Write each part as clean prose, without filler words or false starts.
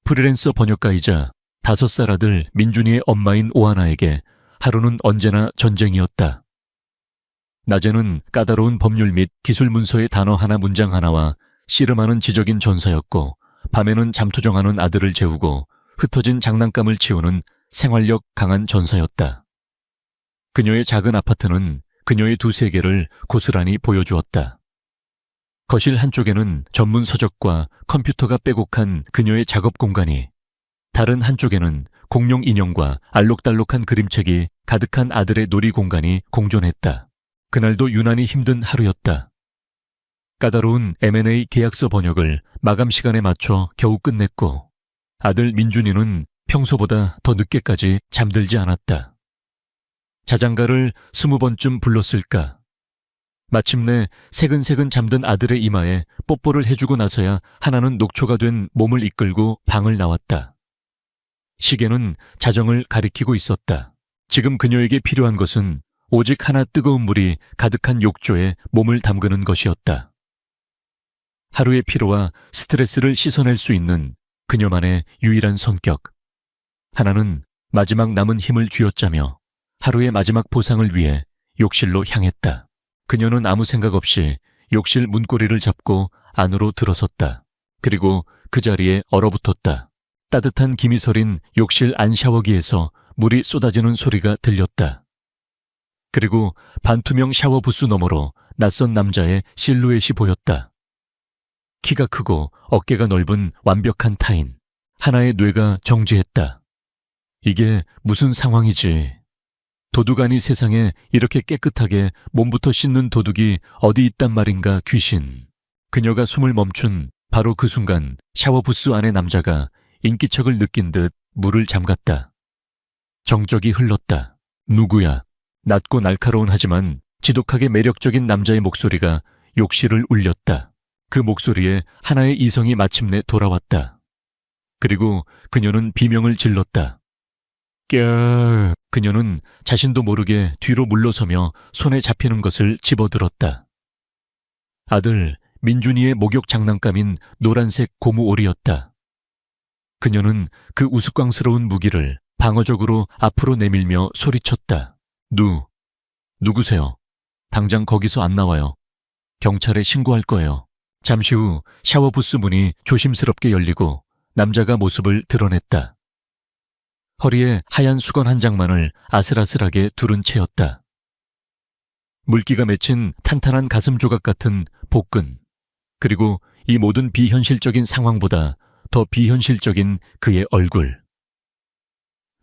프리랜서 번역가이자 5살 아들 민준이의 엄마인 오하나에게 하루는 언제나 전쟁이었다. 낮에는 까다로운 법률 및 기술 문서의 단어 하나 문장 하나와 씨름하는 지적인 전사였고, 밤에는 잠투정하는 아들을 재우고 흩어진 장난감을 치우는 생활력 강한 전사였다. 그녀의 작은 아파트는 그녀의 두 세계를 고스란히 보여주었다. 거실 한쪽에는 전문 서적과 컴퓨터가 빼곡한 그녀의 작업 공간이, 다른 한쪽에는 공룡 인형과 알록달록한 그림책이 가득한 아들의 놀이 공간이 공존했다. 그날도 유난히 힘든 하루였다. 까다로운 M&A 계약서 번역을 마감 시간에 맞춰 겨우 끝냈고, 아들 민준이는 평소보다 더 늦게까지 잠들지 않았다. 자장가를 20번쯤 불렀을까. 마침내 새근새근 잠든 아들의 이마에 뽀뽀를 해주고 나서야 하나는 녹초가 된 몸을 이끌고 방을 나왔다. 시계는 자정을 가리키고 있었다. 지금 그녀에게 필요한 것은 오직 하나 뜨거운 물이 가득한 욕조에 몸을 담그는 것이었다. 하루의 피로와 스트레스를 씻어낼 수 있는 그녀만의 유일한 성격. 하나는 마지막 남은 힘을 쥐어짜며 하루의 마지막 보상을 위해 욕실로 향했다. 그녀는 아무 생각 없이 욕실 문고리를 잡고 안으로 들어섰다. 그리고 그 자리에 얼어붙었다. 따뜻한 김이 서린 욕실 안 샤워기에서 물이 쏟아지는 소리가 들렸다. 그리고 반투명 샤워 부스 너머로 낯선 남자의 실루엣이 보였다. 키가 크고 어깨가 넓은 완벽한 타인. 하나의 뇌가 정지했다. 이게 무슨 상황이지? 도둑 아니 세상에 이렇게 깨끗하게 몸부터 씻는 도둑이 어디 있단 말인가 귀신. 그녀가 숨을 멈춘 바로 그 순간 샤워부스 안의 남자가 인기척을 느낀 듯 물을 잠갔다. 정적이 흘렀다. 누구야? 낮고 날카로운 하지만 지독하게 매력적인 남자의 목소리가 욕실을 울렸다. 그 목소리에 하나의 이성이 마침내 돌아왔다. 그리고 그녀는 비명을 질렀다. 꺄. 그녀는 자신도 모르게 뒤로 물러서며 손에 잡히는 것을 집어들었다. 아들 민준이의 목욕 장난감인 노란색 고무오리였다. 그녀는 그 우스꽝스러운 무기를 방어적으로 앞으로 내밀며 소리쳤다. 누구세요? 당장 거기서 안 나와요. 경찰에 신고할 거예요. 잠시 후 샤워부스 문이 조심스럽게 열리고 남자가 모습을 드러냈다. 허리에 하얀 수건 한 장만을 아슬아슬하게 두른 채였다. 물기가 맺힌 탄탄한 가슴 조각 같은 복근, 그리고 이 모든 비현실적인 상황보다 더 비현실적인 그의 얼굴.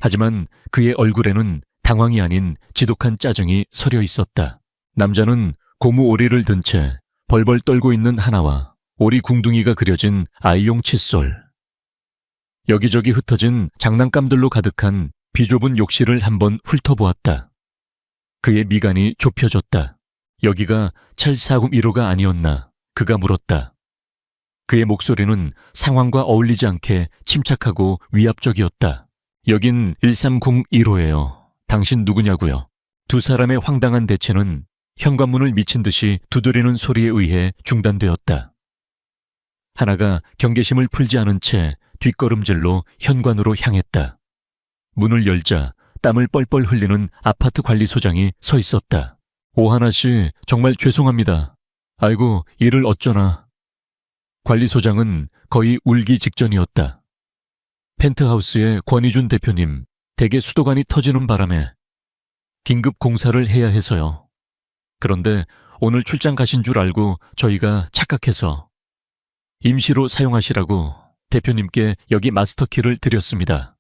하지만 그의 얼굴에는 당황이 아닌 지독한 짜증이 서려 있었다. 남자는 고무 오리를 든 채 벌벌 떨고 있는 하나와 오리 궁둥이가 그려진 아이용 칫솔. 여기저기 흩어진 장난감들로 가득한 비좁은 욕실을 한번 훑어보았다. 그의 미간이 좁혀졌다. 여기가 찰사금 1호가 아니었나 그가 물었다. 그의 목소리는 상황과 어울리지 않게 침착하고 위압적이었다. 여긴 13015예요. 당신 누구냐고요? 두 사람의 황당한 대치는 현관문을 미친 듯이 두드리는 소리에 의해 중단되었다. 하나가 경계심을 풀지 않은 채 뒷걸음질로 현관으로 향했다. 문을 열자 땀을 뻘뻘 흘리는 아파트 관리소장이 서 있었다. 오하나 씨, 정말 죄송합니다. 아이고, 일을 어쩌나. 관리소장은 거의 울기 직전이었다. 펜트하우스의 권희준 대표님, 대개 수도관이 터지는 바람에 긴급 공사를 해야 해서요. 그런데 오늘 출장 가신 줄 알고 저희가 착각해서 임시로 사용하시라고 대표님께 여기 마스터키를 드렸습니다.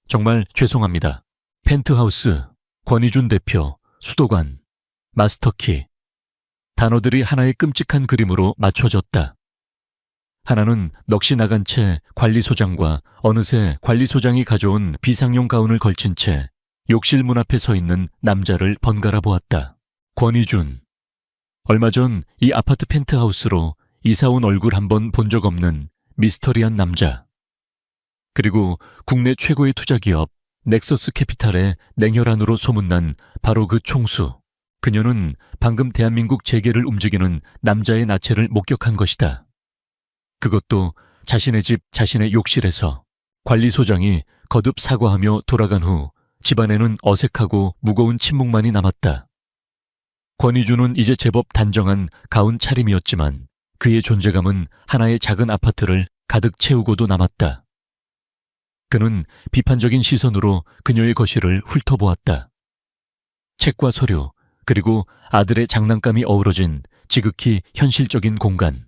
정말 죄송합니다. 펜트하우스, 권희준 대표, 수도관, 마스터키. 단어들이 하나의 끔찍한 그림으로 맞춰졌다. 하나는 넋이 나간 채 관리소장과 어느새 관리소장이 가져온 비상용 가운을 걸친 채 욕실 문 앞에 서 있는 남자를 번갈아 보았다. 권희준. 얼마 전 이 아파트 펜트하우스로 이사 온 얼굴 한번 본 적 없는 미스터리한 남자. 그리고 국내 최고의 투자기업 넥서스 캐피탈의 냉혈한으로 소문난 바로 그 총수. 그녀는 방금 대한민국 재계를 움직이는 남자의 나체를 목격한 것이다. 그것도 자신의 집, 자신의 욕실에서. 관리소장이 거듭 사과하며 돌아간 후 집안에는 어색하고 무거운 침묵만이 남았다. 권희주는 이제 제법 단정한 가운 차림이었지만 그의 존재감은 하나의 작은 아파트를 가득 채우고도 남았다. 그는 비판적인 시선으로 그녀의 거실을 훑어보았다. 책과 서류, 그리고 아들의 장난감이 어우러진 지극히 현실적인 공간.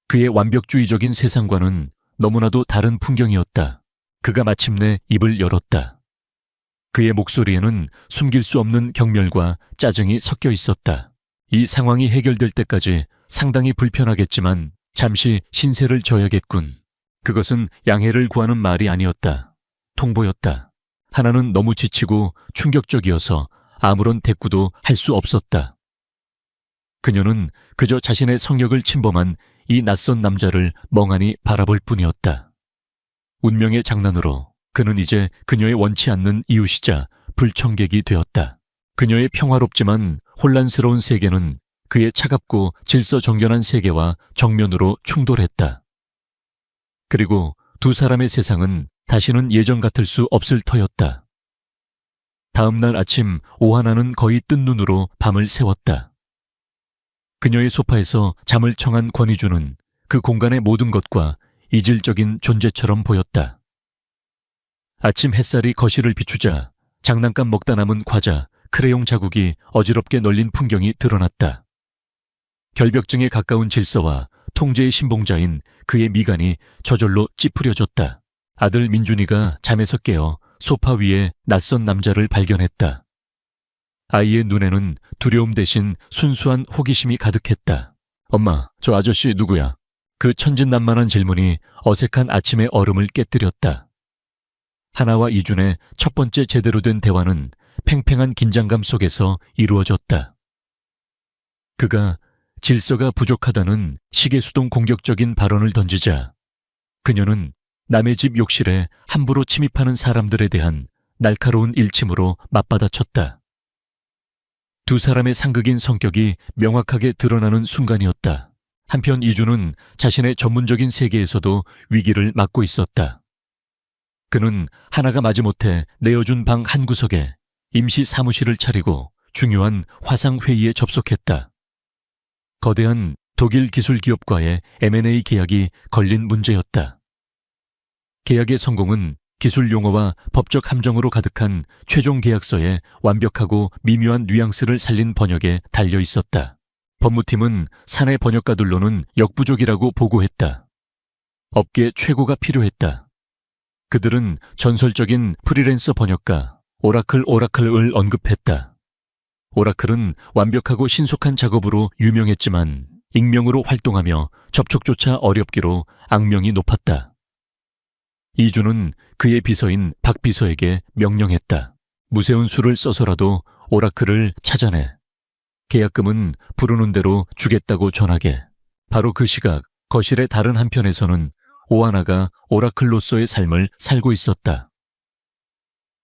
그의 완벽주의적인 세상과는 너무나도 다른 풍경이었다. 그가 마침내 입을 열었다. 그의 목소리에는 숨길 수 없는 경멸과 짜증이 섞여 있었다. 이 상황이 해결될 때까지 상당히 불편하겠지만 잠시 신세를 져야겠군. 그것은 양해를 구하는 말이 아니었다. 통보였다. 하나는 너무 지치고 충격적이어서 아무런 대꾸도 할 수 없었다. 그녀는 그저 자신의 성욕을 침범한 이 낯선 남자를 멍하니 바라볼 뿐이었다. 운명의 장난으로 그는 이제 그녀의 원치 않는 이웃이자 불청객이 되었다. 그녀의 평화롭지만 혼란스러운 세계는 그의 차갑고 질서정연한 세계와 정면으로 충돌했다. 그리고 두 사람의 세상은 다시는 예전 같을 수 없을 터였다. 다음 날 아침 오하나는 거의 뜬 눈으로 밤을 새웠다. 그녀의 소파에서 잠을 청한 권희주는 그 공간의 모든 것과 이질적인 존재처럼 보였다. 아침 햇살이 거실을 비추자 장난감 먹다 남은 과자, 크레용 자국이 어지럽게 널린 풍경이 드러났다. 결벽증에 가까운 질서와 통제의 신봉자인 그의 미간이 저절로 찌푸려졌다. 아들 민준이가 잠에서 깨어 소파 위에 낯선 남자를 발견했다. 아이의 눈에는 두려움 대신 순수한 호기심이 가득했다. 엄마, 저 아저씨 누구야? 그 천진난만한 질문이 어색한 아침의 얼음을 깨뜨렸다. 하나와 이준의 첫 번째 제대로 된 대화는 팽팽한 긴장감 속에서 이루어졌다. 그가 질서가 부족하다는 시계수동 공격적인 발언을 던지자 그녀는 남의 집 욕실에 함부로 침입하는 사람들에 대한 날카로운 일침으로 맞받아쳤다. 두 사람의 상극인 성격이 명확하게 드러나는 순간이었다. 한편 이준은 자신의 전문적인 세계에서도 위기를 맞고 있었다. 그는 하나가 마지못해 내어준 방 한 구석에 임시 사무실을 차리고 중요한 화상회의에 접속했다. 거대한 독일 기술 기업과의 M&A 계약이 걸린 문제였다. 계약의 성공은 기술 용어와 법적 함정으로 가득한 최종 계약서의 완벽하고 미묘한 뉘앙스를 살린 번역에 달려 있었다. 법무팀은 사내 번역가들로는 역부족이라고 보고했다. 업계 최고가 필요했다. 그들은 전설적인 프리랜서 번역가 오라클을 언급했다. 오라클은 완벽하고 신속한 작업으로 유명했지만 익명으로 활동하며 접촉조차 어렵기로 악명이 높았다. 이준은 그의 비서인 박 비서에게 명령했다. 무세운 수를 써서라도 오라클을 찾아내. 계약금은 부르는 대로 주겠다고 전하게. 바로 그 시각 거실의 다른 한편에서는 오하나가 오라클로서의 삶을 살고 있었다.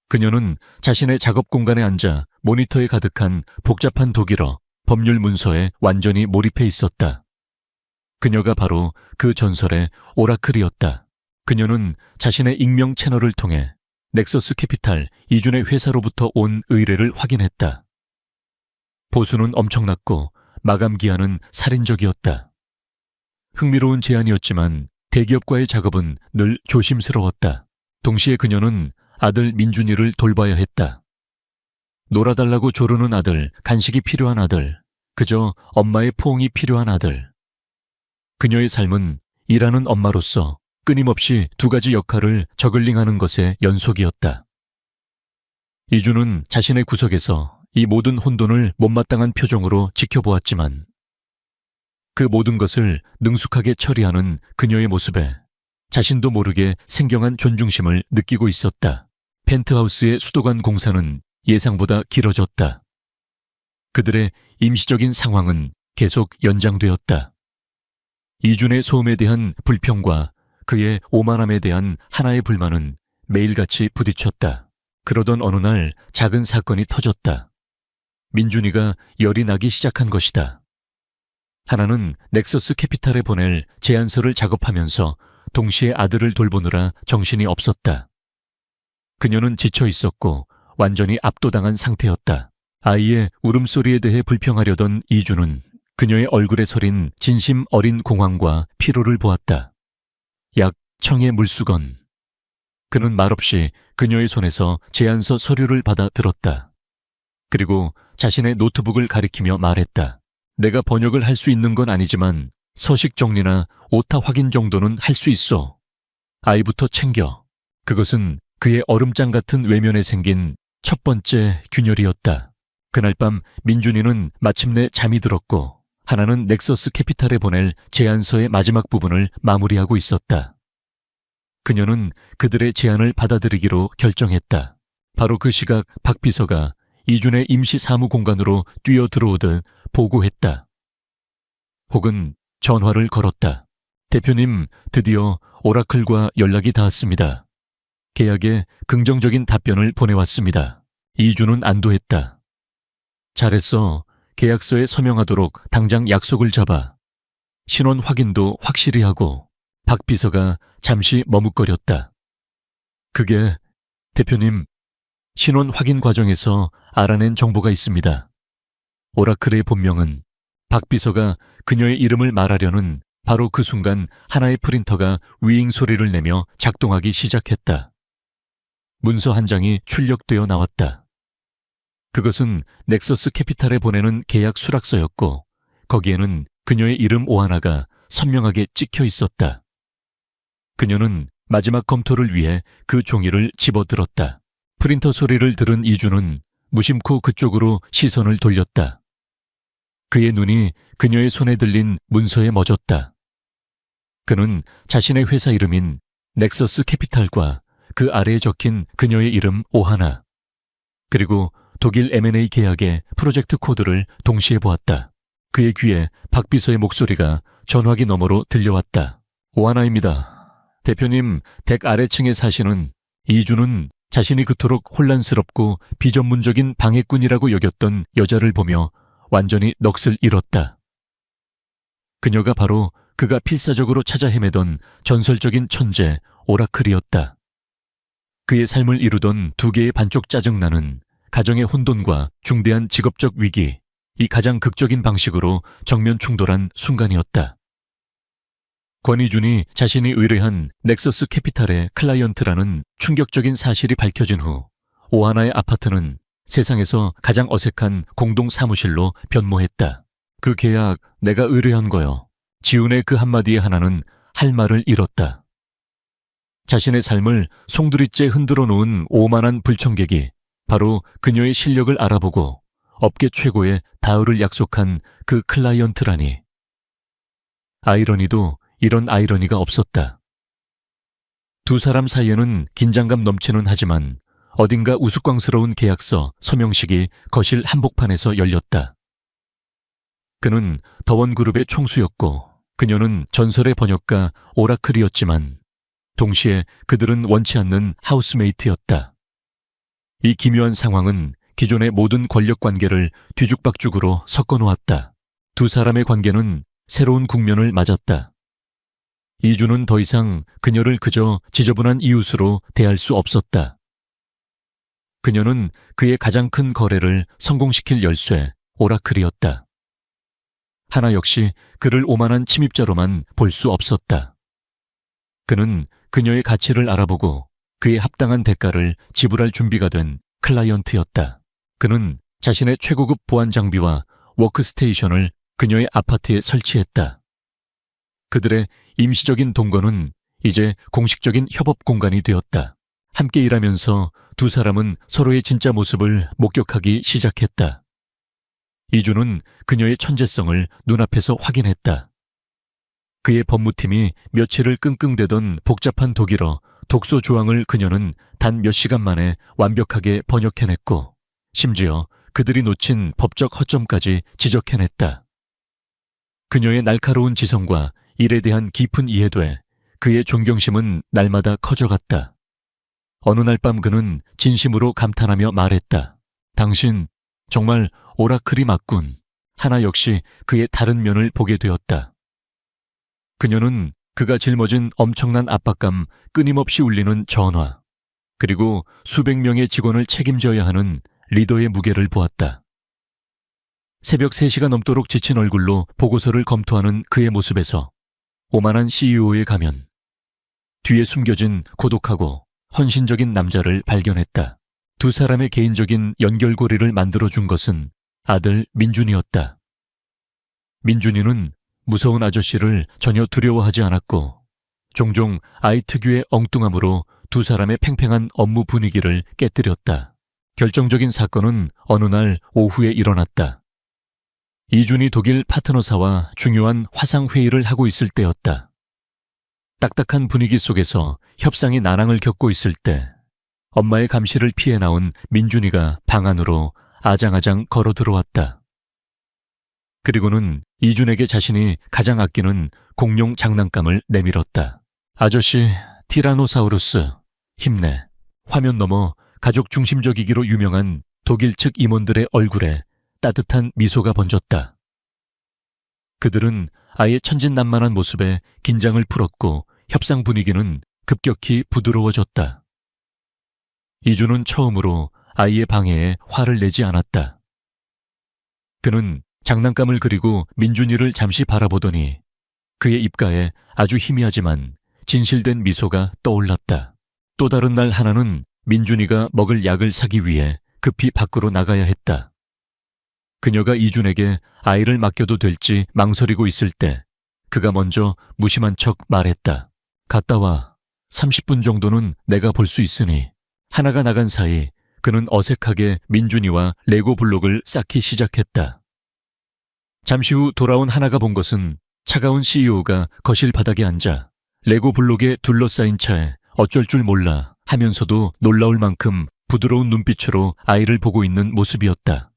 그녀는 자신의 작업 공간에 앉아 모니터에 가득한 복잡한 독일어, 법률 문서에 완전히 몰입해 있었다. 그녀가 바로 그 전설의 오라클이었다. 그녀는 자신의 익명 채널을 통해 넥서스 캐피탈 이준의 회사로부터 온 의뢰를 확인했다. 보수는 엄청났고 마감 기한은 살인적이었다. 흥미로운 제안이었지만 대기업과의 작업은 늘 조심스러웠다. 동시에 그녀는 아들 민준이를 돌봐야 했다. 놀아달라고 조르는 아들, 간식이 필요한 아들, 그저 엄마의 포옹이 필요한 아들. 그녀의 삶은 일하는 엄마로서 끊임없이 두 가지 역할을 저글링하는 것의 연속이었다. 이준은 자신의 구석에서 이 모든 혼돈을 못마땅한 표정으로 지켜보았지만 그 모든 것을 능숙하게 처리하는 그녀의 모습에 자신도 모르게 생경한 존중심을 느끼고 있었다. 펜트하우스의 수도관 공사는 예상보다 길어졌다. 그들의 임시적인 상황은 계속 연장되었다. 이준의 소음에 대한 불평과 그의 오만함에 대한 하나의 불만은 매일같이 부딪혔다. 그러던 어느 날 작은 사건이 터졌다. 민준이가 열이 나기 시작한 것이다. 하나는 넥서스 캐피탈에 보낼 제안서를 작업하면서 동시에 아들을 돌보느라 정신이 없었다. 그녀는 지쳐 있었고 완전히 압도당한 상태였다. 아이의 울음소리에 대해 불평하려던 이주는 그녀의 얼굴에 서린 진심 어린 공황과 피로를 보았다. 약 청의 물수건. 그는 말없이 그녀의 손에서 제안서 서류를 받아 들었다. 그리고 자신의 노트북을 가리키며 말했다. 내가 번역을 할 수 있는 건 아니지만 서식 정리나 오타 확인 정도는 할 수 있어. 아이부터 챙겨. 그것은 그의 얼음장 같은 외면에 생긴 첫 번째 균열이었다. 그날 밤 민준이는 마침내 잠이 들었고 하나는 넥서스 캐피탈에 보낼 제안서의 마지막 부분을 마무리하고 있었다. 그녀는 그들의 제안을 받아들이기로 결정했다. 바로 그 시각 박 비서가 이준의 임시 사무 공간으로 뛰어들어오듯 보고했다. 혹은 전화를 걸었다. 대표님, 드디어 오라클과 연락이 닿았습니다. 계약에 긍정적인 답변을 보내왔습니다. 이준은 안도했다. 잘했어. 계약서에 서명하도록 당장 약속을 잡아. 신원 확인도 확실히 하고. 박 비서가 잠시 머뭇거렸다. 그게 대표님, 신원 확인 과정에서 알아낸 정보가 있습니다. 오라클의 본명은 박 비서가 그녀의 이름을 말하려는 바로 그 순간 하나의 프린터가 위잉 소리를 내며 작동하기 시작했다. 문서 한 장이 출력되어 나왔다. 그것은 넥서스 캐피탈에 보내는 계약 수락서였고 거기에는 그녀의 이름 오하나가 선명하게 찍혀 있었다. 그녀는 마지막 검토를 위해 그 종이를 집어들었다. 프린터 소리를 들은 이준은 무심코 그쪽으로 시선을 돌렸다. 그의 눈이 그녀의 손에 들린 문서에 멎었다. 그는 자신의 회사 이름인 넥서스 캐피탈과 그 아래에 적힌 그녀의 이름 오하나, 그리고 독일 M&A 계약의 프로젝트 코드를 동시에 보았다. 그의 귀에 박 비서의 목소리가 전화기 너머로 들려왔다. 오하나입니다. 대표님, 댁 아래층에 사시는. 이준은 자신이 그토록 혼란스럽고 비전문적인 방해꾼이라고 여겼던 여자를 보며 완전히 넋을 잃었다. 그녀가 바로 그가 필사적으로 찾아 헤매던 전설적인 천재 오라클이었다. 그의 삶을 이루던 두 개의 반쪽 짜증나는 가정의 혼돈과 중대한 직업적 위기, 이 가장 극적인 방식으로 정면 충돌한 순간이었다. 권희준이 자신이 의뢰한 넥서스 캐피탈의 클라이언트라는 충격적인 사실이 밝혀진 후 오하나의 아파트는 세상에서 가장 어색한 공동 사무실로 변모했다. 그 계약 내가 의뢰한 거요. 지훈의 그 한마디에 하나는 할 말을 잃었다. 자신의 삶을 송두리째 흔들어 놓은 오만한 불청객이 바로 그녀의 실력을 알아보고 업계 최고의 다우를 약속한 그 클라이언트라니. 아이러니도 이런 아이러니가 없었다. 두 사람 사이에는 긴장감 넘치는 하지만 어딘가 우스꽝스러운 계약서 서명식이 거실 한복판에서 열렸다. 그는 더원그룹의 총수였고 그녀는 전설의 번역가 오라클이었지만 동시에 그들은 원치 않는 하우스메이트였다. 이 기묘한 상황은 기존의 모든 권력 관계를 뒤죽박죽으로 섞어놓았다. 두 사람의 관계는 새로운 국면을 맞았다. 이준은 더 이상 그녀를 그저 지저분한 이웃으로 대할 수 없었다. 그녀는 그의 가장 큰 거래를 성공시킬 열쇠, 오라클이었다. 하나 역시 그를 오만한 침입자로만 볼 수 없었다. 그는 그녀의 가치를 알아보고 그에 합당한 대가를 지불할 준비가 된 클라이언트였다. 그는 자신의 최고급 보안 장비와 워크스테이션을 그녀의 아파트에 설치했다. 그들의 임시적인 동거는 이제 공식적인 협업 공간이 되었다. 함께 일하면서 두 사람은 서로의 진짜 모습을 목격하기 시작했다. 이준은 그녀의 천재성을 눈앞에서 확인했다. 그의 법무팀이 며칠을 끙끙대던 복잡한 독일어, 독소 조항을 그녀는 단 몇 시간 만에 완벽하게 번역해냈고 심지어 그들이 놓친 법적 허점까지 지적해냈다. 그녀의 날카로운 지성과 일에 대한 깊은 이해도에 그의 존경심은 날마다 커져갔다. 어느 날 밤 그는 진심으로 감탄하며 말했다. 당신 정말 오라클이 맞군. 하나 역시 그의 다른 면을 보게 되었다. 그녀는 그가 짊어진 엄청난 압박감, 끊임없이 울리는 전화, 그리고 수백 명의 직원을 책임져야 하는 리더의 무게를 보았다. 새벽 3시가 넘도록 지친 얼굴로 보고서를 검토하는 그의 모습에서 오만한 CEO의 가면, 뒤에 숨겨진 고독하고 헌신적인 남자를 발견했다. 두 사람의 개인적인 연결고리를 만들어준 것은 아들 민준이었다. 민준이는 무서운 아저씨를 전혀 두려워하지 않았고 종종 아이 특유의 엉뚱함으로 두 사람의 팽팽한 업무 분위기를 깨뜨렸다. 결정적인 사건은 어느 날 오후에 일어났다. 이준이 독일 파트너사와 중요한 화상회의를 하고 있을 때였다. 딱딱한 분위기 속에서 협상이 난항을 겪고 있을 때 엄마의 감시를 피해 나온 민준이가 방 안으로 아장아장 걸어 들어왔다. 그리고는 이준에게 자신이 가장 아끼는 공룡 장난감을 내밀었다. 아저씨, 티라노사우루스, 힘내. 화면 너머 가족 중심적이기로 유명한 독일 측 임원들의 얼굴에 따뜻한 미소가 번졌다. 그들은 아예 천진난만한 모습에 긴장을 풀었고 협상 분위기는 급격히 부드러워졌다. 이준은 처음으로 아이의 방해에 화를 내지 않았다. 그는 장난감을 그리고 민준이를 잠시 바라보더니 그의 입가에 아주 희미하지만 진실된 미소가 떠올랐다. 또 다른 날 하나는 민준이가 먹을 약을 사기 위해 급히 밖으로 나가야 했다. 그녀가 이준에게 아이를 맡겨도 될지 망설이고 있을 때 그가 먼저 무심한 척 말했다. 갔다 와. 30분 정도는 내가 볼 수 있으니. 하나가 나간 사이 그는 어색하게 민준이와 레고 블록을 쌓기 시작했다. 잠시 후 돌아온 하나가 본 것은 차가운 CEO가 거실 바닥에 앉아 레고 블록에 둘러싸인 차에 어쩔 줄 몰라 하면서도 놀라울 만큼 부드러운 눈빛으로 아이를 보고 있는 모습이었다.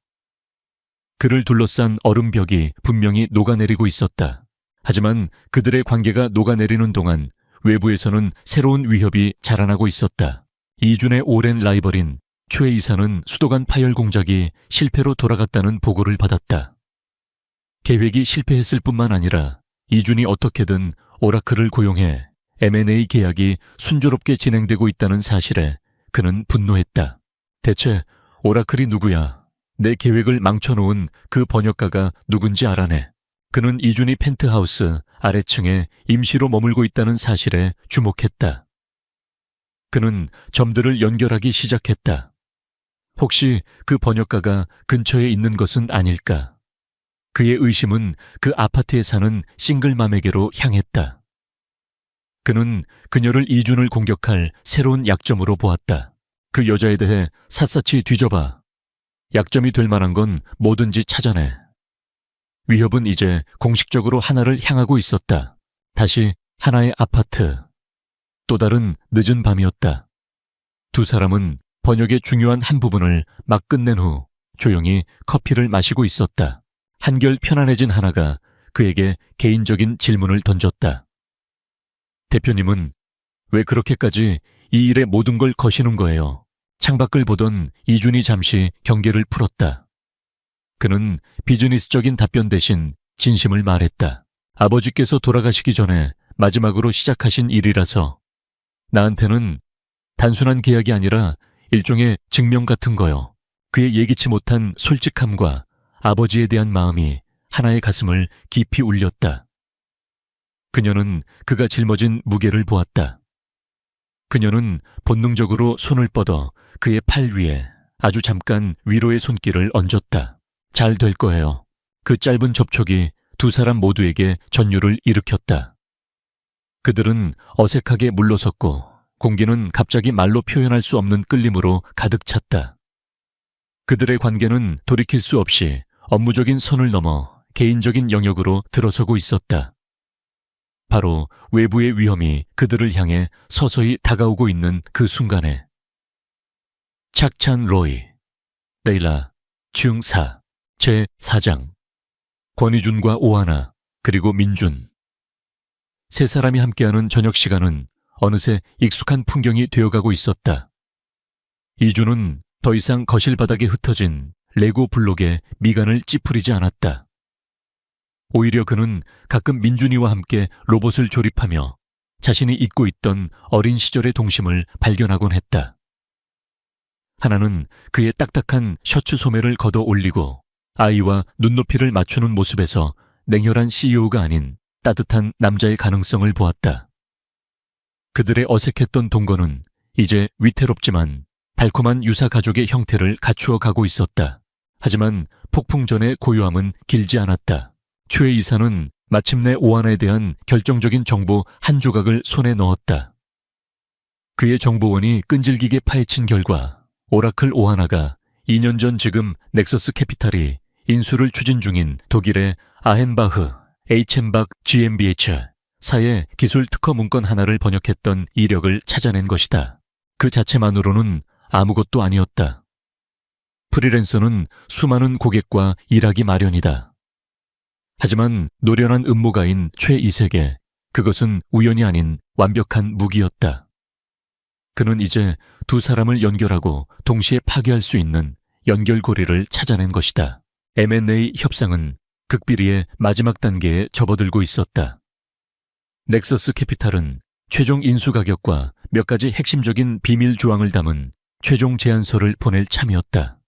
그를 둘러싼 얼음벽이 분명히 녹아내리고 있었다. 하지만 그들의 관계가 녹아내리는 동안 외부에서는 새로운 위협이 자라나고 있었다. 이준의 오랜 라이벌인 최 이사는 수도관 파열 공작이 실패로 돌아갔다는 보고를 받았다. 계획이 실패했을 뿐만 아니라 이준이 어떻게든 오라클을 고용해 M&A 계약이 순조롭게 진행되고 있다는 사실에 그는 분노했다. 대체 오라클이 누구야? 내 계획을 망쳐놓은 그 번역가가 누군지 알아내. 그는 이준이 펜트하우스 아래층에 임시로 머물고 있다는 사실에 주목했다. 그는 점들을 연결하기 시작했다. 혹시 그 번역가가 근처에 있는 것은 아닐까? 그의 의심은 그 아파트에 사는 싱글맘에게로 향했다. 그는 그녀를 이준을 공격할 새로운 약점으로 보았다. 그 여자에 대해 샅샅이 뒤져봐. 약점이 될 만한 건 뭐든지 찾아내. 위협은 이제 공식적으로 하나를 향하고 있었다. 다시 하나의 아파트. 또 다른 늦은 밤이었다. 두 사람은 번역의 중요한 한 부분을 막 끝낸 후 조용히 커피를 마시고 있었다. 한결 편안해진 하나가 그에게 개인적인 질문을 던졌다. 대표님은 왜 그렇게까지 이 일에 모든 걸 거시는 거예요? 창밖을 보던 이준이 잠시 경계를 풀었다. 그는 비즈니스적인 답변 대신 진심을 말했다. 아버지께서 돌아가시기 전에 마지막으로 시작하신 일이라서 나한테는 단순한 계약이 아니라 일종의 증명 같은 거요. 그의 예기치 못한 솔직함과 아버지에 대한 마음이 하나의 가슴을 깊이 울렸다. 그녀는 그가 짊어진 무게를 보았다. 그녀는 본능적으로 손을 뻗어 그의 팔 위에 아주 잠깐 위로의 손길을 얹었다. 잘 될 거예요. 그 짧은 접촉이 두 사람 모두에게 전율을 일으켰다. 그들은 어색하게 물러섰고 공기는 갑자기 말로 표현할 수 없는 끌림으로 가득 찼다. 그들의 관계는 돌이킬 수 없이 업무적인 선을 넘어 개인적인 영역으로 들어서고 있었다. 바로 외부의 위험이 그들을 향해 서서히 다가오고 있는 그 순간에 착찬 로이, 데일라, 중사, 제4장, 권희준과 오하나, 그리고 민준. 세 사람이 함께하는 저녁 시간은 어느새 익숙한 풍경이 되어가고 있었다. 이준은 더 이상 거실 바닥에 흩어진 레고 블록에 미간을 찌푸리지 않았다. 오히려 그는 가끔 민준이와 함께 로봇을 조립하며 자신이 잊고 있던 어린 시절의 동심을 발견하곤 했다. 하나는 그의 딱딱한 셔츠 소매를 걷어 올리고 아이와 눈높이를 맞추는 모습에서 냉혈한 CEO가 아닌 따뜻한 남자의 가능성을 보았다. 그들의 어색했던 동거는 이제 위태롭지만 달콤한 유사 가족의 형태를 갖추어 가고 있었다. 하지만 폭풍 전의 고요함은 길지 않았다. 최 이사는 마침내 오하나에 대한 결정적인 정보 한 조각을 손에 넣었다. 그의 정보원이 끈질기게 파헤친 결과 오라클 오하나가 2년 전 지금 넥서스 캐피탈이 인수를 추진 중인 독일의 아헨바흐, H엠박 GmbH 사의 기술 특허 문건 하나를 번역했던 이력을 찾아낸 것이다. 그 자체만으로는 아무것도 아니었다. 프리랜서는 수많은 고객과 일하기 마련이다. 하지만 노련한 음모가인 최 이색에 그것은 우연이 아닌 완벽한 무기였다. 그는 이제 두 사람을 연결하고 동시에 파괴할 수 있는 연결고리를 찾아낸 것이다. M&A 협상은 극비리의 마지막 단계에 접어들고 있었다. 넥서스 캐피탈은 최종 인수 가격과 몇 가지 핵심적인 비밀 조항을 담은 최종 제안서를 보낼 참이었다.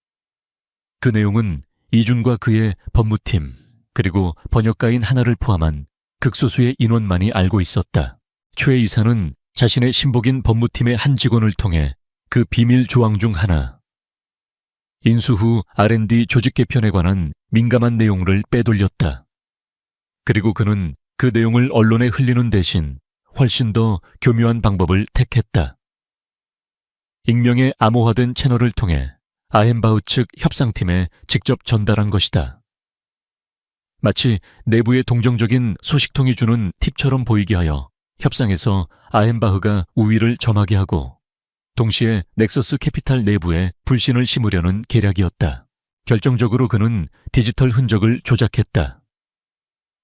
그 내용은 이준과 그의 법무팀 그리고 번역가인 하나를 포함한 극소수의 인원만이 알고 있었다. 최 이사는 자신의 신복인 법무팀의 한 직원을 통해 그 비밀 조항 중 하나, 인수 후 R&D 조직 개편에 관한 민감한 내용을 빼돌렸다. 그리고 그는 그 내용을 언론에 흘리는 대신 훨씬 더 교묘한 방법을 택했다. 익명의 암호화된 채널을 통해 아헨바흐 측 협상팀에 직접 전달한 것이다. 마치 내부의 동정적인 소식통이 주는 팁처럼 보이게 하여 협상에서 아헨바흐가 우위를 점하게 하고 동시에 넥서스 캐피탈 내부에 불신을 심으려는 계략이었다. 결정적으로 그는 디지털 흔적을 조작했다.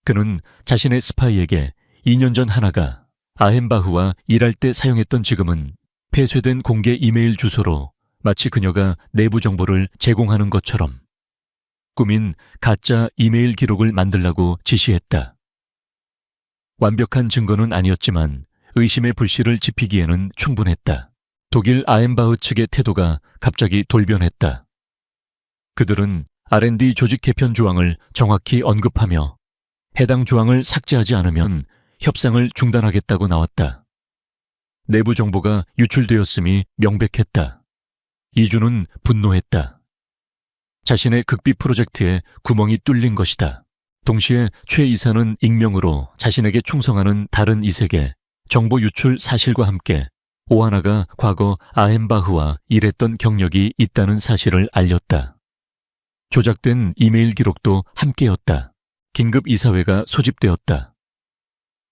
그는 자신의 스파이에게 2년 전 하나가 아헨바흐와 일할 때 사용했던 지금은 폐쇄된 공개 이메일 주소로 마치 그녀가 내부 정보를 제공하는 것처럼 꾸민 가짜 이메일 기록을 만들라고 지시했다. 완벽한 증거는 아니었지만 의심의 불씨를 지피기에는 충분했다. 독일 아헨바흐 측의 태도가 갑자기 돌변했다. 그들은 R&D 조직 개편 조항을 정확히 언급하며 해당 조항을 삭제하지 않으면 협상을 중단하겠다고 나왔다. 내부 정보가 유출되었음이 명백했다. 이준은 분노했다. 자신의 극비 프로젝트에 구멍이 뚫린 것이다. 동시에 최 이사는 익명으로 자신에게 충성하는 다른 이색에 정보 유출 사실과 함께 오하나가 과거 아헨바흐와 일했던 경력이 있다는 사실을 알렸다. 조작된 이메일 기록도 함께였다. 긴급 이사회가 소집되었다.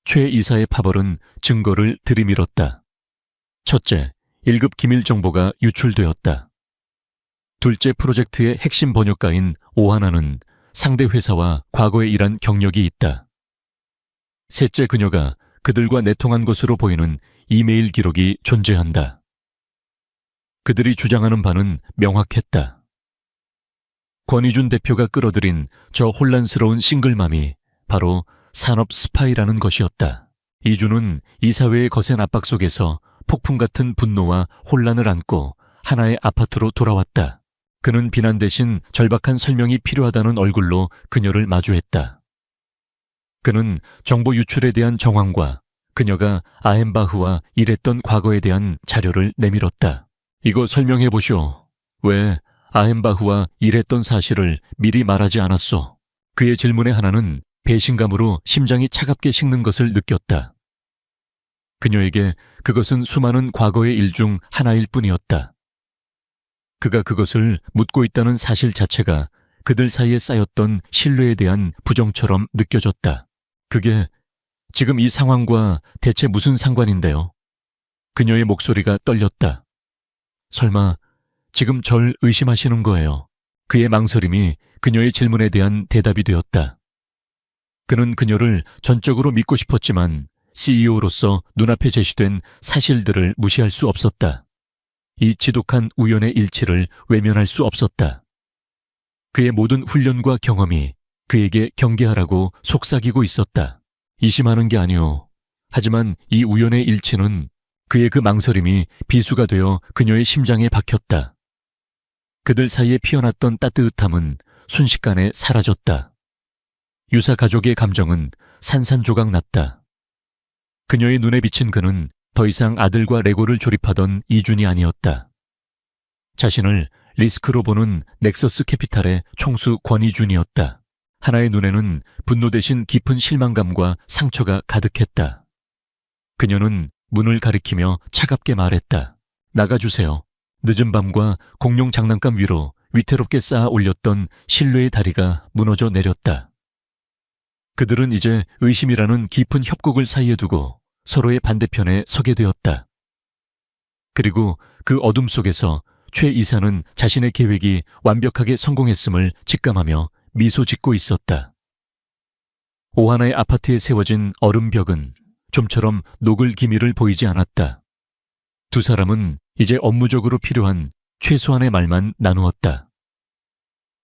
최 이사의 파벌은 증거를 들이밀었다. 첫째, 1급 기밀 정보가 유출되었다. 둘째, 프로젝트의 핵심 번역가인 오하나는 상대 회사와 과거에 일한 경력이 있다. 셋째, 그녀가 그들과 내통한 것으로 보이는 이메일 기록이 존재한다. 그들이 주장하는 바는 명확했다. 권희준 대표가 끌어들인 저 혼란스러운 싱글맘이 바로 산업 스파이라는 것이었다. 이준은 이사회의 거센 압박 속에서 폭풍 같은 분노와 혼란을 안고 하나의 아파트로 돌아왔다. 그는 비난 대신 절박한 설명이 필요하다는 얼굴로 그녀를 마주했다. 그는 정보 유출에 대한 정황과 그녀가 아헨바흐와 일했던 과거에 대한 자료를 내밀었다. 이거 설명해 보시오. 왜 아헨바흐와 일했던 사실을 미리 말하지 않았소? 그의 질문의 하나는 배신감으로 심장이 차갑게 식는 것을 느꼈다. 그녀에게 그것은 수많은 과거의 일 중 하나일 뿐이었다. 그가 그것을 묻고 있다는 사실 자체가 그들 사이에 쌓였던 신뢰에 대한 부정처럼 느껴졌다. 그게 지금 이 상황과 대체 무슨 상관인데요? 그녀의 목소리가 떨렸다. 설마 지금 절 의심하시는 거예요? 그의 망설임이 그녀의 질문에 대한 대답이 되었다. 그는 그녀를 전적으로 믿고 싶었지만 CEO로서 눈앞에 제시된 사실들을 무시할 수 없었다. 이 지독한 우연의 일치를 외면할 수 없었다. 그의 모든 훈련과 경험이 그에게 경계하라고 속삭이고 있었다. 의심하는 게 아니오. 하지만 이 우연의 일치는 그의 그 망설임이 비수가 되어 그녀의 심장에 박혔다. 그들 사이에 피어났던 따뜻함은 순식간에 사라졌다. 유사 가족의 감정은 산산조각 났다. 그녀의 눈에 비친 그는 더 이상 아들과 레고를 조립하던 이준이 아니었다. 자신을 리스크로 보는 넥서스 캐피탈의 총수 권이준이었다. 하나의 눈에는 분노 대신 깊은 실망감과 상처가 가득했다. 그녀는 문을 가리키며 차갑게 말했다. 나가주세요. 늦은 밤과 공룡 장난감 위로 위태롭게 쌓아 올렸던 신뢰의 다리가 무너져 내렸다. 그들은 이제 의심이라는 깊은 협곡을 사이에 두고 서로의 반대편에 서게 되었다. 그리고 그 어둠 속에서 최 이사는 자신의 계획이 완벽하게 성공했음을 직감하며 미소 짓고 있었다. 오하나의 아파트에 세워진 얼음벽은 좀처럼 녹을 기미를 보이지 않았다. 두 사람은 이제 업무적으로 필요한 최소한의 말만 나누었다.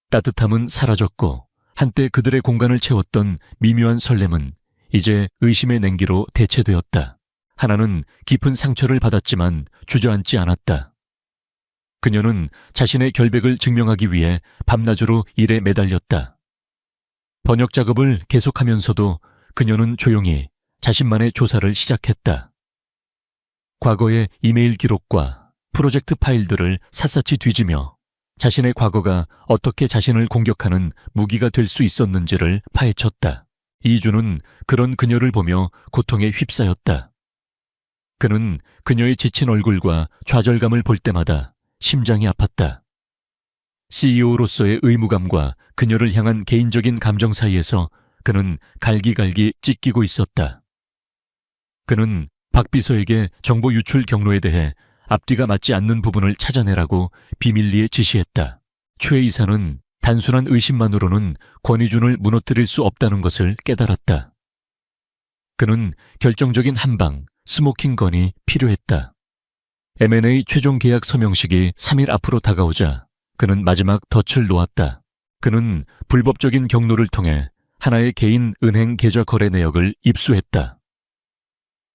따뜻함은 사라졌고 한때 그들의 공간을 채웠던 미묘한 설렘은 이제 의심의 냉기로 대체되었다. 하나는 깊은 상처를 받았지만 주저앉지 않았다. 그녀는 자신의 결백을 증명하기 위해 밤낮으로 일에 매달렸다. 번역 작업을 계속하면서도 그녀는 조용히 자신만의 조사를 시작했다. 과거의 이메일 기록과 프로젝트 파일들을 샅샅이 뒤지며 자신의 과거가 어떻게 자신을 공격하는 무기가 될 수 있었는지를 파헤쳤다. 이준은 그런 그녀를 보며 고통에 휩싸였다. 그는 그녀의 지친 얼굴과 좌절감을 볼 때마다 심장이 아팠다. CEO로서의 의무감과 그녀를 향한 개인적인 감정 사이에서 그는 갈기갈기 찢기고 있었다. 그는 박 비서에게 정보 유출 경로에 대해 앞뒤가 맞지 않는 부분을 찾아내라고 비밀리에 지시했다. 최 이사는 단순한 의심만으로는 권희준을 무너뜨릴 수 없다는 것을 깨달았다. 그는 결정적인 한방, 스모킹건이 필요했다. M&A 최종 계약 서명식이 3일 앞으로 다가오자 그는 마지막 덫을 놓았다. 그는 불법적인 경로를 통해 하나의 개인 은행 계좌 거래 내역을 입수했다.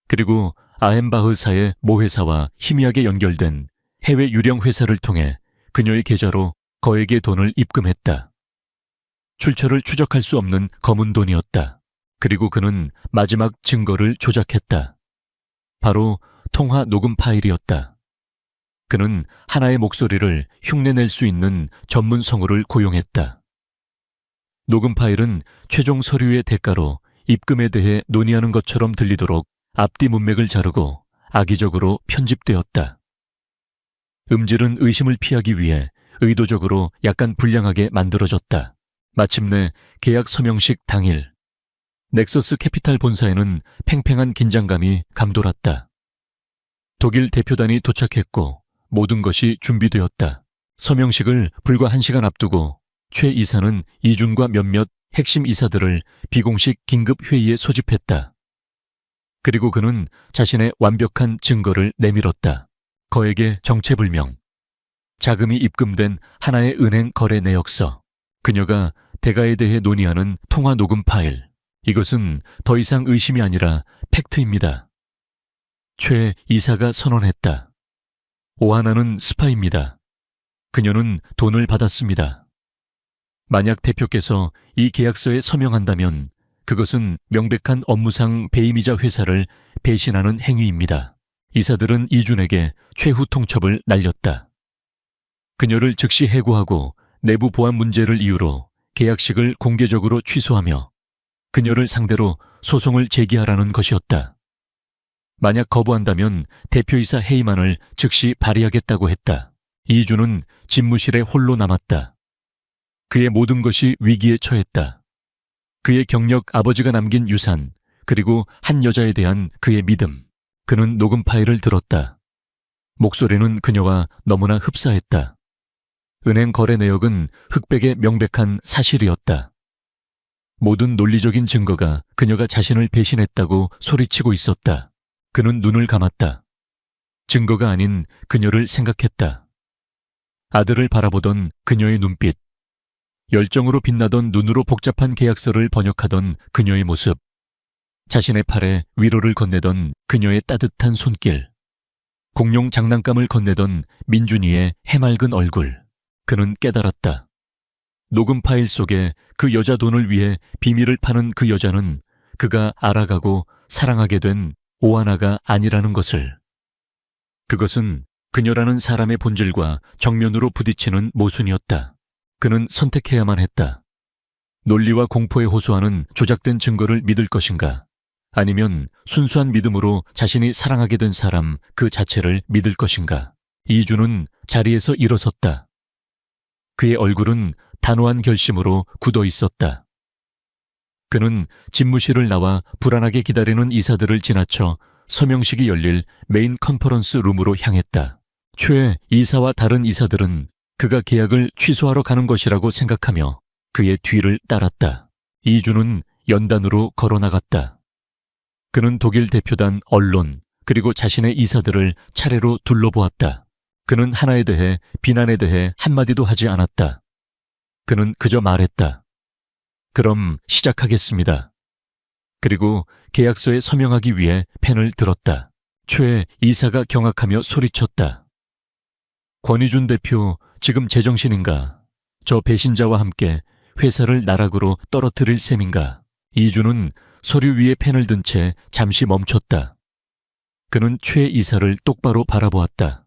그리고 아헨바흐사의 모 회사와 희미하게 연결된 해외 유령 회사를 통해 그녀의 계좌로 거액의 돈을 입금했다. 출처를 추적할 수 없는 검은 돈이었다. 그리고 그는 마지막 증거를 조작했다. 바로 통화 녹음 파일이었다. 그는 하나의 목소리를 흉내낼 수 있는 전문 성우를 고용했다. 녹음 파일은 최종 서류의 대가로 입금에 대해 논의하는 것처럼 들리도록 앞뒤 문맥을 자르고 악의적으로 편집되었다. 음질은 의심을 피하기 위해 의도적으로 약간 불량하게 만들어졌다. 마침내 계약 서명식 당일, 넥서스 캐피탈 본사에는 팽팽한 긴장감이 감돌았다. 독일 대표단이 도착했고 모든 것이 준비되었다. 서명식을 불과 1시간 앞두고 최 이사는 이준과 몇몇 핵심 이사들을 비공식 긴급 회의에 소집했다. 그리고 그는 자신의 완벽한 증거를 내밀었다. 거액의 정체불명, 자금이 입금된 하나의 은행 거래 내역서, 그녀가 대가에 대해 논의하는 통화 녹음 파일. 이것은 더 이상 의심이 아니라 팩트입니다. 최 이사가 선언했다. 오하나는 스파입니다. 그녀는 돈을 받았습니다. 만약 대표께서 이 계약서에 서명한다면 그것은 명백한 업무상 배임이자 회사를 배신하는 행위입니다. 이사들은 이준에게 최후 통첩을 날렸다. 그녀를 즉시 해고하고 내부 보안 문제를 이유로 계약식을 공개적으로 취소하며 그녀를 상대로 소송을 제기하라는 것이었다. 만약 거부한다면 대표이사 해임안을 즉시 발의하겠다고 했다. 이준은 집무실에 홀로 남았다. 그의 모든 것이 위기에 처했다. 그의 경력, 아버지가 남긴 유산, 그리고 한 여자에 대한 그의 믿음. 그는 녹음 파일을 들었다. 목소리는 그녀와 너무나 흡사했다. 은행 거래 내역은 흑백의 명백한 사실이었다. 모든 논리적인 증거가 그녀가 자신을 배신했다고 소리치고 있었다. 그는 눈을 감았다. 증거가 아닌 그녀를 생각했다. 아들을 바라보던 그녀의 눈빛, 열정으로 빛나던 눈으로 복잡한 계약서를 번역하던 그녀의 모습, 자신의 팔에 위로를 건네던 그녀의 따뜻한 손길, 공룡 장난감을 건네던 민준이의 해맑은 얼굴. 그는 깨달았다. 녹음 파일 속에 그 여자 돈을 위해 비밀을 파는 그 여자는 그가 알아가고 사랑하게 된 오하나가 아니라는 것을. 그것은 그녀라는 사람의 본질과 정면으로 부딪히는 모순이었다. 그는 선택해야만 했다. 논리와 공포에 호소하는 조작된 증거를 믿을 것인가? 아니면 순수한 믿음으로 자신이 사랑하게 된 사람 그 자체를 믿을 것인가? 이주는 자리에서 일어섰다. 그의 얼굴은 단호한 결심으로 굳어 있었다. 그는 집무실을 나와 불안하게 기다리는 이사들을 지나쳐 서명식이 열릴 메인 컨퍼런스 룸으로 향했다. 최 이사와 다른 이사들은 그가 계약을 취소하러 가는 것이라고 생각하며 그의 뒤를 따랐다. 이주는 연단으로 걸어나갔다. 그는 독일 대표단, 언론, 그리고 자신의 이사들을 차례로 둘러보았다. 그는 하나에 대해, 비난에 대해 한마디도 하지 않았다. 그는 그저 말했다. 그럼 시작하겠습니다. 그리고 계약서에 서명하기 위해 펜을 들었다. 최 이사가 경악하며 소리쳤다. 권희준 대표, 지금 제정신인가? 저 배신자와 함께 회사를 나락으로 떨어뜨릴 셈인가? 이주는 서류 위에 펜을 든 채 잠시 멈췄다. 그는 최 이사를 똑바로 바라보았다.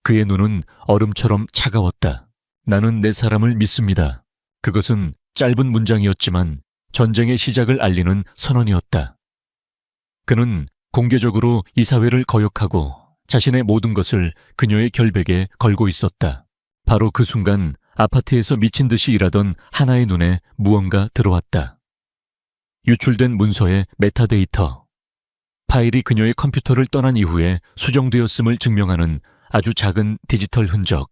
그의 눈은 얼음처럼 차가웠다. 나는 내 사람을 믿습니다. 그것은 짧은 문장이었지만 전쟁의 시작을 알리는 선언이었다. 그는 공개적으로 이사회를 거역하고 자신의 모든 것을 그녀의 결백에 걸고 있었다. 바로 그 순간 아파트에서 미친 듯이 일하던 하나의 눈에 무언가 들어왔다. 유출된 문서의 메타데이터. 파일이 그녀의 컴퓨터를 떠난 이후에 수정되었음을 증명하는 아주 작은 디지털 흔적.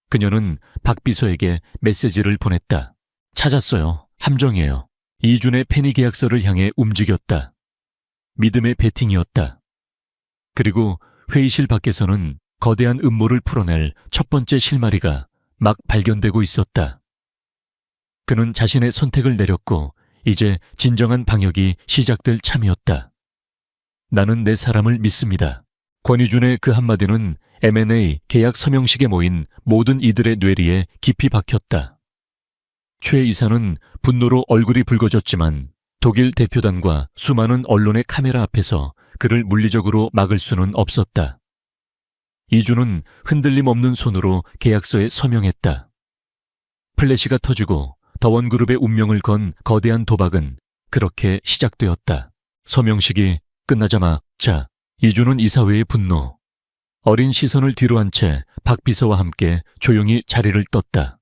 그녀는 박 비서에게 메시지를 보냈다. 찾았어요. 함정이에요. 이준의 페니 계약서를 향해 움직였다. 믿음의 배팅이었다. 그리고 회의실 밖에서는 거대한 음모를 풀어낼 첫 번째 실마리가 막 발견되고 있었다. 그는 자신의 선택을 내렸고 이제 진정한 방역이 시작될 참이었다. 나는 내 사람을 믿습니다. 권희준의 그 한마디는 M&A 계약 서명식에 모인 모든 이들의 뇌리에 깊이 박혔다. 최 이사는 분노로 얼굴이 붉어졌지만 독일 대표단과 수많은 언론의 카메라 앞에서 그를 물리적으로 막을 수는 없었다. 이주는 흔들림 없는 손으로 계약서에 서명했다. 플래시가 터지고 더원그룹의 운명을 건 거대한 도박은 그렇게 시작되었다. 서명식이 끝나자마자 이주는 이사회의 분노, 어린 시선을 뒤로 한 채 박 비서와 함께 조용히 자리를 떴다.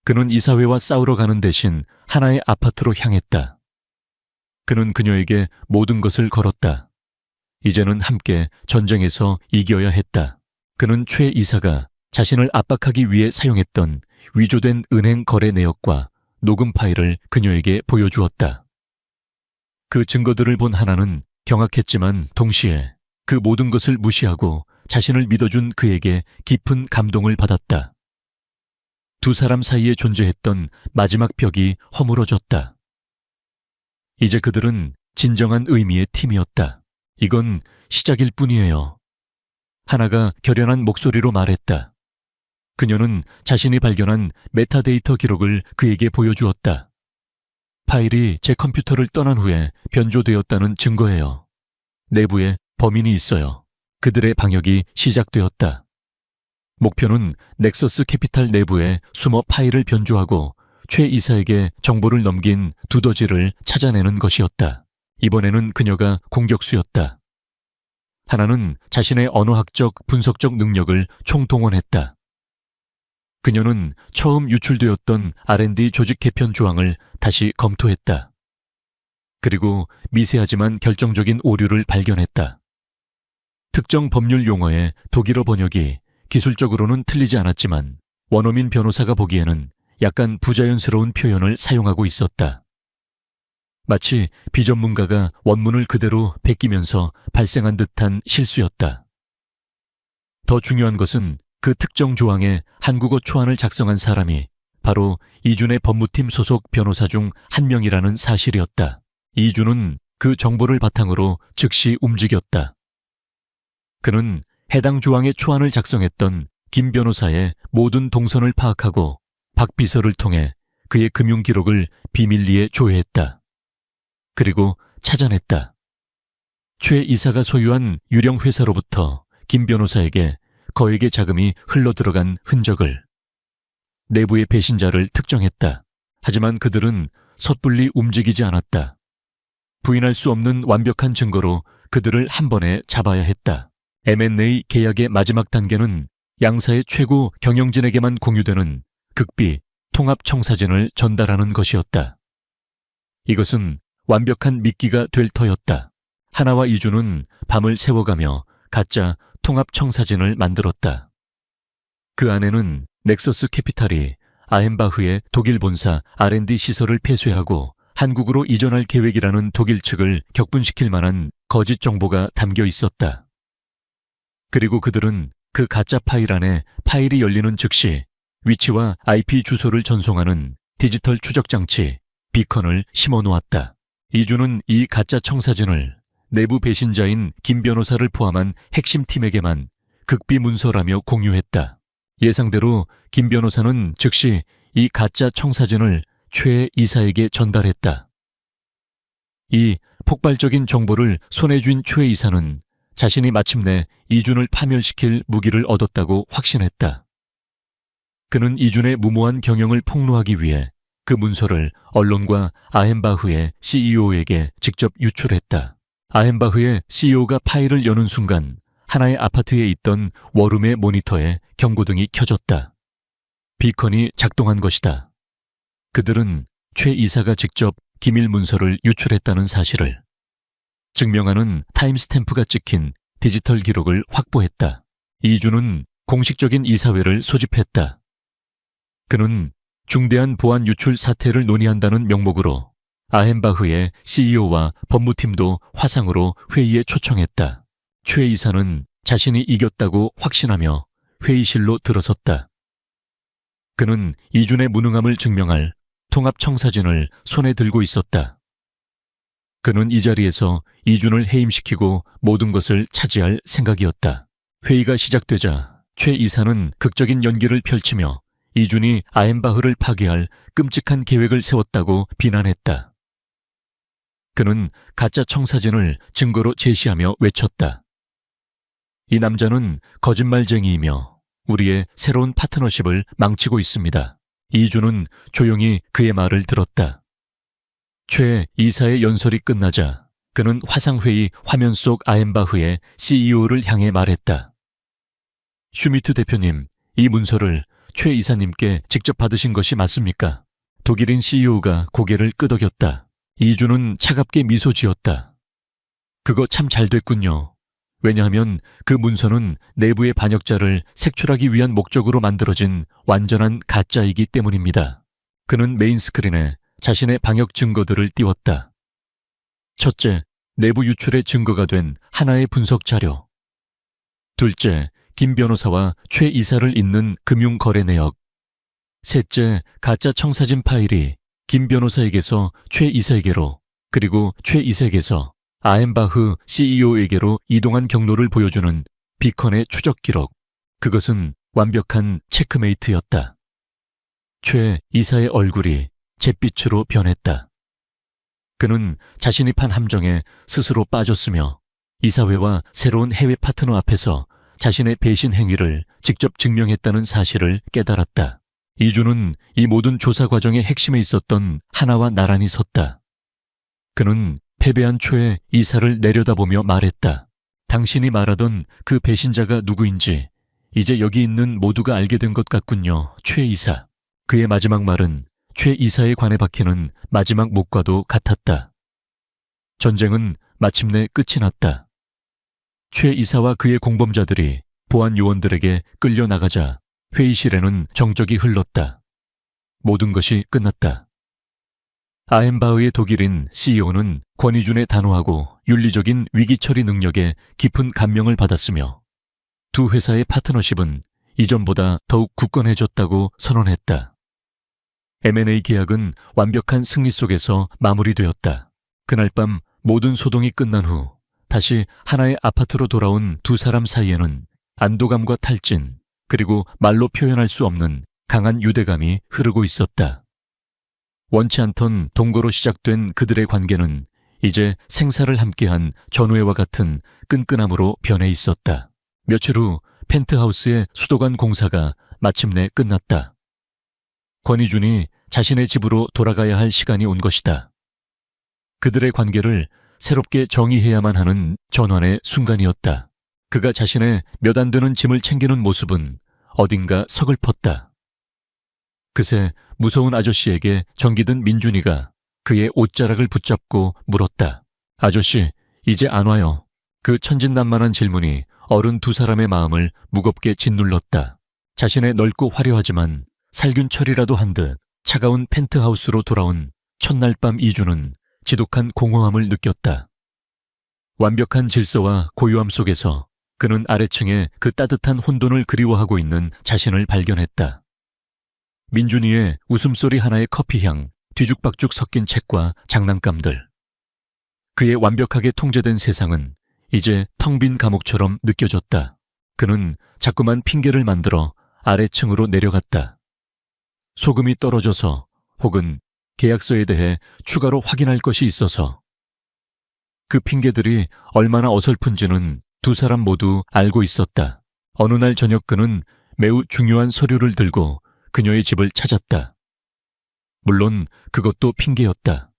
그는 이사회와 싸우러 가는 대신 하나의 아파트로 향했다. 그는 그녀에게 모든 것을 걸었다. 이제는 함께 전쟁에서 이겨야 했다. 그는 최 이사가 자신을 압박하기 위해 사용했던 위조된 은행 거래 내역과 녹음 파일을 그녀에게 보여주었다. 그 증거들을 본 하나는 경악했지만 동시에 그 모든 것을 무시하고 자신을 믿어준 그에게 깊은 감동을 받았다. 두 사람 사이에 존재했던 마지막 벽이 허물어졌다. 이제 그들은 진정한 의미의 팀이었다. 이건 시작일 뿐이에요. 하나가 결연한 목소리로 말했다. 그녀는 자신이 발견한 메타데이터 기록을 그에게 보여주었다. 파일이 제 컴퓨터를 떠난 후에 변조되었다는 증거예요. 내부에 범인이 있어요. 그들의 방역이 시작되었다. 목표는 넥서스 캐피탈 내부에 숨어 파일을 변조하고 최 이사에게 정보를 넘긴 두더지를 찾아내는 것이었다. 이번에는 그녀가 공격수였다. 하나는 자신의 언어학적, 분석적 능력을 총동원했다. 그녀는 처음 유출되었던 R&D 조직 개편 조항을 다시 검토했다. 그리고 미세하지만 결정적인 오류를 발견했다. 특정 법률 용어의 독일어 번역이 기술적으로는 틀리지 않았지만 원어민 변호사가 보기에는 약간 부자연스러운 표현을 사용하고 있었다. 마치 비전문가가 원문을 그대로 베끼면서 발생한 듯한 실수였다. 더 중요한 것은 그 특정 조항의 한국어 초안을 작성한 사람이 바로 이준의 법무팀 소속 변호사 중 한 명이라는 사실이었다. 이주는 그 정보를 바탕으로 즉시 움직였다. 그는 해당 조항의 초안을 작성했던 김 변호사의 모든 동선을 파악하고 박 비서를 통해 그의 금융 기록을 비밀리에 조회했다. 그리고 찾아냈다. 최 이사가 소유한 유령 회사로부터 김 변호사에게 거액의 자금이 흘러들어간 흔적을, 내부의 배신자를 특정했다. 하지만 그들은 섣불리 움직이지 않았다. 부인할 수 없는 완벽한 증거로 그들을 한 번에 잡아야 했다. M&A 계약의 마지막 단계는 양사의 최고 경영진에게만 공유되는 극비 통합청사진을 전달하는 것이었다. 이것은 완벽한 미끼가 될 터였다. 하나와 이주는 밤을 새워가며 가짜 통합청사진을 만들었다. 그 안에는 넥서스 캐피탈이 아헨바흐의 독일 본사 R&D 시설을 폐쇄하고 한국으로 이전할 계획이라는 독일 측을 격분시킬 만한 거짓 정보가 담겨 있었다. 그리고 그들은 그 가짜 파일 안에 파일이 열리는 즉시 위치와 IP 주소를 전송하는 디지털 추적 장치 비컨을 심어 놓았다. 이주는 이 가짜 청사진을 내부 배신자인 김 변호사를 포함한 핵심 팀에게만 극비 문서라며 공유했다. 예상대로 김 변호사는 즉시 이 가짜 청사진을 최 이사에게 전달했다. 이 폭발적인 정보를 손에 쥔 최 이사는 자신이 마침내 이준을 파멸시킬 무기를 얻었다고 확신했다. 그는 이준의 무모한 경영을 폭로하기 위해 그 문서를 언론과 아헨바흐의 CEO에게 직접 유출했다. 아헨바흐의 CEO가 파일을 여는 순간 하나의 아파트에 있던 워룸의 모니터에 경고등이 켜졌다. 비컨이 작동한 것이다. 그들은 최 이사가 직접 기밀 문서를 유출했다는 사실을 증명하는 타임스탬프가 찍힌 디지털 기록을 확보했다. 이주는 공식적인 이사회를 소집했다. 그는 중대한 보안 유출 사태를 논의한다는 명목으로 아헨바흐의 CEO와 법무팀도 화상으로 회의에 초청했다. 최 이사는 자신이 이겼다고 확신하며 회의실로 들어섰다. 그는 이준의 무능함을 증명할 통합청사진을 손에 들고 있었다. 그는 이 자리에서 이준을 해임시키고 모든 것을 차지할 생각이었다. 회의가 시작되자 최 이사는 극적인 연기를 펼치며 이준이 아헨바흐를 파괴할 끔찍한 계획을 세웠다고 비난했다. 그는 가짜 청사진을 증거로 제시하며 외쳤다. 이 남자는 거짓말쟁이이며 우리의 새로운 파트너십을 망치고 있습니다. 이준은 조용히 그의 말을 들었다. 최 이사의 연설이 끝나자 그는 화상회의 화면 속 아헨바흐의 CEO를 향해 말했다. 슈미트 대표님, 이 문서를 최 이사님께 직접 받으신 것이 맞습니까? 독일인 CEO가 고개를 끄덕였다. 이준은 차갑게 미소 지었다. 그거 참 잘 됐군요. 왜냐하면 그 문서는 내부의 반역자를 색출하기 위한 목적으로 만들어진 완전한 가짜이기 때문입니다. 그는 메인 스크린에 자신의 방역 증거들을 띄웠다. 첫째, 내부 유출의 증거가 된 하나의 분석 자료. 둘째, 김 변호사와 최 이사를 잇는 금융 거래 내역. 셋째, 가짜 청사진 파일이 김 변호사에게서 최 이사에게로 그리고 최 이사에게서 아헨바흐 CEO에게로 이동한 경로를 보여주는 비컨의 추적 기록. 그것은 완벽한 체크메이트였다. 최 이사의 얼굴이 잿빛으로 변했다. 그는 자신이 판 함정에 스스로 빠졌으며 이사회와 새로운 해외 파트너 앞에서 자신의 배신 행위를 직접 증명했다는 사실을 깨달았다. 이준은 이 모든 조사 과정의 핵심에 있었던 하나와 나란히 섰다. 그는 패배한 최 이사를 내려다보며 말했다. 당신이 말하던 그 배신자가 누구인지 이제 여기 있는 모두가 알게 된 것 같군요, 최 이사. 그의 마지막 말은 최 이사에 관해 박히는 마지막 목과도 같았다. 전쟁은 마침내 끝이 났다. 최 이사와 그의 공범자들이 보안 요원들에게 끌려나가자 회의실에는 정적이 흘렀다. 모든 것이 끝났다. 아헨바흐의 독일인 CEO는 권위준의 단호하고 윤리적인 위기 처리 능력에 깊은 감명을 받았으며 두 회사의 파트너십은 이전보다 더욱 굳건해졌다고 선언했다. M&A 계약은 완벽한 승리 속에서 마무리되었다. 그날 밤 모든 소동이 끝난 후 다시 하나의 아파트로 돌아온 두 사람 사이에는 안도감과 탈진, 그리고 말로 표현할 수 없는 강한 유대감이 흐르고 있었다. 원치 않던 동거로 시작된 그들의 관계는 이제 생사를 함께한 전우애와 같은 끈끈함으로 변해 있었다. 며칠 후 펜트하우스의 수도관 공사가 마침내 끝났다. 권희준이 자신의 집으로 돌아가야 할 시간이 온 것이다. 그들의 관계를 새롭게 정의해야만 하는 전환의 순간이었다. 그가 자신의 몇 안 되는 짐을 챙기는 모습은 어딘가 서글펐다. 그새 무서운 아저씨에게 정기든 민준이가 그의 옷자락을 붙잡고 물었다. 아저씨, 이제 안 와요. 그 천진난만한 질문이 어른 두 사람의 마음을 무겁게 짓눌렀다. 자신의 넓고 화려하지만 살균처리라도 한 듯 차가운 펜트하우스로 돌아온 첫날 밤 이주는 지독한 공허함을 느꼈다. 완벽한 질서와 고요함 속에서 그는 아래층에 그 따뜻한 혼돈을 그리워하고 있는 자신을 발견했다. 민준이의 웃음소리 하나의 커피향, 뒤죽박죽 섞인 책과 장난감들. 그의 완벽하게 통제된 세상은 이제 텅 빈 감옥처럼 느껴졌다. 그는 자꾸만 핑계를 만들어 아래층으로 내려갔다. 소금이 떨어져서 혹은 계약서에 대해 추가로 확인할 것이 있어서. 그 핑계들이 얼마나 어설픈지는 두 사람 모두 알고 있었다. 어느 날 저녁 그는 매우 중요한 서류를 들고 그녀의 집을 찾았다. 물론 그것도 핑계였다.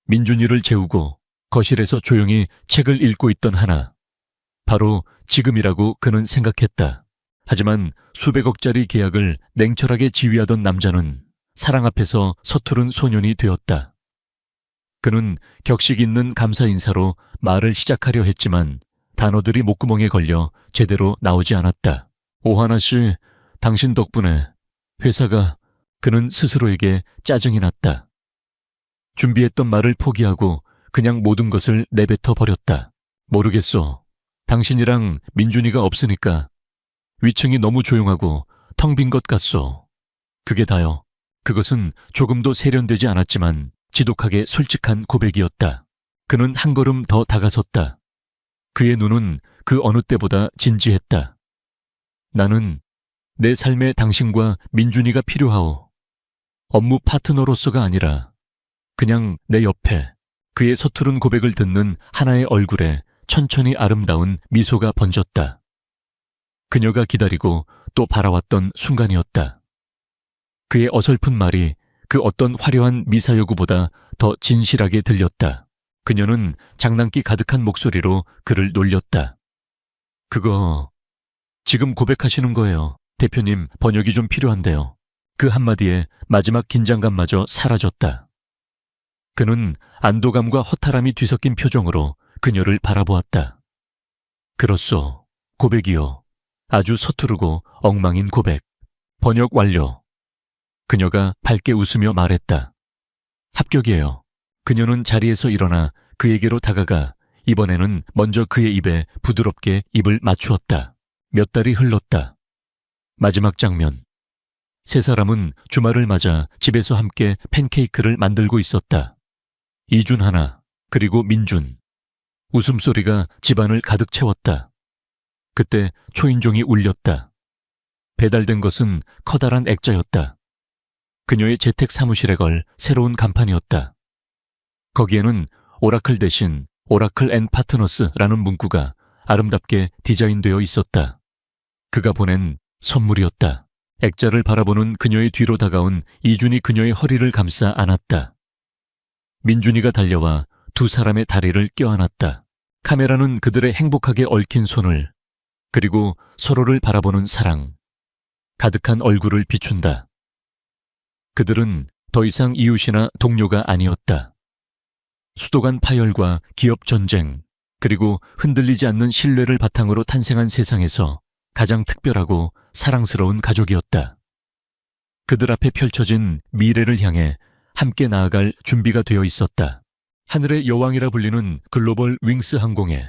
민준이를 재우고 거실에서 조용히 책을 읽고 있던 하나. 바로 지금이라고 그는 생각했다. 하지만 수백억짜리 계약을 냉철하게 지휘하던 남자는 사랑 앞에서 서투른 소년이 되었다. 그는 격식 있는 감사 인사로 말을 시작하려 했지만 단어들이 목구멍에 걸려 제대로 나오지 않았다. 오하나 씨, 당신 덕분에 회사가... 그는 스스로에게 짜증이 났다. 준비했던 말을 포기하고 그냥 모든 것을 내뱉어 버렸다. 모르겠어. 당신이랑 민준이가 없으니까 위층이 너무 조용하고 텅 빈 것 같소. 그게 다요. 그것은 조금도 세련되지 않았지만 지독하게 솔직한 고백이었다. 그는 한 걸음 더 다가섰다. 그의 눈은 그 어느 때보다 진지했다. 나는 내 삶에 당신과 민준이가 필요하오. 업무 파트너로서가 아니라 그냥 내 옆에. 그의 서투른 고백을 듣는 하나의 얼굴에 천천히 아름다운 미소가 번졌다. 그녀가 기다리고 또 바라왔던 순간이었다. 그의 어설픈 말이 그 어떤 화려한 미사여구보다 더 진실하게 들렸다. 그녀는 장난기 가득한 목소리로 그를 놀렸다. 그거 지금 고백하시는 거예요. 대표님, 번역이 좀 필요한데요. 그 한마디에 마지막 긴장감마저 사라졌다. 그는 안도감과 허탈함이 뒤섞인 표정으로 그녀를 바라보았다. 그렇소. 고백이요. 아주 서투르고 엉망인 고백. 번역 완료. 그녀가 밝게 웃으며 말했다. 합격이에요. 그녀는 자리에서 일어나 그에게로 다가가 이번에는 먼저 그의 입에 부드럽게 입을 맞추었다. 몇 달이 흘렀다. 마지막 장면. 세 사람은 주말을 맞아 집에서 함께 팬케이크를 만들고 있었다. 이준 하나, 그리고 민준. 웃음소리가 집안을 가득 채웠다. 그때 초인종이 울렸다. 배달된 것은 커다란 액자였다. 그녀의 재택 사무실에 걸 새로운 간판이었다. 거기에는 오라클 대신 오라클 앤 파트너스라는 문구가 아름답게 디자인되어 있었다. 그가 보낸 선물이었다. 액자를 바라보는 그녀의 뒤로 다가온 이준이 그녀의 허리를 감싸 안았다. 민준이가 달려와 두 사람의 다리를 껴안았다. 카메라는 그들의 행복하게 얽힌 손을, 그리고 서로를 바라보는 사랑, 가득한 얼굴을 비춘다. 그들은 더 이상 이웃이나 동료가 아니었다. 수도관 파열과 기업 전쟁, 그리고 흔들리지 않는 신뢰를 바탕으로 탄생한 세상에서 가장 특별하고 사랑스러운 가족이었다. 그들 앞에 펼쳐진 미래를 향해 함께 나아갈 준비가 되어 있었다. 하늘의 여왕이라 불리는 글로벌 윙스 항공의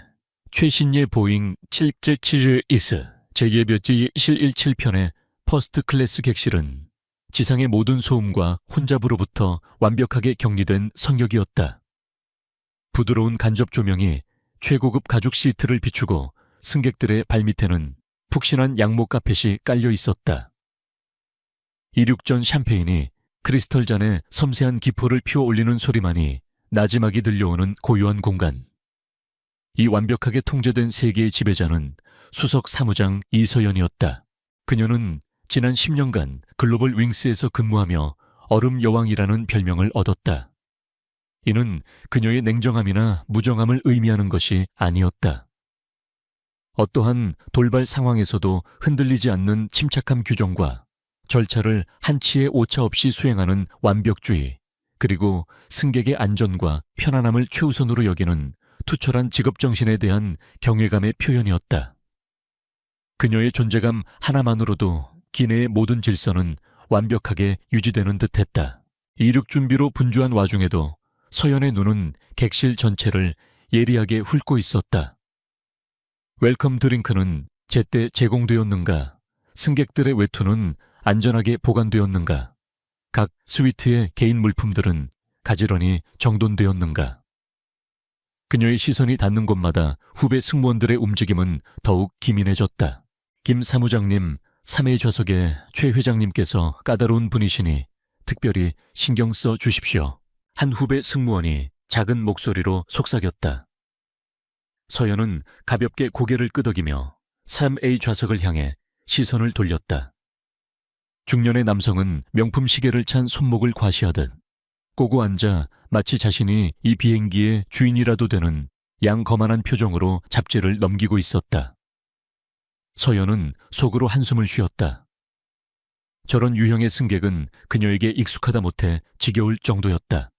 최신의 보잉 777-2 제2의 117편의 퍼스트 클래스 객실은 지상의 모든 소음과 혼잡으로부터 완벽하게 격리된 성역이었다. 부드러운 간접 조명이 최고급 가죽 시트를 비추고 승객들의 발밑에는 푹신한 양목 카펫이 깔려 있었다. 이륙전 샴페인이 크리스털 잔에 섬세한 기포를 피워 올리는 소리만이 나지막이 들려오는 고요한 공간. 이 완벽하게 통제된 세계의 지배자는 수석 사무장 이서연이었다. 그녀는 지난 10년간 글로벌 윙스에서 근무하며 얼음 여왕이라는 별명을 얻었다. 이는 그녀의 냉정함이나 무정함을 의미하는 것이 아니었다. 어떠한 돌발 상황에서도 흔들리지 않는 침착함 규정과 절차를 한치의 오차 없이 수행하는 완벽주의, 그리고 승객의 안전과 편안함을 최우선으로 여기는 투철한 직업정신에 대한 경외감의 표현이었다. 그녀의 존재감 하나만으로도 기내의 모든 질서는 완벽하게 유지되는 듯했다. 이륙 준비로 분주한 와중에도 서연의 눈은 객실 전체를 예리하게 훑고 있었다. 웰컴 드링크는 제때 제공되었는가? 승객들의 외투는 안전하게 보관되었는가? 각 스위트의 개인 물품들은 가지런히 정돈되었는가? 그녀의 시선이 닿는 곳마다 후배 승무원들의 움직임은 더욱 기민해졌다. 김 사무장님, 3회 좌석에 최 회장님께서 까다로운 분이시니 특별히 신경 써 주십시오. 한 후배 승무원이 작은 목소리로 속삭였다. 서연은 가볍게 고개를 끄덕이며 3A 좌석을 향해 시선을 돌렸다. 중년의 남성은 명품 시계를 찬 손목을 과시하듯 꼬고 앉아 마치 자신이 이 비행기의 주인이라도 되는 양거만한 표정으로 잡지를 넘기고 있었다. 서연은 속으로 한숨을 쉬었다. 저런 유형의 승객은 그녀에게 익숙하다 못해 지겨울 정도였다.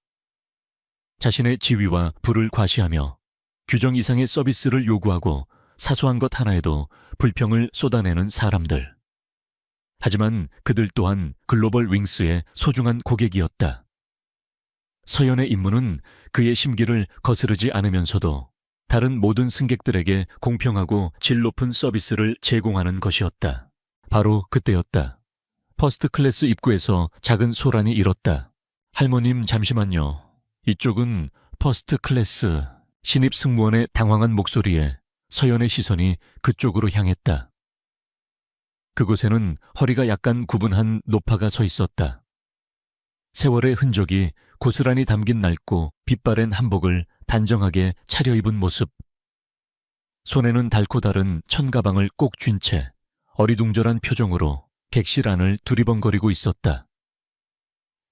자신의 지위와 부를 과시하며 규정 이상의 서비스를 요구하고 사소한 것 하나에도 불평을 쏟아내는 사람들. 하지만 그들 또한 글로벌 윙스의 소중한 고객이었다. 서연의 임무는 그의 심기를 거스르지 않으면서도 다른 모든 승객들에게 공평하고 질 높은 서비스를 제공하는 것이었다. 바로 그때였다. 퍼스트 클래스 입구에서 작은 소란이 일었다. 할머님 잠시만요. 이쪽은 퍼스트 클래스. 신입 승무원의 당황한 목소리에 서연의 시선이 그쪽으로 향했다. 그곳에는 허리가 약간 구분한 노파가 서 있었다. 세월의 흔적이 고스란히 담긴 낡고 빛바랜 한복을 단정하게 차려입은 모습. 손에는 닳고 다른 천가방을 꼭 쥔 채 어리둥절한 표정으로 객실 안을 두리번거리고 있었다.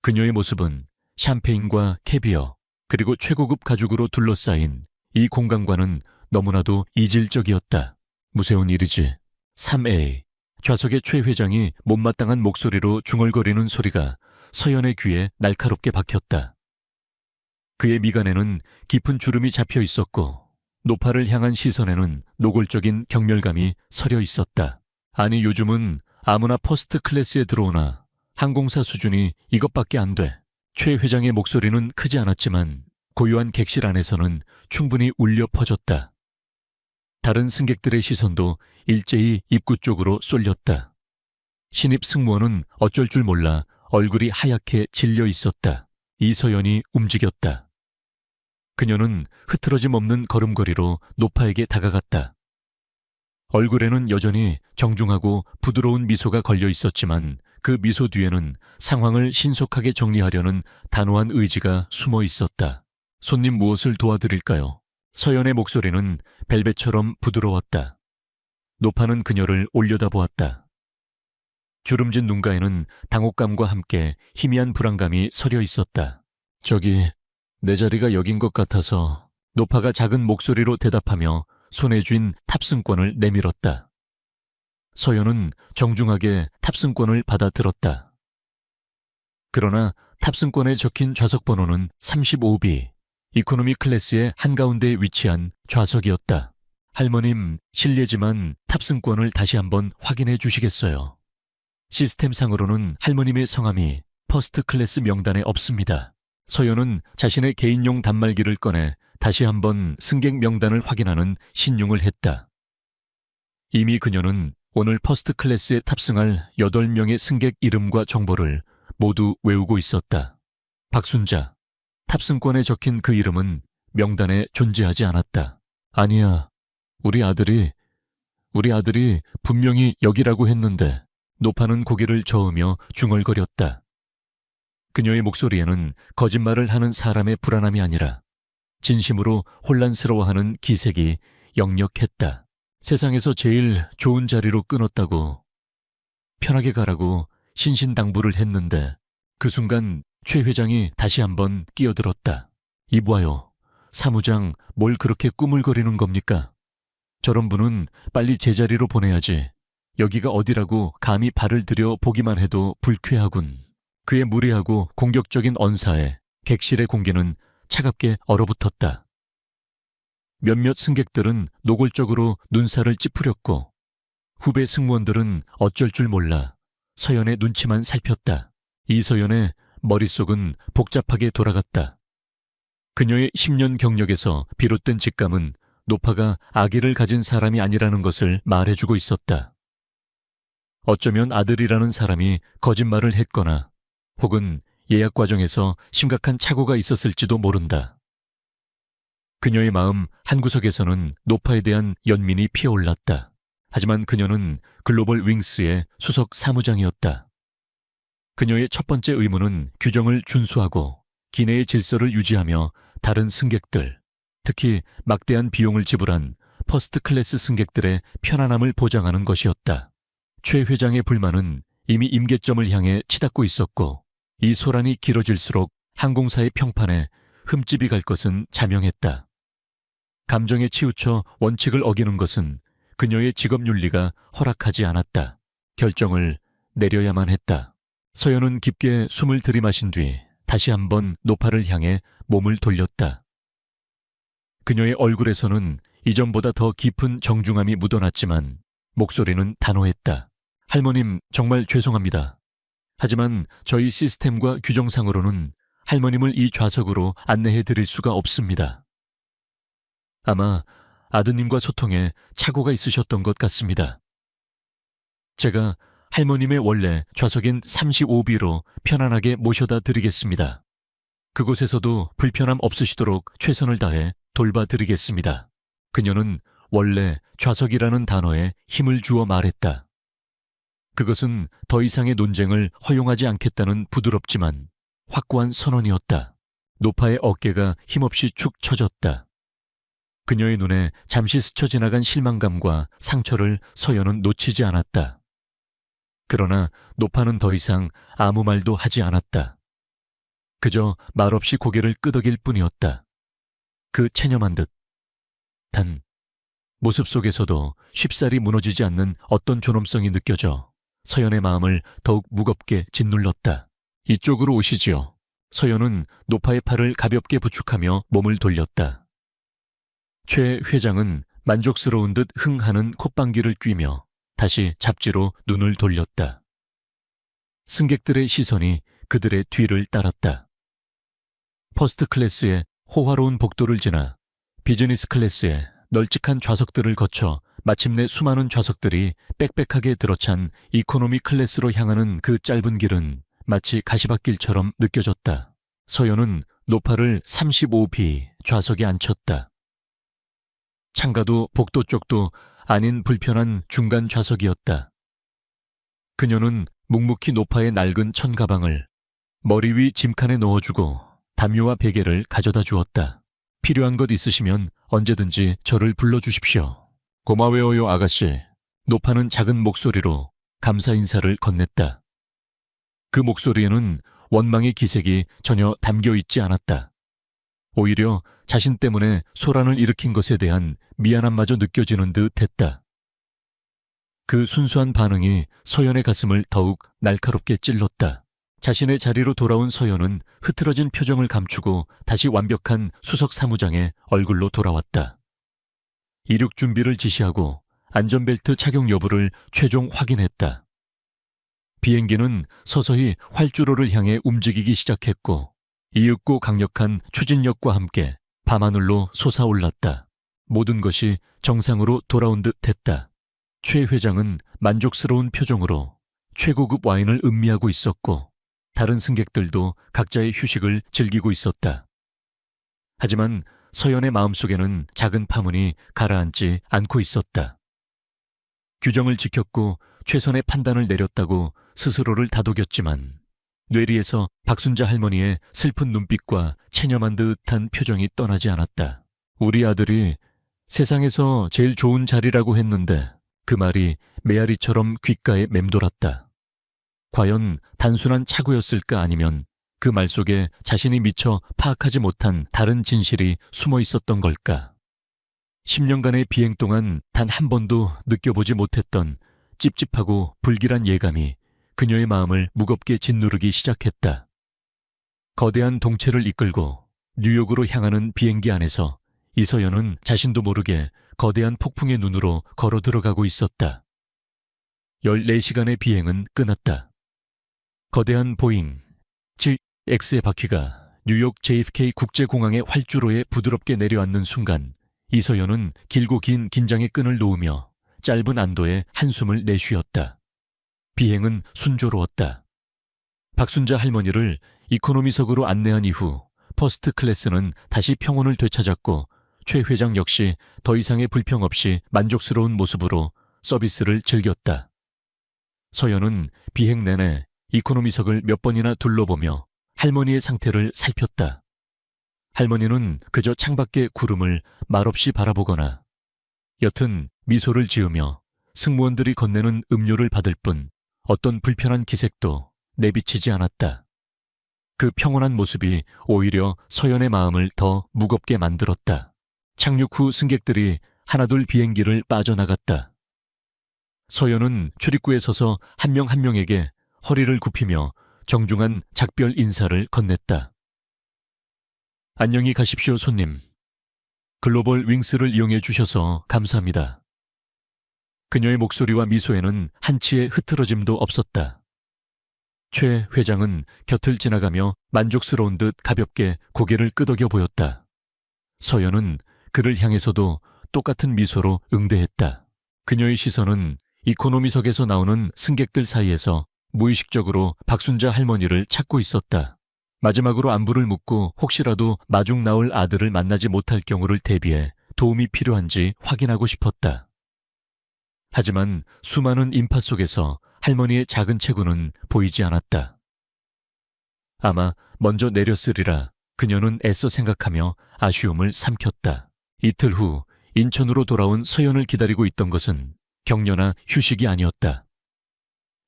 그녀의 모습은 샴페인과 캐비어, 그리고 최고급 가죽으로 둘러싸인 이 공간과는 너무나도 이질적이었다. 무서운 일이지. 3A. 좌석의 최 회장이 못마땅한 목소리로 중얼거리는 소리가 서연의 귀에 날카롭게 박혔다. 그의 미간에는 깊은 주름이 잡혀 있었고 노파를 향한 시선에는 노골적인 경멸감이 서려 있었다. 아니 요즘은 아무나 퍼스트 클래스에 들어오나 항공사 수준이 이것밖에 안 돼. 최 회장의 목소리는 크지 않았지만 고요한 객실 안에서는 충분히 울려 퍼졌다. 다른 승객들의 시선도 일제히 입구 쪽으로 쏠렸다. 신입 승무원은 어쩔 줄 몰라 얼굴이 하얗게 질려 있었다. 이서연이 움직였다. 그녀는 흐트러짐 없는 걸음걸이로 노파에게 다가갔다. 얼굴에는 여전히 정중하고 부드러운 미소가 걸려 있었지만 그 미소 뒤에는 상황을 신속하게 정리하려는 단호한 의지가 숨어 있었다. 손님 무엇을 도와드릴까요? 서연의 목소리는 벨벳처럼 부드러웠다. 노파는 그녀를 올려다보았다. 주름진 눈가에는 당혹감과 함께 희미한 불안감이 서려 있었다. 저기, 내 자리가 여긴 것 같아서. 노파가 작은 목소리로 대답하며 손에 쥔 탑승권을 내밀었다. 서연은 정중하게 탑승권을 받아들었다. 그러나 탑승권에 적힌 좌석 번호는 35B, 이코노미 클래스의 한가운데에 위치한 좌석이었다. 할머님, 실례지만 탑승권을 다시 한번 확인해 주시겠어요? 시스템상으로는 할머님의 성함이 퍼스트 클래스 명단에 없습니다. 서연은 자신의 개인용 단말기를 꺼내 다시 한번 승객 명단을 확인하는 신용을 했다. 이미 그녀는 오늘 퍼스트 클래스에 탑승할 8명의 승객 이름과 정보를 모두 외우고 있었다. 박순자. 탑승권에 적힌 그 이름은 명단에 존재하지 않았다. 아니야, 우리 아들이 분명히 여기라고 했는데. 노파는 고개를 저으며 중얼거렸다. 그녀의 목소리에는 거짓말을 하는 사람의 불안함이 아니라 진심으로 혼란스러워하는 기색이 역력했다. 세상에서 제일 좋은 자리로 끊었다고, 편하게 가라고 신신당부를 했는데 그 순간 최 회장이 다시 한번 끼어들었다. 이봐요, 사무장, 뭘 그렇게 꾸물거리는 겁니까? 저런 분은 빨리 제자리로 보내야지. 여기가 어디라고 감히 발을 들여 보기만 해도 불쾌하군. 그의 무례하고 공격적인 언사에 객실의 공기는 차갑게 얼어붙었다. 몇몇 승객들은 노골적으로 눈살을 찌푸렸고 후배 승무원들은 어쩔 줄 몰라 서연의 눈치만 살폈다. 이서연의 머릿속은 복잡하게 돌아갔다. 그녀의 10년 경력에서 비롯된 직감은 노파가 아기를 가진 사람이 아니라는 것을 말해주고 있었다. 어쩌면 아들이라는 사람이 거짓말을 했거나 혹은 예약 과정에서 심각한 착오가 있었을지도 모른다. 그녀의 마음 한구석에서는 노파에 대한 연민이 피어올랐다. 하지만 그녀는 글로벌 윙스의 수석 사무장이었다. 그녀의 첫 번째 의무는 규정을 준수하고 기내의 질서를 유지하며 다른 승객들, 특히 막대한 비용을 지불한 퍼스트 클래스 승객들의 편안함을 보장하는 것이었다. 최 회장의 불만은 이미 임계점을 향해 치닫고 있었고 이 소란이 길어질수록 항공사의 평판에 흠집이 갈 것은 자명했다. 감정에 치우쳐 원칙을 어기는 것은 그녀의 직업윤리가 허락하지 않았다. 결정을 내려야만 했다. 서연은 깊게 숨을 들이마신 뒤 다시 한번 노파를 향해 몸을 돌렸다. 그녀의 얼굴에서는 이전보다 더 깊은 정중함이 묻어났지만 목소리는 단호했다. 할머님, 정말 죄송합니다. 하지만 저희 시스템과 규정상으로는 할머님을 이 좌석으로 안내해 드릴 수가 없습니다. 아마 아드님과 소통에 착오가 있으셨던 것 같습니다. 제가 할머님의 원래 좌석인 35B로 편안하게 모셔다 드리겠습니다. 그곳에서도 불편함 없으시도록 최선을 다해 돌봐드리겠습니다. 그녀는 원래 좌석이라는 단어에 힘을 주어 말했다. 그것은 더 이상의 논쟁을 허용하지 않겠다는 부드럽지만 확고한 선언이었다. 노파의 어깨가 힘없이 축 처졌다. 그녀의 눈에 잠시 스쳐 지나간 실망감과 상처를 서연은 놓치지 않았다. 그러나 노파는 더 이상 아무 말도 하지 않았다. 그저 말없이 고개를 끄덕일 뿐이었다. 그 체념한 듯. 단, 모습 속에서도 쉽사리 무너지지 않는 어떤 존엄성이 느껴져 서연의 마음을 더욱 무겁게 짓눌렀다. 이쪽으로 오시지요. 서연은 노파의 팔을 가볍게 부축하며 몸을 돌렸다. 최 회장은 만족스러운 듯 흥하는 콧방귀를 뀌며 다시 잡지로 눈을 돌렸다. 승객들의 시선이 그들의 뒤를 따랐다. 퍼스트 클래스의 호화로운 복도를 지나 비즈니스 클래스의 널찍한 좌석들을 거쳐 마침내 수많은 좌석들이 빽빽하게 들어찬 이코노미 클래스로 향하는 그 짧은 길은 마치 가시밭길처럼 느껴졌다. 서연은 노파를 35B 좌석에 앉혔다. 창가도 복도 쪽도 아닌 불편한 중간 좌석이었다. 그녀는 묵묵히 노파의 낡은 천가방을 머리 위 짐칸에 넣어주고 담요와 베개를 가져다 주었다. 필요한 것 있으시면 언제든지 저를 불러주십시오. 고마워요, 아가씨. 노파는 작은 목소리로 감사 인사를 건넸다. 그 목소리에는 원망의 기색이 전혀 담겨 있지 않았다. 오히려 자신 때문에 소란을 일으킨 것에 대한 미안함마저 느껴지는 듯 했다. 그 순수한 반응이 서연의 가슴을 더욱 날카롭게 찔렀다. 자신의 자리로 돌아온 서연은 흐트러진 표정을 감추고 다시 완벽한 수석 사무장의 얼굴로 돌아왔다. 이륙 준비를 지시하고 안전벨트 착용 여부를 최종 확인했다. 비행기는 서서히 활주로를 향해 움직이기 시작했고 이윽고 강력한 추진력과 함께 밤하늘로 솟아올랐다. 모든 것이 정상으로 돌아온 듯 했다. 최 회장은 만족스러운 표정으로 최고급 와인을 음미하고 있었고 다른 승객들도 각자의 휴식을 즐기고 있었다. 하지만 서연의 마음속에는 작은 파문이 가라앉지 않고 있었다. 규정을 지켰고 최선의 판단을 내렸다고 스스로를 다독였지만 뇌리에서 박순자 할머니의 슬픈 눈빛과 체념한 듯한 표정이 떠나지 않았다. 우리 아들이 세상에서 제일 좋은 자리라고 했는데 그 말이 메아리처럼 귓가에 맴돌았다. 과연 단순한 착오였을까 아니면 그 말 속에 자신이 미처 파악하지 못한 다른 진실이 숨어 있었던 걸까? 10년간의 비행 동안 단 한 번도 느껴보지 못했던 찝찝하고 불길한 예감이 그녀의 마음을 무겁게 짓누르기 시작했다. 거대한 동체를 이끌고 뉴욕으로 향하는 비행기 안에서 이서연은 자신도 모르게 거대한 폭풍의 눈으로 걸어 들어가고 있었다. 14시간의 비행은 끝났다. 거대한 보잉 GX의 바퀴가 뉴욕 JFK 국제공항의 활주로에 부드럽게 내려앉는 순간 이서연은 길고 긴 긴장의 끈을 놓으며 짧은 안도의 한숨을 내쉬었다. 비행은 순조로웠다. 박순자 할머니를 이코노미석으로 안내한 이후 퍼스트 클래스는 다시 평온을 되찾았고 최 회장 역시 더 이상의 불평 없이 만족스러운 모습으로 서비스를 즐겼다. 서연은 비행 내내 이코노미석을 몇 번이나 둘러보며 할머니의 상태를 살폈다. 할머니는 그저 창밖의 구름을 말없이 바라보거나 옅은 미소를 지으며 승무원들이 건네는 음료를 받을 뿐 어떤 불편한 기색도 내비치지 않았다. 그 평온한 모습이 오히려 서연의 마음을 더 무겁게 만들었다. 착륙 후 승객들이 하나둘 비행기를 빠져나갔다. 서연은 출입구에 서서 한 명 한 명에게 허리를 굽히며 정중한 작별 인사를 건넸다. 안녕히 가십시오, 손님. 글로벌 윙스를 이용해 주셔서 감사합니다. 그녀의 목소리와 미소에는 한치의 흐트러짐도 없었다. 최 회장은 곁을 지나가며 만족스러운 듯 가볍게 고개를 끄덕여 보였다. 서연은 그를 향해서도 똑같은 미소로 응대했다. 그녀의 시선은 이코노미석에서 나오는 승객들 사이에서 무의식적으로 박순자 할머니를 찾고 있었다. 마지막으로 안부를 묻고 혹시라도 마중 나올 아들을 만나지 못할 경우를 대비해 도움이 필요한지 확인하고 싶었다. 하지만 수많은 인파 속에서 할머니의 작은 체구는 보이지 않았다. 아마 먼저 내렸으리라 그녀는 애써 생각하며 아쉬움을 삼켰다. 이틀 후 인천으로 돌아온 서연을 기다리고 있던 것은 격려나 휴식이 아니었다.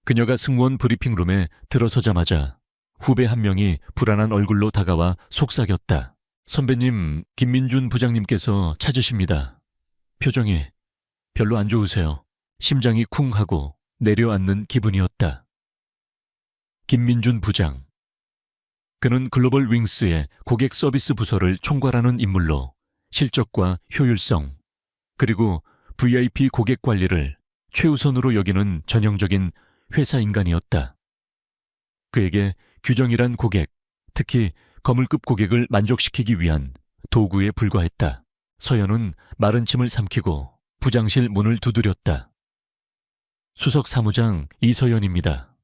그녀가 승무원 브리핑룸에 들어서자마자 후배 한 명이 불안한 얼굴로 다가와 속삭였다. 선배님, 김민준 부장님께서 찾으십니다. 표정이 별로 안 좋으세요. 심장이 쿵 하고 내려앉는 기분이었다. 김민준 부장. 그는 글로벌 윙스의 고객 서비스 부서를 총괄하는 인물로 실적과 효율성, 그리고 VIP 고객 관리를 최우선으로 여기는 전형적인 회사 인간이었다. 그에게 규정이란 고객, 특히 거물급 고객을 만족시키기 위한 도구에 불과했다. 서연은 마른 침을 삼키고 부장실 문을 두드렸다. 수석 사무장 이서연입니다.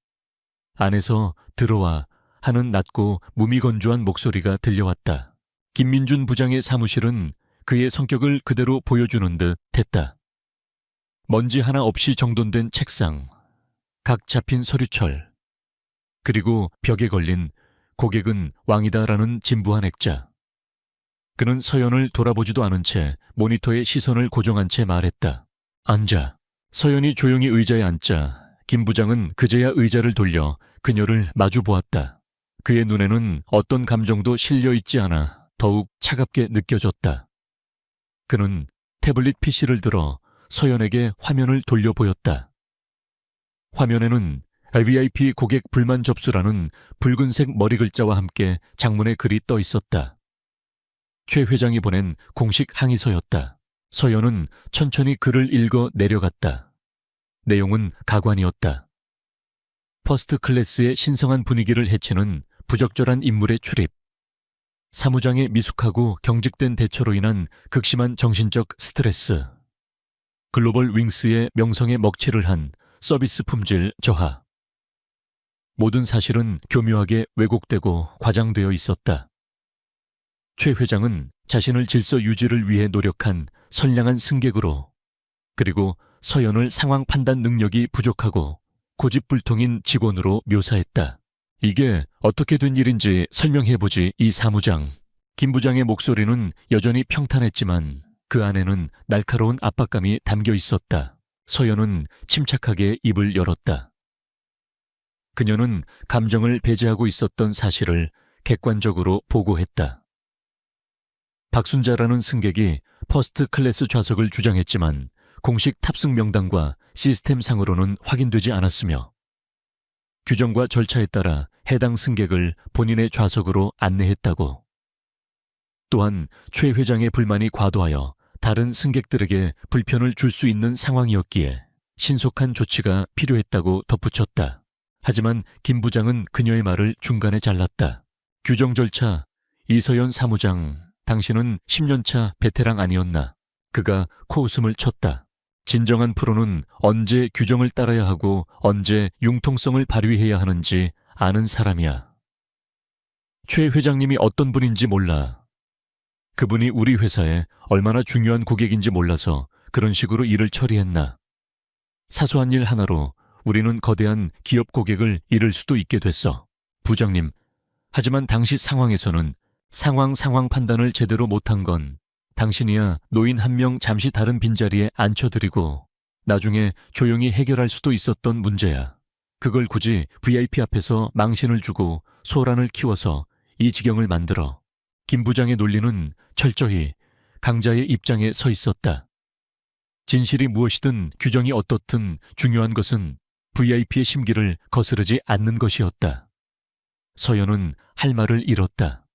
안에서 들어와 하는 낮고 무미건조한 목소리가 들려왔다. 김민준 부장의 사무실은 그의 성격을 그대로 보여주는 듯 했다. 먼지 하나 없이 정돈된 책상, 각 잡힌 서류철, 그리고 벽에 걸린 고객은 왕이다라는 진부한 액자. 그는 서연을 돌아보지도 않은 채 모니터에 시선을 고정한 채 말했다. 앉아. 서연이 조용히 의자에 앉자 김 부장은 그제야 의자를 돌려 그녀를 마주 보았다. 그의 눈에는 어떤 감정도 실려 있지 않아 더욱 차갑게 느껴졌다. 그는 태블릿 PC를 들어 서연에게 화면을 돌려 보였다. 화면에는 VIP 고객 불만 접수라는 붉은색 머리 글자와 함께 장문의 글이 떠 있었다. 최 회장이 보낸 공식 항의서였다. 서연은 천천히 글을 읽어 내려갔다. 내용은 가관이었다. 퍼스트 클래스의 신성한 분위기를 해치는 부적절한 인물의 출입, 사무장의 미숙하고 경직된 대처로 인한 극심한 정신적 스트레스, 글로벌 윙스의 명성에 먹칠을 한 서비스 품질 저하. 모든 사실은 교묘하게 왜곡되고 과장되어 있었다. 최 회장은 자신을 질서 유지를 위해 노력한 선량한 승객으로, 그리고 서연을 상황 판단 능력이 부족하고 고집불통인 직원으로 묘사했다. 이게 어떻게 된 일인지 설명해보지, 이 사무장. 김 부장의 목소리는 여전히 평탄했지만 그 안에는 날카로운 압박감이 담겨 있었다. 서연은 침착하게 입을 열었다. 그녀는 감정을 배제하고 있었던 사실을 객관적으로 보고했다. 박순자라는 승객이 퍼스트 클래스 좌석을 주장했지만 공식 탑승 명단과 시스템상으로는 확인되지 않았으며 규정과 절차에 따라 해당 승객을 본인의 좌석으로 안내했다고. 또한 최 회장의 불만이 과도하여 다른 승객들에게 불편을 줄 수 있는 상황이었기에 신속한 조치가 필요했다고 덧붙였다. 하지만 김 부장은 그녀의 말을 중간에 잘랐다. 규정 절차, 이서연 사무장, 당신은 10년차 베테랑 아니었나? 그가 코웃음을 쳤다. 진정한 프로는 언제 규정을 따라야 하고 언제 융통성을 발휘해야 하는지 아는 사람이야. 최 회장님이 어떤 분인지 몰라. 그분이 우리 회사에 얼마나 중요한 고객인지 몰라서 그런 식으로 일을 처리했나. 사소한 일 하나로 우리는 거대한 기업 고객을 잃을 수도 있게 됐어. 부장님, 하지만 당시 상황에서는 상황 판단을 제대로 못한 건 당신이야 노인 한 명 잠시 다른 빈자리에 앉혀드리고 나중에 조용히 해결할 수도 있었던 문제야. 그걸 굳이 VIP 앞에서 망신을 주고 소란을 키워서 이 지경을 만들어. 김 부장의 논리는 철저히 강자의 입장에 서 있었다. 진실이 무엇이든 규정이 어떻든 중요한 것은 VIP의 심기를 거스르지 않는 것이었다. 서연은 할 말을 잃었다.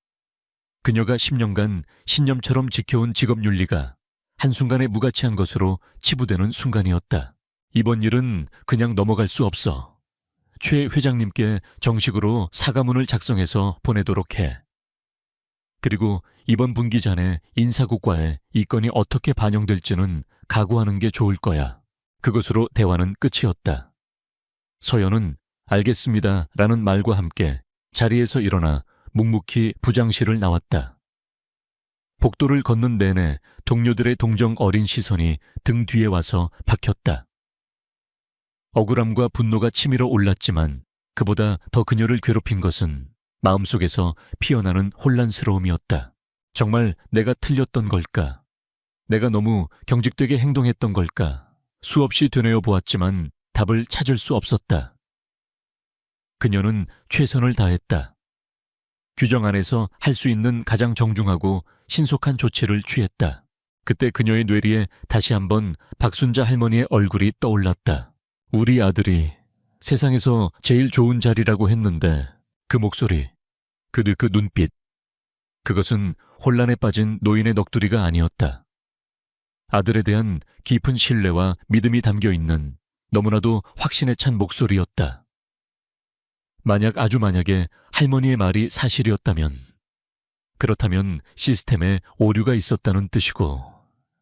그녀가 10년간 신념처럼 지켜온 직업윤리가 한순간에 무가치한 것으로 치부되는 순간이었다. 이번 일은 그냥 넘어갈 수 없어. 최 회장님께 정식으로 사과문을 작성해서 보내도록 해. 그리고 이번 분기 전에 인사국과에 이 건이 어떻게 반영될지는 각오하는 게 좋을 거야. 그것으로 대화는 끝이었다. 서연은 알겠습니다 라는 말과 함께 자리에서 일어나 묵묵히 부장실을 나왔다. 복도를 걷는 내내 동료들의 동정 어린 시선이 등 뒤에 와서 박혔다. 억울함과 분노가 치밀어 올랐지만 그보다 더 그녀를 괴롭힌 것은 마음속에서 피어나는 혼란스러움이었다. 정말 내가 틀렸던 걸까? 내가 너무 경직되게 행동했던 걸까? 수없이 되뇌어 보았지만 답을 찾을 수 없었다. 그녀는 최선을 다했다. 규정 안에서 할 수 있는 가장 정중하고 신속한 조치를 취했다. 그때 그녀의 뇌리에 다시 한번 박순자 할머니의 얼굴이 떠올랐다. 우리 아들이 세상에서 제일 좋은 자리라고 했는데 그 목소리, 그 눈빛, 그것은 혼란에 빠진 노인의 넋두리가 아니었다. 아들에 대한 깊은 신뢰와 믿음이 담겨있는 너무나도 확신에 찬 목소리였다. 아주 만약에 할머니의 말이 사실이었다면, 그렇다면 시스템에 오류가 있었다는 뜻이고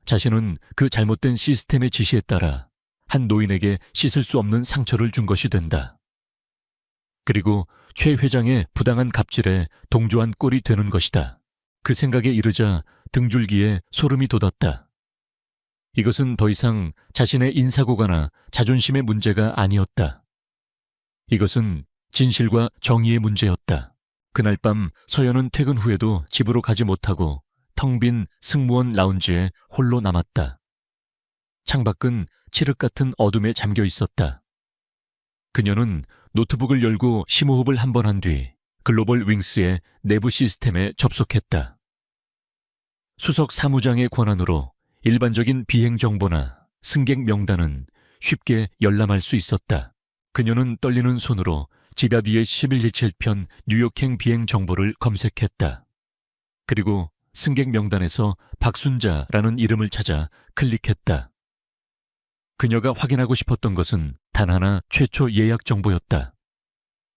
자신은 그 잘못된 시스템의 지시에 따라 한 노인에게 씻을 수 없는 상처를 준 것이 된다. 그리고 최 회장의 부당한 갑질에 동조한 꼴이 되는 것이다. 그 생각에 이르자 등줄기에 소름이 돋았다. 이것은 더 이상 자신의 인사고과나 자존심의 문제가 아니었다. 이것은 진실과 정의의 문제였다. 그날 밤 서연은 퇴근 후에도 집으로 가지 못하고 텅 빈 승무원 라운지에 홀로 남았다. 창밖은 칠흑 같은 어둠에 잠겨 있었다. 그녀는 노트북을 열고 심호흡을 한 번 한 뒤 글로벌 윙스의 내부 시스템에 접속했다. 수석 사무장의 권한으로 일반적인 비행 정보나 승객 명단은 쉽게 열람할 수 있었다. 그녀는 떨리는 손으로 지갑 위의 1127편 뉴욕행 비행 정보를 검색했다. 그리고 승객 명단에서 박순자라는 이름을 찾아 클릭했다. 그녀가 확인하고 싶었던 것은 단 하나 최초 예약 정보였다.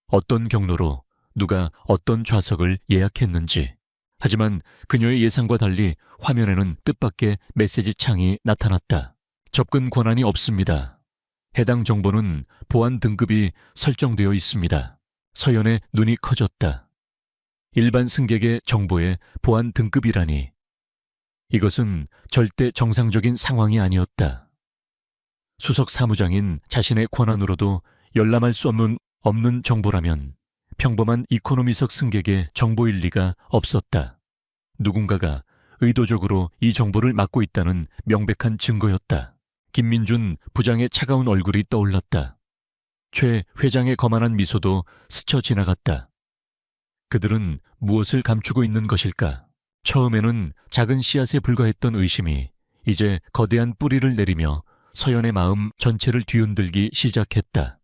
어떤 경로로 누가 어떤 좌석을 예약했는지. 하지만 그녀의 예상과 달리 화면에는 뜻밖의 메시지 창이 나타났다. 접근 권한이 없습니다. 해당 정보는 보안 등급이 설정되어 있습니다. 서연의 눈이 커졌다. 일반 승객의 정보에 보안 등급이라니. 이것은 절대 정상적인 상황이 아니었다. 수석 사무장인 자신의 권한으로도 열람할 수 없는 정보라면 평범한 이코노미석 승객의 정보일 리가 없었다. 누군가가 의도적으로 이 정보를 막고 있다는 명백한 증거였다. 김민준 부장의 차가운 얼굴이 떠올랐다. 최 회장의 거만한 미소도 스쳐 지나갔다. 그들은 무엇을 감추고 있는 것일까? 처음에는 작은 씨앗에 불과했던 의심이 이제 거대한 뿌리를 내리며 서연의 마음 전체를 뒤흔들기 시작했다.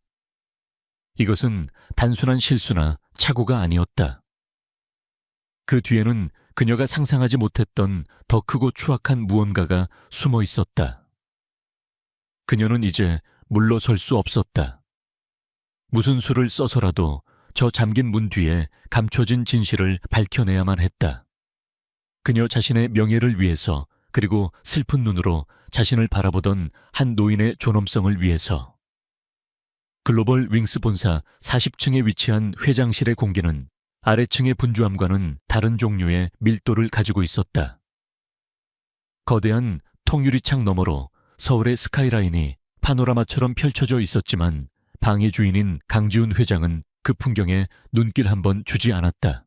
이것은 단순한 실수나 착오가 아니었다. 그 뒤에는 그녀가 상상하지 못했던 더 크고 추악한 무언가가 숨어 있었다. 그녀는 이제 물러설 수 없었다. 무슨 수를 써서라도 저 잠긴 문 뒤에 감춰진 진실을 밝혀내야만 했다. 그녀 자신의 명예를 위해서, 그리고 슬픈 눈으로 자신을 바라보던 한 노인의 존엄성을 위해서. 글로벌 윙스 본사 40층에 위치한 회장실의 공기는 아래층의 분주함과는 다른 종류의 밀도를 가지고 있었다. 거대한 통유리창 너머로 서울의 스카이라인이 파노라마처럼 펼쳐져 있었지만 방의 주인인 강지훈 회장은 그 풍경에 눈길 한번 주지 않았다.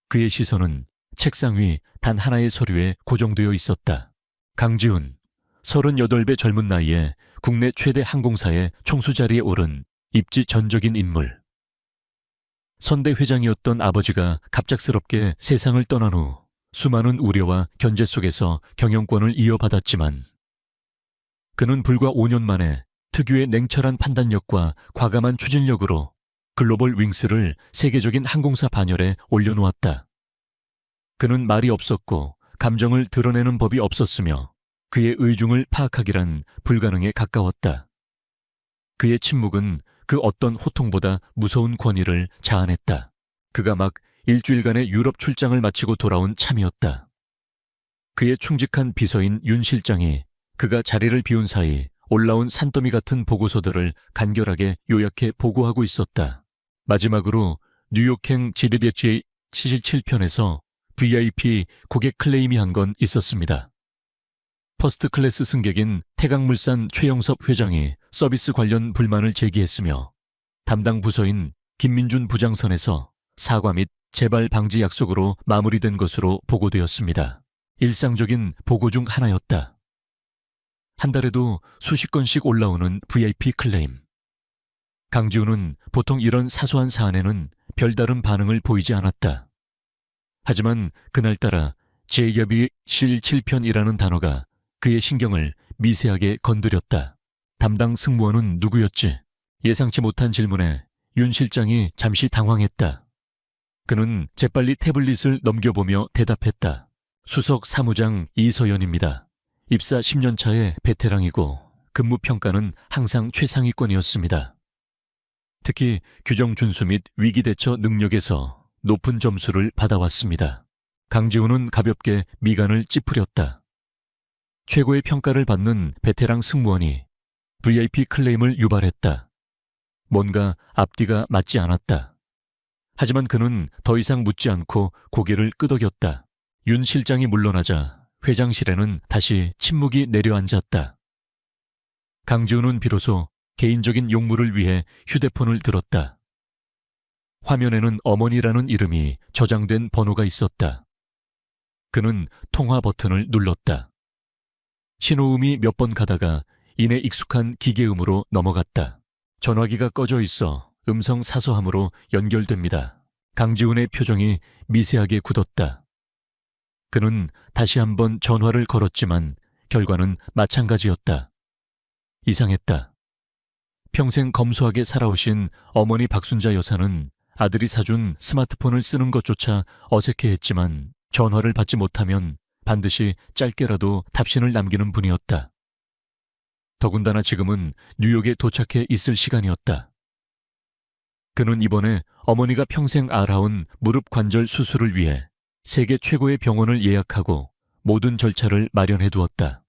그의 시선은 책상 위 단 하나의 서류에 고정되어 있었다. 강지훈, 38배 젊은 나이에 국내 최대 항공사의 총수 자리에 오른 입지 전적인 인물. 선대 회장이었던 아버지가 갑작스럽게 세상을 떠난 후 수많은 우려와 견제 속에서 경영권을 이어받았지만 그는 불과 5년 만에 특유의 냉철한 판단력과 과감한 추진력으로 글로벌 윙스를 세계적인 항공사 반열에 올려놓았다. 그는 말이 없었고 감정을 드러내는 법이 없었으며 그의 의중을 파악하기란 불가능에 가까웠다. 그의 침묵은 그 어떤 호통보다 무서운 권위를 자아냈다. 그가 막 일주일간의 유럽 출장을 마치고 돌아온 참이었다. 그의 충직한 비서인 윤 실장이 그가 자리를 비운 사이 올라온 산더미 같은 보고서들을 간결하게 요약해 보고하고 있었다. 마지막으로 뉴욕행 지드배치의 77편에서 VIP 고객 클레임이 한 건 있었습니다. 퍼스트 클래스 승객인 태강물산 최영섭 회장이 서비스 관련 불만을 제기했으며 담당 부서인 김민준 부장선에서 사과 및 재발 방지 약속으로 마무리된 것으로 보고되었습니다. 일상적인 보고 중 하나였다. 한 달에도 수십 건씩 올라오는 VIP 클레임. 강지훈은 보통 이런 사소한 사안에는 별다른 반응을 보이지 않았다. 하지만 그날따라 제2협의 실 7편이라는 단어가 그의 신경을 미세하게 건드렸다. 담당 승무원은 누구였지? 예상치 못한 질문에 윤 실장이 잠시 당황했다. 그는 재빨리 태블릿을 넘겨보며 대답했다. 수석 사무장 이서연입니다. 입사 10년 차의 베테랑이고 근무 평가는 항상 최상위권이었습니다. 특히 규정 준수 및 위기 대처 능력에서 높은 점수를 받아왔습니다. 강지훈은 가볍게 미간을 찌푸렸다. 최고의 평가를 받는 베테랑 승무원이 VIP 클레임을 유발했다. 뭔가 앞뒤가 맞지 않았다. 하지만 그는 더 이상 묻지 않고 고개를 끄덕였다. 윤 실장이 물러나자 회장실에는 다시 침묵이 내려앉았다. 강지훈은 비로소 개인적인 용무를 위해 휴대폰을 들었다. 화면에는 어머니라는 이름이 저장된 번호가 있었다. 그는 통화 버튼을 눌렀다. 신호음이 몇 번 가다가 이내 익숙한 기계음으로 넘어갔다. 전화기가 꺼져 있어 음성 사서함으로 연결됩니다. 강지훈의 표정이 미세하게 굳었다. 그는 다시 한번 전화를 걸었지만 결과는 마찬가지였다. 이상했다. 평생 검소하게 살아오신 어머니 박순자 여사는 아들이 사준 스마트폰을 쓰는 것조차 어색해했지만 전화를 받지 못하면 반드시 짧게라도 답신을 남기는 분이었다. 더군다나 지금은 뉴욕에 도착해 있을 시간이었다. 그는 이번에 어머니가 평생 앓아온 무릎 관절 수술을 위해 세계 최고의 병원을 예약하고 모든 절차를 마련해 두었다.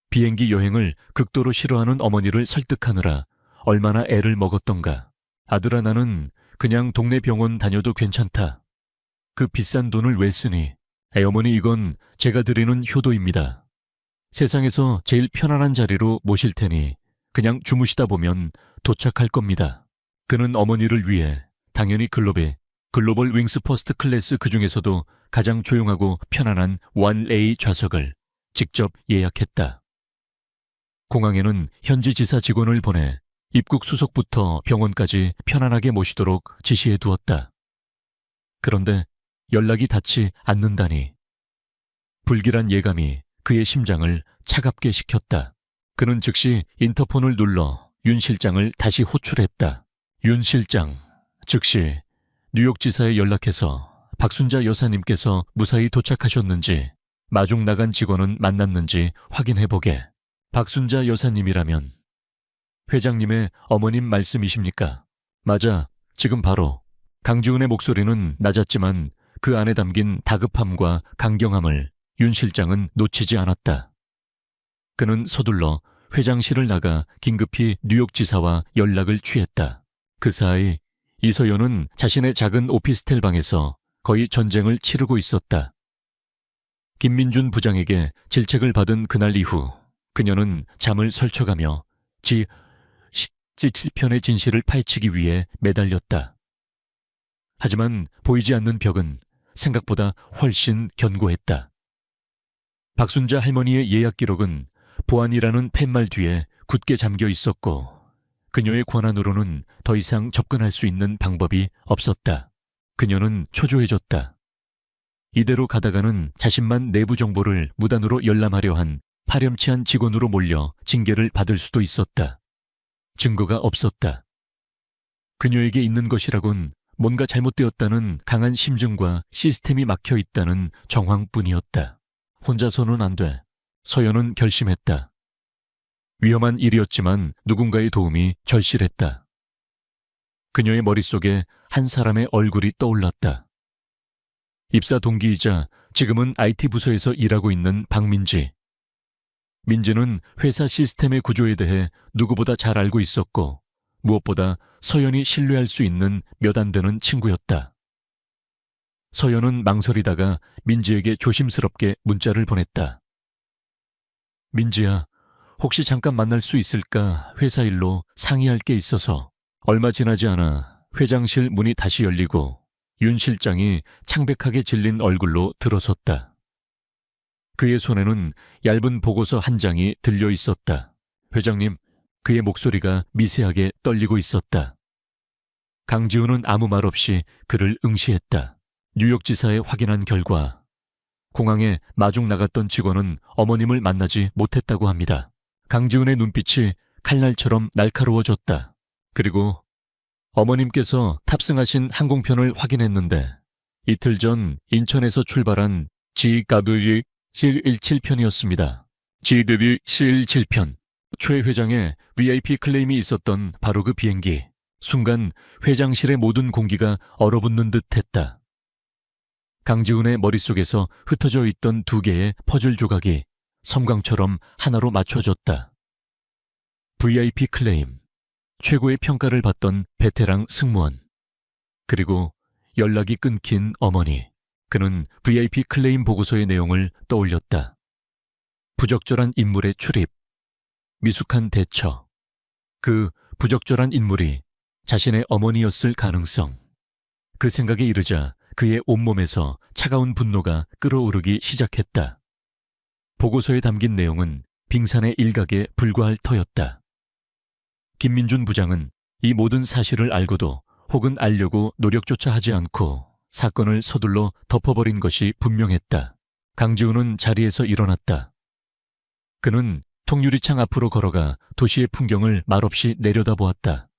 비행기 여행을 극도로 싫어하는 어머니를 설득하느라 얼마나 애를 먹었던가. 아들아, 나는 그냥 동네 병원 다녀도 괜찮다. 그 비싼 돈을 왜 쓰니? 애어머니, 이건 제가 드리는 효도입니다. 세상에서 제일 편안한 자리로 모실 테니 그냥 주무시다 보면 도착할 겁니다. 그는 어머니를 위해 당연히 글로벌 윙스 퍼스트 클래스, 그 중에서도 가장 조용하고 편안한 1A 좌석을 직접 예약했다. 공항에는 현지 지사 직원을 보내 입국 수속부터 병원까지 편안하게 모시도록 지시해 두었다. 그런데 연락이 닿지 않는다니 불길한 예감이 그의 심장을 차갑게 식혔다. 그는 즉시 인터폰을 눌러 윤 실장을 다시 호출했다. 윤 실장, 즉시 뉴욕지사에 연락해서 박순자 여사님께서 무사히 도착하셨는지, 마중 나간 직원은 만났는지 확인해보게. 박순자 여사님이라면 회장님의 어머님 말씀이십니까? 맞아, 지금 바로. 강지훈의 목소리는 낮았지만 그 안에 담긴 다급함과 강경함을 윤 실장은 놓치지 않았다. 그는 서둘러 회장실을 나가 긴급히 뉴욕지사와 연락을 취했다. 그 사이 이서연은 자신의 작은 오피스텔 방에서 거의 전쟁을 치르고 있었다. 김민준 부장에게 질책을 받은 그날 이후 그녀는 잠을 설쳐가며 지 17편의 진실을 파헤치기 위해 매달렸다. 하지만 보이지 않는 벽은 생각보다 훨씬 견고했다. 박순자 할머니의 예약 기록은 보안이라는 팻말 뒤에 굳게 잠겨 있었고 그녀의 권한으로는 더 이상 접근할 수 있는 방법이 없었다. 그녀는 초조해졌다. 이대로 가다가는 자신만 내부 정보를 무단으로 열람하려 한 파렴치한 직원으로 몰려 징계를 받을 수도 있었다. 증거가 없었다. 그녀에게 있는 것이라곤 뭔가 잘못되었다는 강한 심증과 시스템이 막혀 있다는 정황뿐이었다. 혼자서는 안 돼. 서연은 결심했다. 위험한 일이었지만 누군가의 도움이 절실했다. 그녀의 머릿속에 한 사람의 얼굴이 떠올랐다. 입사 동기이자 지금은 IT 부서에서 일하고 있는 박민지. 민지는 회사 시스템의 구조에 대해 누구보다 잘 알고 있었고 무엇보다 서연이 신뢰할 수 있는 몇 안 되는 친구였다. 서연은 망설이다가 민지에게 조심스럽게 문자를 보냈다. 민지야, 혹시 잠깐 만날 수 있을까? 회사 일로 상의할 게 있어서. 얼마 지나지 않아 회장실 문이 다시 열리고 윤 실장이 창백하게 질린 얼굴로 들어섰다. 그의 손에는 얇은 보고서 한 장이 들려 있었다. 회장님, 그의 목소리가 미세하게 떨리고 있었다. 강지훈은 아무 말 없이 그를 응시했다. 뉴욕지사에 확인한 결과 공항에 마중 나갔던 직원은 어머님을 만나지 못했다고 합니다. 강지훈의 눈빛이 칼날처럼 날카로워졌다. 그리고 어머님께서 탑승하신 항공편을 확인했는데 이틀 전 인천에서 출발한 GW C17편이었습니다. GW C17편. 최 회장의 VIP 클레임이 있었던 바로 그 비행기. 순간 회장실의 모든 공기가 얼어붙는 듯 했다. 강지훈의 머릿속에서 흩어져 있던 두 개의 퍼즐 조각이 섬광처럼 하나로 맞춰졌다. VIP 클레임, 최고의 평가를 받던 베테랑 승무원, 그리고 연락이 끊긴 어머니. 그는 VIP 클레임 보고서의 내용을 떠올렸다. 부적절한 인물의 출입, 미숙한 대처. 그 부적절한 인물이 자신의 어머니였을 가능성. 그 생각에 이르자 그의 온몸에서 차가운 분노가 끓어오르기 시작했다. 보고서에 담긴 내용은 빙산의 일각에 불과할 터였다. 김민준 부장은 이 모든 사실을 알고도 혹은 알려고 노력조차 하지 않고 사건을 서둘러 덮어버린 것이 분명했다. 강지훈은 자리에서 일어났다. 그는 통유리창 앞으로 걸어가 도시의 풍경을 말없이 내려다보았다.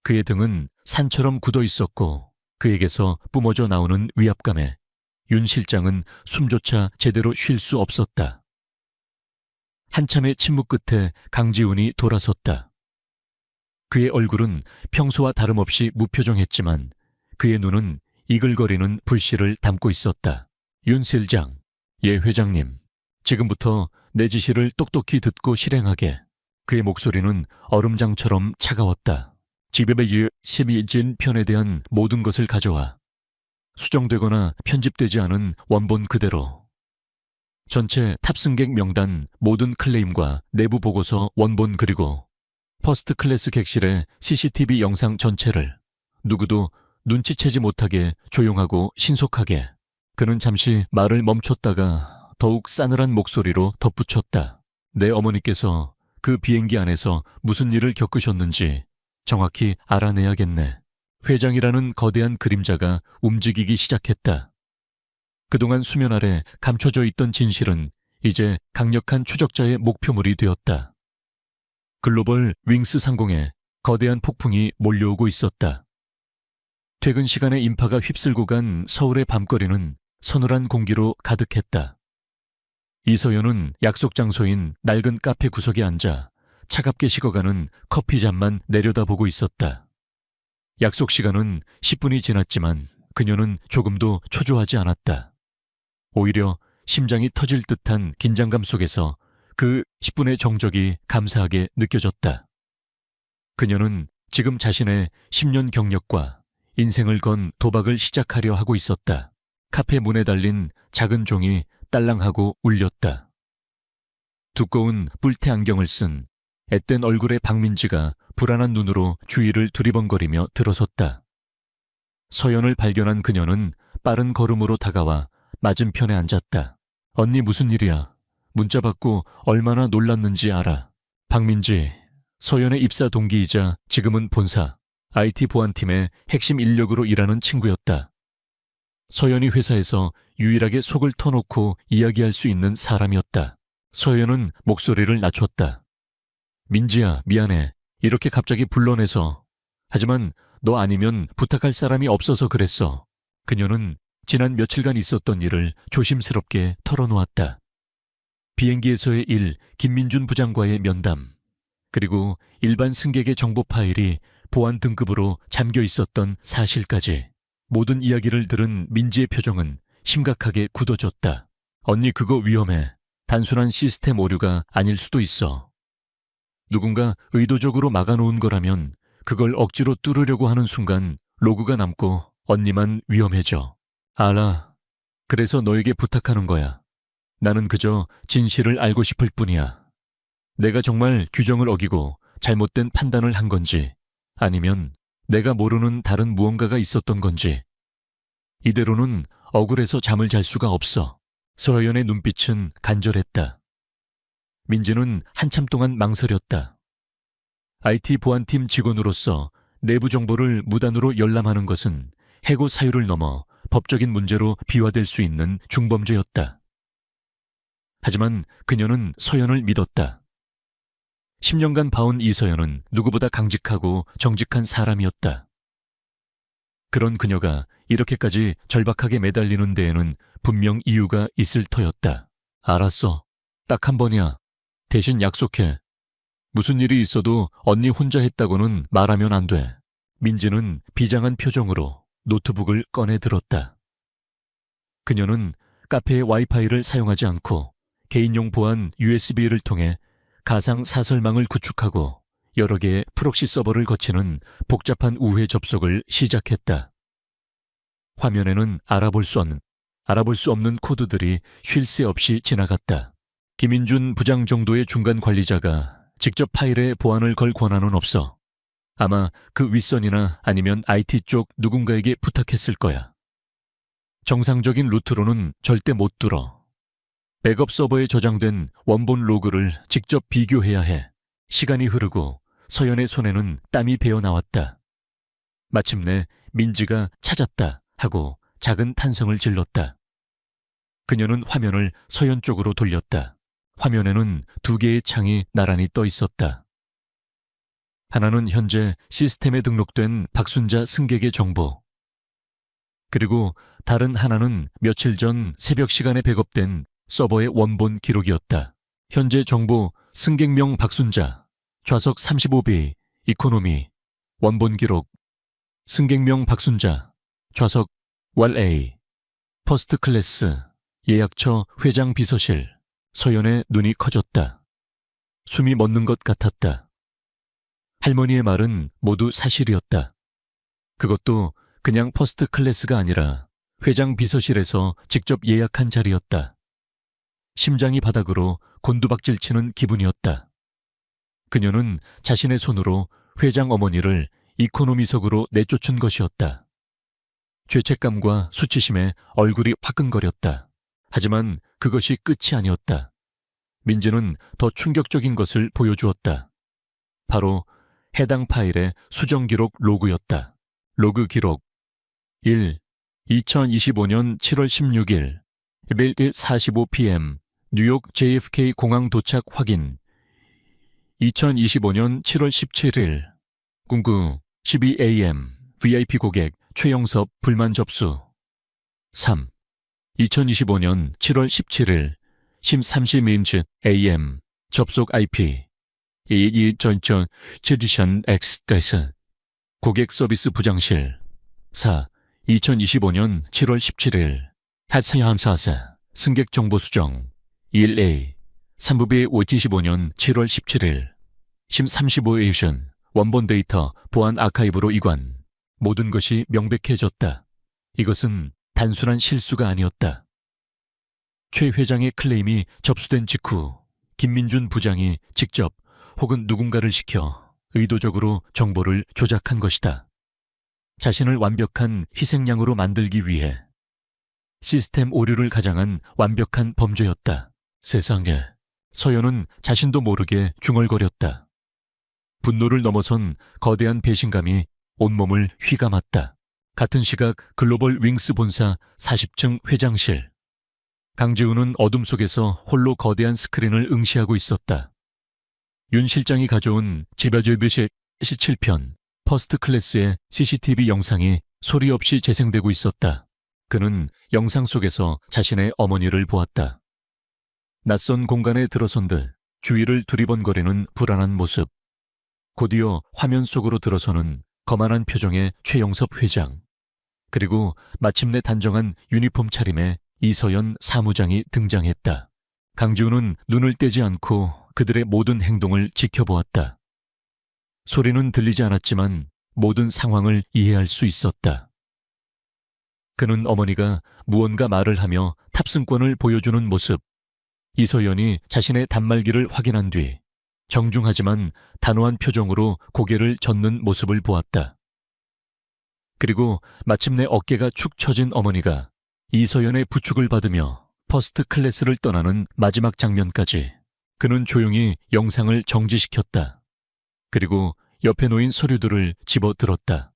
그의 등은 산처럼 굳어 있었고 그에게서 뿜어져 나오는 위압감에 윤 실장은 숨조차 제대로 쉴 수 없었다. 한참의 침묵 끝에 강지훈이 돌아섰다. 그의 얼굴은 평소와 다름없이 무표정했지만 그의 눈은 이글거리는 불씨를 담고 있었다. 윤 실장, 예 회장님, 지금부터 내 지시를 똑똑히 듣고 실행하게. 그의 목소리는 얼음장처럼 차가웠다. GW 12진 편에 대한 모든 것을 가져와. 수정되거나 편집되지 않은 원본 그대로. 전체 탑승객 명단, 모든 클레임과 내부 보고서 원본 그리고 퍼스트 클래스 객실의 CCTV 영상 전체를 누구도 눈치채지 못하게 조용하고 신속하게. 그는 잠시 말을 멈췄다가 더욱 싸늘한 목소리로 덧붙였다. 내 어머니께서 그 비행기 안에서 무슨 일을 겪으셨는지 정확히 알아내야겠네. 회장이라는 거대한 그림자가 움직이기 시작했다. 그동안 수면 아래 감춰져 있던 진실은 이제 강력한 추적자의 목표물이 되었다. 글로벌 윙스 상공에 거대한 폭풍이 몰려오고 있었다. 퇴근 시간에 인파가 휩쓸고 간 서울의 밤거리는 서늘한 공기로 가득했다. 이서연은 약속 장소인 낡은 카페 구석에 앉아 차갑게 식어가는 커피잔만 내려다보고 있었다. 약속 시간은 10분이 지났지만 그녀는 조금도 초조하지 않았다. 오히려 심장이 터질 듯한 긴장감 속에서 그 10분의 정적이 감사하게 느껴졌다. 그녀는 지금 자신의 10년 경력과 인생을 건 도박을 시작하려 하고 있었다. 카페 문에 달린 작은 종이 딸랑하고 울렸다. 두꺼운 뿔테 안경을 쓴 앳된 얼굴의 박민지가 불안한 눈으로 주위를 두리번거리며 들어섰다. 서연을 발견한 그녀는 빠른 걸음으로 다가와 맞은편에 앉았다. 언니 무슨 일이야? 문자 받고 얼마나 놀랐는지 알아. 박민지, 서연의 입사 동기이자 지금은 본사 IT 보안팀의 핵심 인력으로 일하는 친구였다. 서연이 회사에서 유일하게 속을 터놓고 이야기할 수 있는 사람이었다. 서연은 목소리를 낮췄다. 민지야, 미안해. 이렇게 갑자기 불러내서. 하지만 너 아니면 부탁할 사람이 없어서 그랬어. 그녀는 지난 며칠간 있었던 일을 조심스럽게 털어놓았다. 비행기에서의 일, 김민준 부장과의 면담, 그리고 일반 승객의 정보 파일이 보안 등급으로 잠겨 있었던 사실까지. 모든 이야기를 들은 민지의 표정은 심각하게 굳어졌다. 언니 그거 위험해. 단순한 시스템 오류가 아닐 수도 있어. 누군가 의도적으로 막아놓은 거라면 그걸 억지로 뚫으려고 하는 순간 로그가 남고 언니만 위험해져. 알아. 그래서 너에게 부탁하는 거야. 나는 그저 진실을 알고 싶을 뿐이야. 내가 정말 규정을 어기고 잘못된 판단을 한 건지 아니면 내가 모르는 다른 무언가가 있었던 건지. 이대로는 억울해서 잠을 잘 수가 없어. 서연의 눈빛은 간절했다. 민지는 한참 동안 망설였다. IT 보안팀 직원으로서 내부 정보를 무단으로 열람하는 것은 해고 사유를 넘어 법적인 문제로 비화될 수 있는 중범죄였다. 하지만 그녀는 서연을 믿었다. 10년간 봐온 이서연은 누구보다 강직하고 정직한 사람이었다. 그런 그녀가 이렇게까지 절박하게 매달리는 데에는 분명 이유가 있을 터였다. 알았어. 딱 한 번이야. 대신 약속해. 무슨 일이 있어도 언니 혼자 했다고는 말하면 안 돼. 민지는 비장한 표정으로 노트북을 꺼내 들었다. 그녀는 카페의 와이파이를 사용하지 않고 개인용 보안 USB를 통해 가상 사설망을 구축하고 여러 개의 프록시 서버를 거치는 복잡한 우회 접속을 시작했다. 화면에는 알아볼 수 없는 코드들이 쉴 새 없이 지나갔다. 김인준 부장 정도의 중간 관리자가 직접 파일에 보안을 걸 권한은 없어. 아마 그 윗선이나 아니면 IT 쪽 누군가에게 부탁했을 거야. 정상적인 루트로는 절대 못 뚫어. 백업 서버에 저장된 원본 로그를 직접 비교해야 해. 시간이 흐르고 서연의 손에는 땀이 배어 나왔다. 마침내 민지가 찾았다 하고 작은 탄성을 질렀다. 그녀는 화면을 서연 쪽으로 돌렸다. 화면에는 2개의 창이 나란히 떠 있었다. 하나는 현재 시스템에 등록된 박순자 승객의 정보. 그리고 다른 하나는 며칠 전 새벽 시간에 백업된 서버의 원본 기록이었다. 현재 정보 승객명 박순자, 좌석 35B, 이코노미, 원본 기록. 승객명 박순자, 좌석 왈A, 퍼스트 클래스, 예약처 회장 비서실. 서연의 눈이 커졌다. 숨이 멎는 것 같았다. 할머니의 말은 모두 사실이었다. 그것도 그냥 퍼스트 클래스가 아니라 회장 비서실에서 직접 예약한 자리였다. 심장이 바닥으로 곤두박질 치는 기분이었다. 그녀는 자신의 손으로 회장 어머니를 이코노미석으로 내쫓은 것이었다. 죄책감과 수치심에 얼굴이 화끈거렸다. 하지만 그것이 끝이 아니었다. 민지는 더 충격적인 것을 보여주었다. 바로 해당 파일의 수정 기록 로그였다. 로그 기록 1. 2025년 7월 16일 11:45pm 뉴욕 JFK 공항 도착 확인. 2025년 7월 17일 궁구 12am VIP 고객 최영섭 불만 접수. 3. 2025년 7월 17일 13:30 am 접속 IP 22.7 X 고객 서비스 부장실. 4. 2025년 7월 17일 핫사한사사 승객 정보 수정 1A 3부비 2025년 7월 17일 10:35 원본 데이터 보안 아카이브로 이관. 모든 것이 명백해졌다. 이것은 단순한 실수가 아니었다. 최 회장의 클레임이 접수된 직후 김민준 부장이 직접 혹은 누군가를 시켜 의도적으로 정보를 조작한 것이다. 자신을 완벽한 희생양으로 만들기 위해 시스템 오류를 가장한 완벽한 범죄였다. 세상에, 서연은 자신도 모르게 중얼거렸다. 분노를 넘어선 거대한 배신감이 온몸을 휘감았다. 같은 시각 글로벌 윙스 본사 40층 회장실. 강지우는 어둠 속에서 홀로 거대한 스크린을 응시하고 있었다. 윤 실장이 가져온 지바조비시 7편 퍼스트 클래스의 CCTV 영상이 소리 없이 재생되고 있었다. 그는 영상 속에서 자신의 어머니를 보았다. 낯선 공간에 들어선 듯 주위를 두리번거리는 불안한 모습. 곧이어 화면 속으로 들어서는 거만한 표정의 최영섭 회장. 그리고 마침내 단정한 유니폼 차림의 이서연 사무장이 등장했다. 강지우는 눈을 떼지 않고 그들의 모든 행동을 지켜보았다. 소리는 들리지 않았지만 모든 상황을 이해할 수 있었다. 그는 어머니가 무언가 말을 하며 탑승권을 보여주는 모습, 이서연이 자신의 단말기를 확인한 뒤 정중하지만 단호한 표정으로 고개를 젓는 모습을 보았다. 그리고 마침내 어깨가 축 처진 어머니가 이서연의 부축을 받으며 퍼스트 클래스를 떠나는 마지막 장면까지 그는 조용히 영상을 정지시켰다. 그리고 옆에 놓인 서류들을 집어들었다.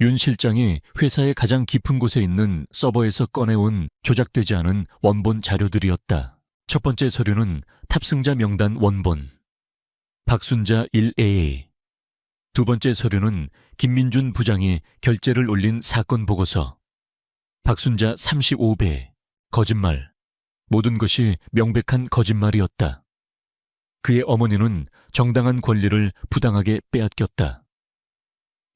윤 실장이 회사의 가장 깊은 곳에 있는 서버에서 꺼내온 조작되지 않은 원본 자료들이었다. 첫 번째 서류는 탑승자 명단 원본, 박순자 1A. 두 번째 서류는 김민준 부장이 결재를 올린 사건 보고서, 박순자 35배, 거짓말. 모든 것이 명백한 거짓말이었다. 그의 어머니는 정당한 권리를 부당하게 빼앗겼다.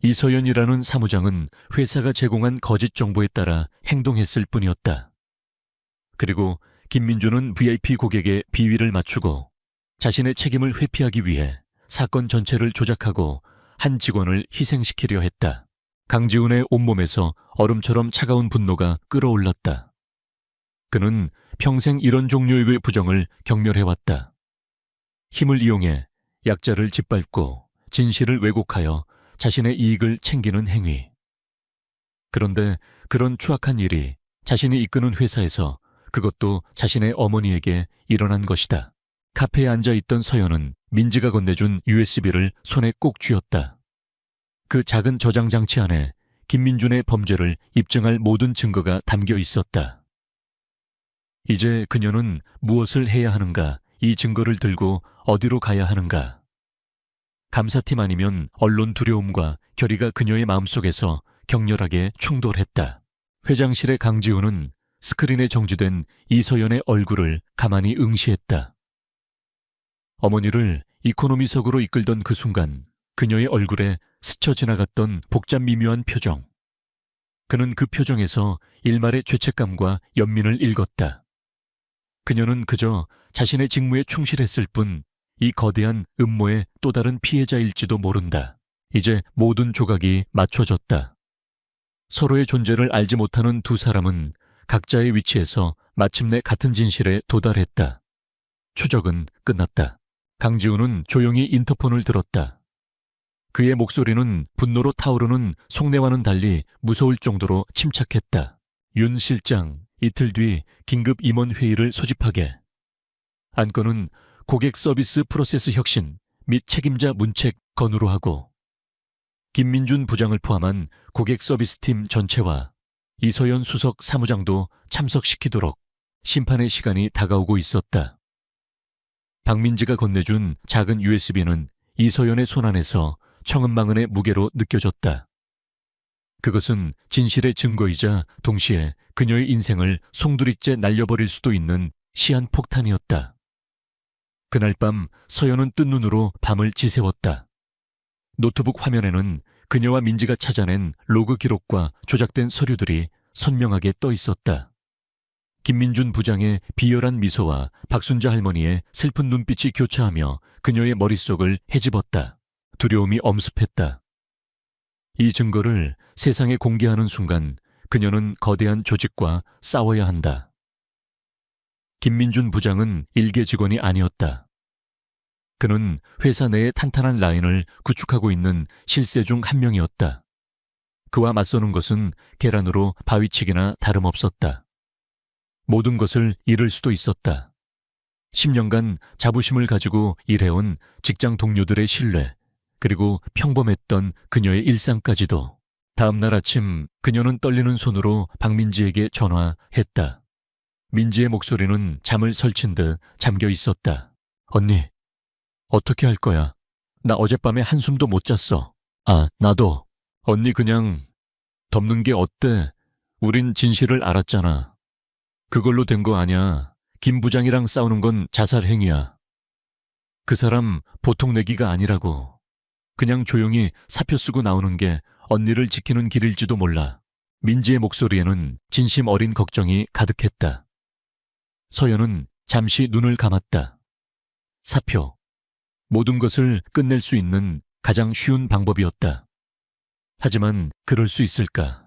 이서연이라는 사무장은 회사가 제공한 거짓 정보에 따라 행동했을 뿐이었다. 그리고 김민준은 VIP 고객의 비위를 맞추고 자신의 책임을 회피하기 위해 사건 전체를 조작하고 한 직원을 희생시키려 했다. 강지훈의 온몸에서 얼음처럼 차가운 분노가 끓어올랐다. 그는 평생 이런 종류의 부정을 경멸해왔다. 힘을 이용해 약자를 짓밟고 진실을 왜곡하여 자신의 이익을 챙기는 행위. 그런데 그런 추악한 일이 자신이 이끄는 회사에서, 그것도 자신의 어머니에게 일어난 것이다. 카페에 앉아있던 서연은 민지가 건네준 USB를 손에 꼭 쥐었다. 그 작은 저장 장치 안에 김민준의 범죄를 입증할 모든 증거가 담겨 있었다. 이제 그녀는 무엇을 해야 하는가, 이 증거를 들고 어디로 가야 하는가. 감사팀 아니면 언론 두려움과 결의가 그녀의 마음속에서 격렬하게 충돌했다. 회장실의 강지훈은 스크린에 정지된 이서연의 얼굴을 가만히 응시했다. 어머니를 이코노미석으로 이끌던 그 순간 그녀의 얼굴에 스쳐 지나갔던 복잡 미묘한 표정. 그는 그 표정에서 일말의 죄책감과 연민을 읽었다. 그녀는 그저 자신의 직무에 충실했을 뿐 이 거대한 음모의 또 다른 피해자일지도 모른다. 이제 모든 조각이 맞춰졌다. 서로의 존재를 알지 못하는 두 사람은 각자의 위치에서 마침내 같은 진실에 도달했다. 추적은 끝났다. 강지훈은 조용히 인터폰을 들었다. 그의 목소리는 분노로 타오르는 속내와는 달리 무서울 정도로 침착했다. 윤 실장, 이틀 뒤 긴급 임원 회의를 소집하게. 안건은 고객 서비스 프로세스 혁신 및 책임자 문책 건으로 하고, 김민준 부장을 포함한 고객 서비스팀 전체와 이서연 수석 사무장도 참석시키도록 심판의 시간이 다가오고 있었다. 박민지가 건네준 작은 USB는 이서연의 손안에서 청은망은의 무게로 느껴졌다. 그것은 진실의 증거이자 동시에 그녀의 인생을 송두리째 날려버릴 수도 있는 시한폭탄이었다. 그날 밤 서연은 뜬 눈으로 밤을 지새웠다. 노트북 화면에는 그녀와 민지가 찾아낸 로그 기록과 조작된 서류들이 선명하게 떠 있었다. 김민준 부장의 비열한 미소와 박순자 할머니의 슬픈 눈빛이 교차하며 그녀의 머릿속을 헤집었다. 두려움이 엄습했다. 이 증거를 세상에 공개하는 순간 그녀는 거대한 조직과 싸워야 한다. 김민준 부장은 일개 직원이 아니었다. 그는 회사 내의 탄탄한 라인을 구축하고 있는 실세 중 한 명이었다. 그와 맞서는 것은 계란으로 바위치기나 다름없었다. 모든 것을 잃을 수도 있었다. 10년간 자부심을 가지고 일해온 직장 동료들의 신뢰, 그리고 평범했던 그녀의 일상까지도. 다음 날 아침 그녀는 떨리는 손으로 박민지에게 전화했다. 민지의 목소리는 잠을 설친 듯 잠겨 있었다. 언니, 어떻게 할 거야? 나 어젯밤에 한숨도 못 잤어. 아, 나도. 언니 그냥 덮는 게 어때? 우린 진실을 알았잖아. 그걸로 된 거 아냐. 김 부장이랑 싸우는 건 자살 행위야. 그 사람 보통 내기가 아니라고. 그냥 조용히 사표 쓰고 나오는 게 언니를 지키는 길일지도 몰라. 민지의 목소리에는 진심 어린 걱정이 가득했다. 서연은 잠시 눈을 감았다. 사표. 모든 것을 끝낼 수 있는 가장 쉬운 방법이었다. 하지만 그럴 수 있을까?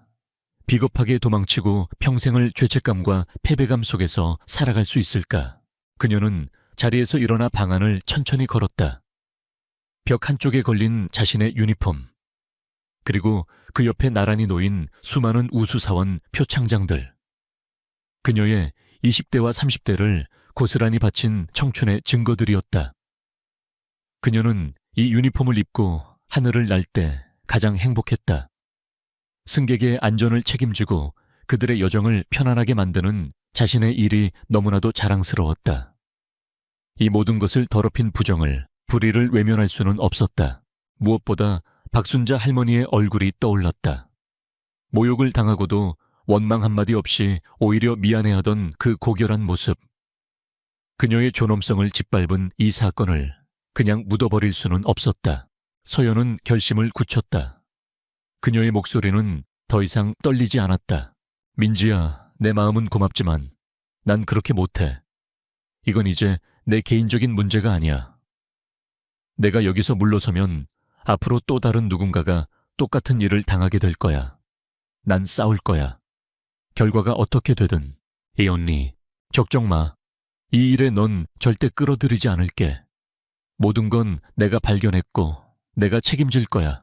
비겁하게 도망치고 평생을 죄책감과 패배감 속에서 살아갈 수 있을까? 그녀는 자리에서 일어나 방안을 천천히 걸었다. 벽 한쪽에 걸린 자신의 유니폼, 그리고 그 옆에 나란히 놓인 수많은 우수사원 표창장들. 그녀의 20대와 30대를 고스란히 바친 청춘의 증거들이었다. 그녀는 이 유니폼을 입고 하늘을 날 때 가장 행복했다. 승객의 안전을 책임지고 그들의 여정을 편안하게 만드는 자신의 일이 너무나도 자랑스러웠다. 이 모든 것을 더럽힌 부정을, 불의를 외면할 수는 없었다. 무엇보다 박순자 할머니의 얼굴이 떠올랐다. 모욕을 당하고도 원망 한마디 없이 오히려 미안해하던 그 고결한 모습. 그녀의 존엄성을 짓밟은 이 사건을 그냥 묻어버릴 수는 없었다. 서연은 결심을 굳혔다. 그녀의 목소리는 더 이상 떨리지 않았다. 민지야, 내 마음은 고맙지만 난 그렇게 못해. 이건 이제 내 개인적인 문제가 아니야. 내가 여기서 물러서면 앞으로 또 다른 누군가가 똑같은 일을 당하게 될 거야. 난 싸울 거야. 결과가 어떻게 되든. 이 언니, 걱정 마. 이 일에 넌 절대 끌어들이지 않을게. 모든 건 내가 발견했고 내가 책임질 거야.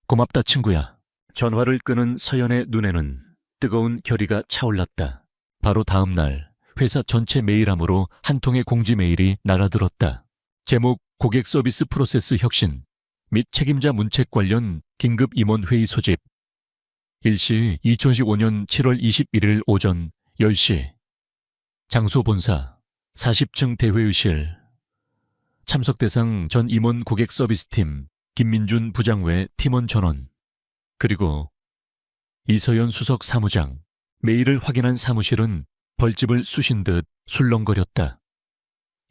고맙다, 친구야. 전화를 끄는 서연의 눈에는 뜨거운 결의가 차올랐다. 바로 다음 날 회사 전체 메일함으로 한 통의 공지 메일이 날아들었다. 제목 고객 서비스 프로세스 혁신 및 책임자 문책 관련 긴급 임원 회의 소집. 일시 2015년 7월 21일 오전 10시. 장소 본사 40층 대회의실. 참석 대상 전 임원 고객 서비스팀 김민준 부장 외 팀원 전원, 그리고 이서연 수석 사무장. 메일을 확인한 사무실은 벌집을 쑤신 듯 술렁거렸다.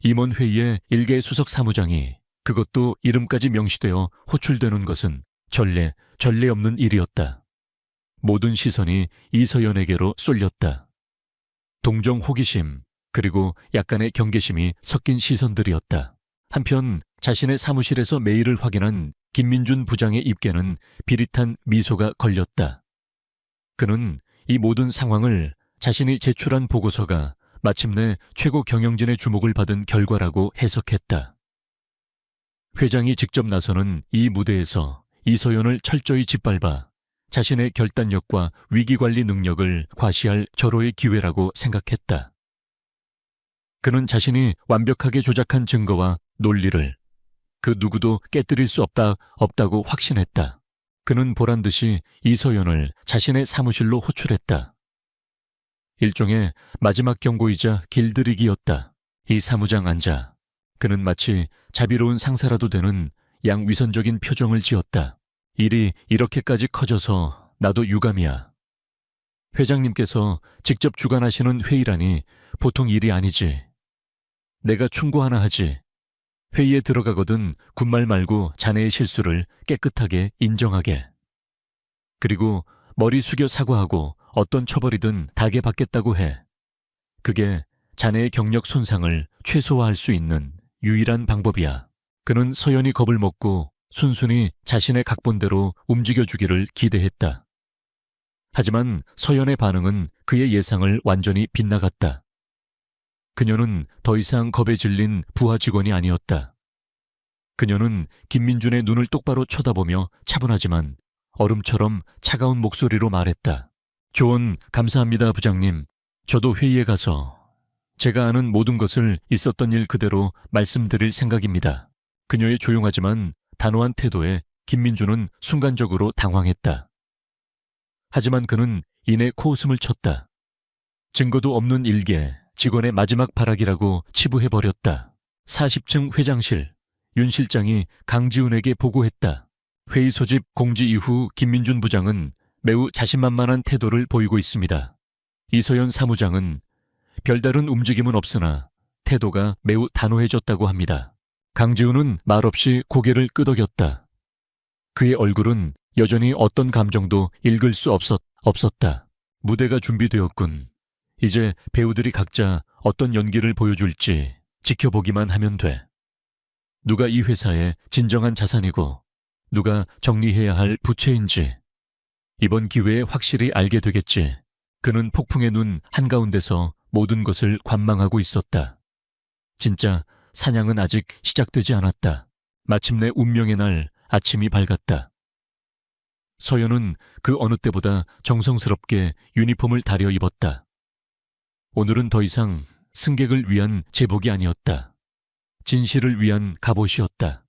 임원회의에 일개 수석 사무장이, 그것도 이름까지 명시되어 호출되는 것은 전례 없는 일이었다. 모든 시선이 이서연에게로 쏠렸다. 동정 호기심, 그리고 약간의 경계심이 섞인 시선들이었다. 한편 자신의 사무실에서 메일을 확인한 김민준 부장의 입에는 비릿한 미소가 걸렸다. 그는 이 모든 상황을 자신이 제출한 보고서가 마침내 최고 경영진의 주목을 받은 결과라고 해석했다. 회장이 직접 나서는 이 무대에서 이서연을 철저히 짓밟아 자신의 결단력과 위기관리 능력을 과시할 절호의 기회라고 생각했다. 그는 자신이 완벽하게 조작한 증거와 논리를 그 누구도 깨뜨릴 수 없다고 확신했다. 그는 보란듯이 이서연을 자신의 사무실로 호출했다. 일종의 마지막 경고이자 길들이기였다. 이 사무장 앉아. 그는 마치 자비로운 상사라도 되는 양위선적인 표정을 지었다. 일이 이렇게까지 커져서 나도 유감이야. 회장님께서 직접 주관하시는 회의라니 보통 일이 아니지. 내가 충고 하나 하지. 회의에 들어가거든 군말 말고 자네의 실수를 깨끗하게 인정하게. 그리고 머리 숙여 사과하고 어떤 처벌이든 다게 받겠다고 해. 그게 자네의 경력 손상을 최소화할 수 있는 유일한 방법이야. 그는 서연이 겁을 먹고 순순히 자신의 각본대로 움직여주기를 기대했다. 하지만 서연의 반응은 그의 예상을 완전히 빗나갔다. 그녀는 더 이상 겁에 질린 부하 직원이 아니었다. 그녀는 김민준의 눈을 똑바로 쳐다보며 차분하지만 얼음처럼 차가운 목소리로 말했다. 조언 감사합니다, 부장님. 저도 회의에 가서 제가 아는 모든 것을 있었던 일 그대로 말씀드릴 생각입니다. 그녀의 조용하지만 단호한 태도에 김민준은 순간적으로 당황했다. 하지만 그는 이내 코웃음을 쳤다. 증거도 없는 일개, 직원의 마지막 발악이라고 치부해버렸다. 40층 회장실, 윤 실장이 강지훈에게 보고했다. 회의 소집 공지 이후 김민준 부장은 매우 자신만만한 태도를 보이고 있습니다. 이서연 사무장은 별다른 움직임은 없으나 태도가 매우 단호해졌다고 합니다. 강지훈은 말없이 고개를 끄덕였다. 그의 얼굴은 여전히 어떤 감정도 읽을 수 없었다. 무대가 준비되었군. 이제 배우들이 각자 어떤 연기를 보여줄지 지켜보기만 하면 돼. 누가 이 회사의 진정한 자산이고 누가 정리해야 할 부채인지 이번 기회에 확실히 알게 되겠지. 그는 폭풍의 눈 한가운데서 모든 것을 관망하고 있었다. 진짜 사냥은 아직 시작되지 않았다. 마침내 운명의 날 아침이 밝았다. 서연은 그 어느 때보다 정성스럽게 유니폼을 다려 입었다. 오늘은 더 이상 승객을 위한 제복이 아니었다. 진실을 위한 갑옷이었다.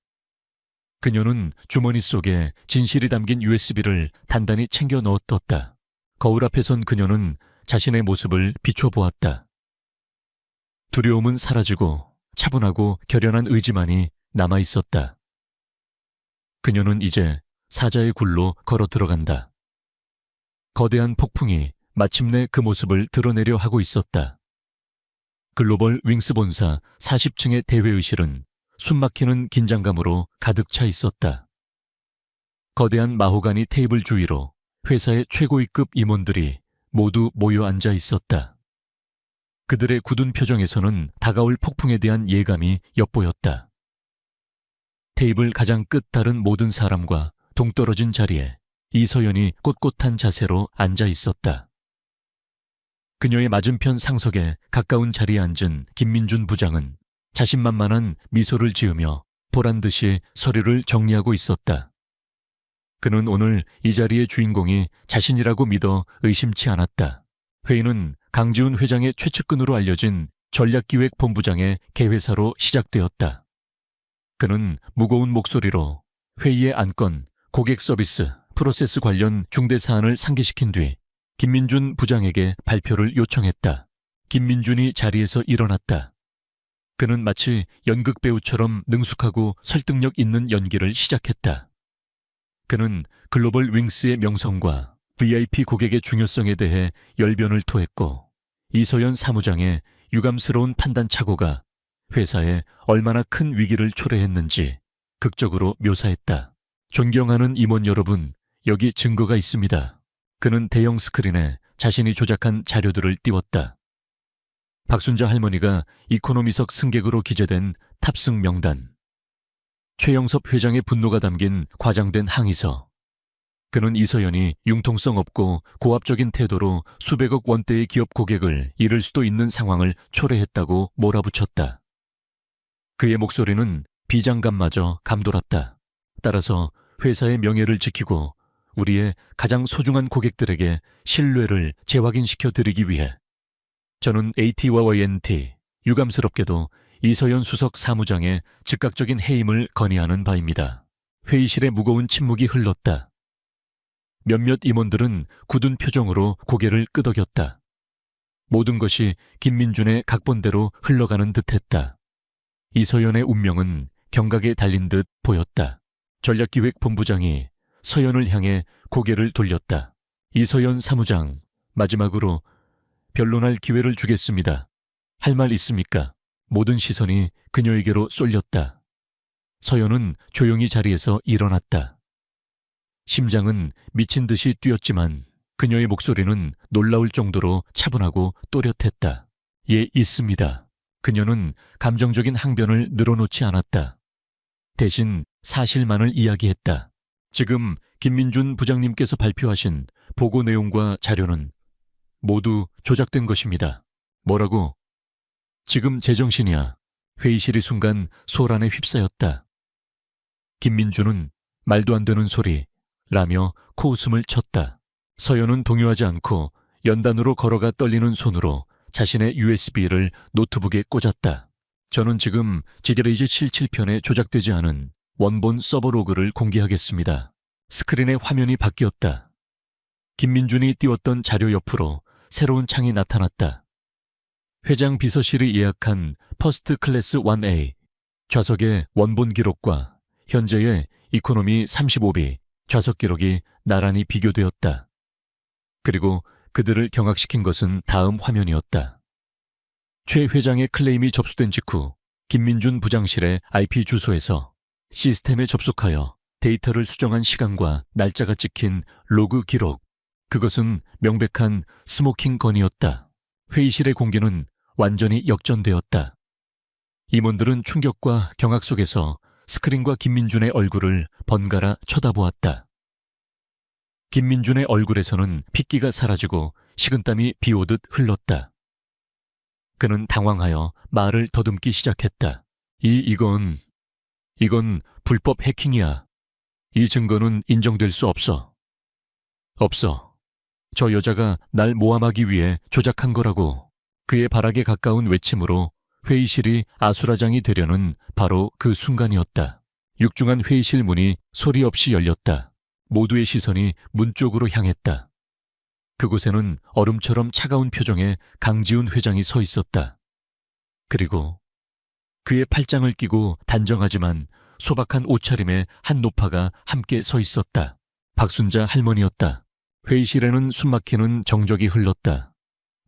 그녀는 주머니 속에 진실이 담긴 USB를 단단히 챙겨 넣었다. 거울 앞에 선 그녀는 자신의 모습을 비춰보았다. 두려움은 사라지고 차분하고 결연한 의지만이 남아있었다. 그녀는 이제 사자의 굴로 걸어 들어간다. 거대한 폭풍이 마침내 그 모습을 드러내려 하고 있었다. 글로벌 윙스 본사 40층의 대회의실은 숨막히는 긴장감으로 가득 차 있었다. 거대한 마호가니 테이블 주위로 회사의 최고위급 임원들이 모두 모여 앉아 있었다. 그들의 굳은 표정에서는 다가올 폭풍에 대한 예감이 엿보였다. 테이블 가장 끝 다른 모든 사람과 동떨어진 자리에 이서연이 꼿꼿한 자세로 앉아 있었다. 그녀의 맞은편 상석에 가까운 자리에 앉은 김민준 부장은 자신만만한 미소를 지으며 보란듯이 서류를 정리하고 있었다. 그는 오늘 이 자리의 주인공이 자신이라고 믿어 의심치 않았다. 회의는 강지훈 회장의 최측근으로 알려진 전략기획본부장의 개회사로 시작되었다. 그는 무거운 목소리로 회의의 안건, 고객 서비스, 프로세스 관련 중대 사안을 상기시킨 뒤 김민준 부장에게 발표를 요청했다. 김민준이 자리에서 일어났다. 그는 마치 연극 배우처럼 능숙하고 설득력 있는 연기를 시작했다. 그는 글로벌 윙스의 명성과 VIP 고객의 중요성에 대해 열변을 토했고 이서연 사무장의 유감스러운 판단 착오가 회사에 얼마나 큰 위기를 초래했는지 극적으로 묘사했다. 존경하는 임원 여러분, 여기 증거가 있습니다. 그는 대형 스크린에 자신이 조작한 자료들을 띄웠다. 박순자 할머니가 이코노미석 승객으로 기재된 탑승 명단, 최영섭 회장의 분노가 담긴 과장된 항의서, 그는 이서연이 융통성 없고 고압적인 태도로 수백억 원대의 기업 고객을 잃을 수도 있는 상황을 초래했다고 몰아붙였다. 그의 목소리는 비장감마저 감돌았다. 따라서 회사의 명예를 지키고 우리의 가장 소중한 고객들에게 신뢰를 재확인시켜 드리기 위해 저는 AT와 YNT, 유감스럽게도 이서연 수석 사무장의 즉각적인 해임을 건의하는 바입니다. 회의실에 무거운 침묵이 흘렀다. 몇몇 임원들은 굳은 표정으로 고개를 끄덕였다. 모든 것이 김민준의 각본대로 흘러가는 듯했다. 이서연의 운명은 경각에 달린 듯 보였다. 전략기획본부장이 서연을 향해 고개를 돌렸다. 이서연 사무장, 마지막으로 변론할 기회를 주겠습니다. 할 말 있습니까? 모든 시선이 그녀에게로 쏠렸다. 서연은 조용히 자리에서 일어났다. 심장은 미친 듯이 뛰었지만 그녀의 목소리는 놀라울 정도로 차분하고 또렷했다. 예, 있습니다. 그녀는 감정적인 항변을 늘어놓지 않았다. 대신 사실만을 이야기했다. 지금 김민준 부장님께서 발표하신 보고 내용과 자료는 모두 조작된 것입니다. 뭐라고? 지금 제정신이야. 회의실이 순간 소란에 휩싸였다. 김민준은 말도 안 되는 소리 라며 코웃음을 쳤다. 서연은 동요하지 않고 연단으로 걸어가 떨리는 손으로 자신의 USB를 노트북에 꽂았다. 저는 지금 지드레이즈 77편에 조작되지 않은 원본 서버 로그를 공개하겠습니다. 스크린의 화면이 바뀌었다. 김민준이 띄웠던 자료 옆으로 새로운 창이 나타났다. 회장 비서실이 예약한 퍼스트 클래스 1A, 좌석의 원본 기록과 현재의 이코노미 35B 좌석 기록이 나란히 비교되었다. 그리고 그들을 경악시킨 것은 다음 화면이었다. 최 회장의 클레임이 접수된 직후 김민준 부장실의 IP 주소에서 시스템에 접속하여 데이터를 수정한 시간과 날짜가 찍힌 로그 기록. 그것은 명백한 스모킹 건이었다. 회의실의 공기는 완전히 역전되었다. 임원들은 충격과 경악 속에서 스크린과 김민준의 얼굴을 번갈아 쳐다보았다. 김민준의 얼굴에서는 핏기가 사라지고 식은땀이 비오듯 흘렀다. 그는 당황하여 말을 더듬기 시작했다. 이건 불법 해킹이야. 이 증거는 인정될 수 없어. 없어. 저 여자가 날 모함하기 위해 조작한 거라고. 그의 발악에 가까운 외침으로 회의실이 아수라장이 되려는 바로 그 순간이었다. 육중한 회의실 문이 소리 없이 열렸다. 모두의 시선이 문 쪽으로 향했다. 그곳에는 얼음처럼 차가운 표정의 강지훈 회장이 서 있었다. 그리고 그의 팔짱을 끼고 단정하지만 소박한 옷차림의 한 노파가 함께 서 있었다. 박순자 할머니였다. 회의실에는 숨막히는 정적이 흘렀다.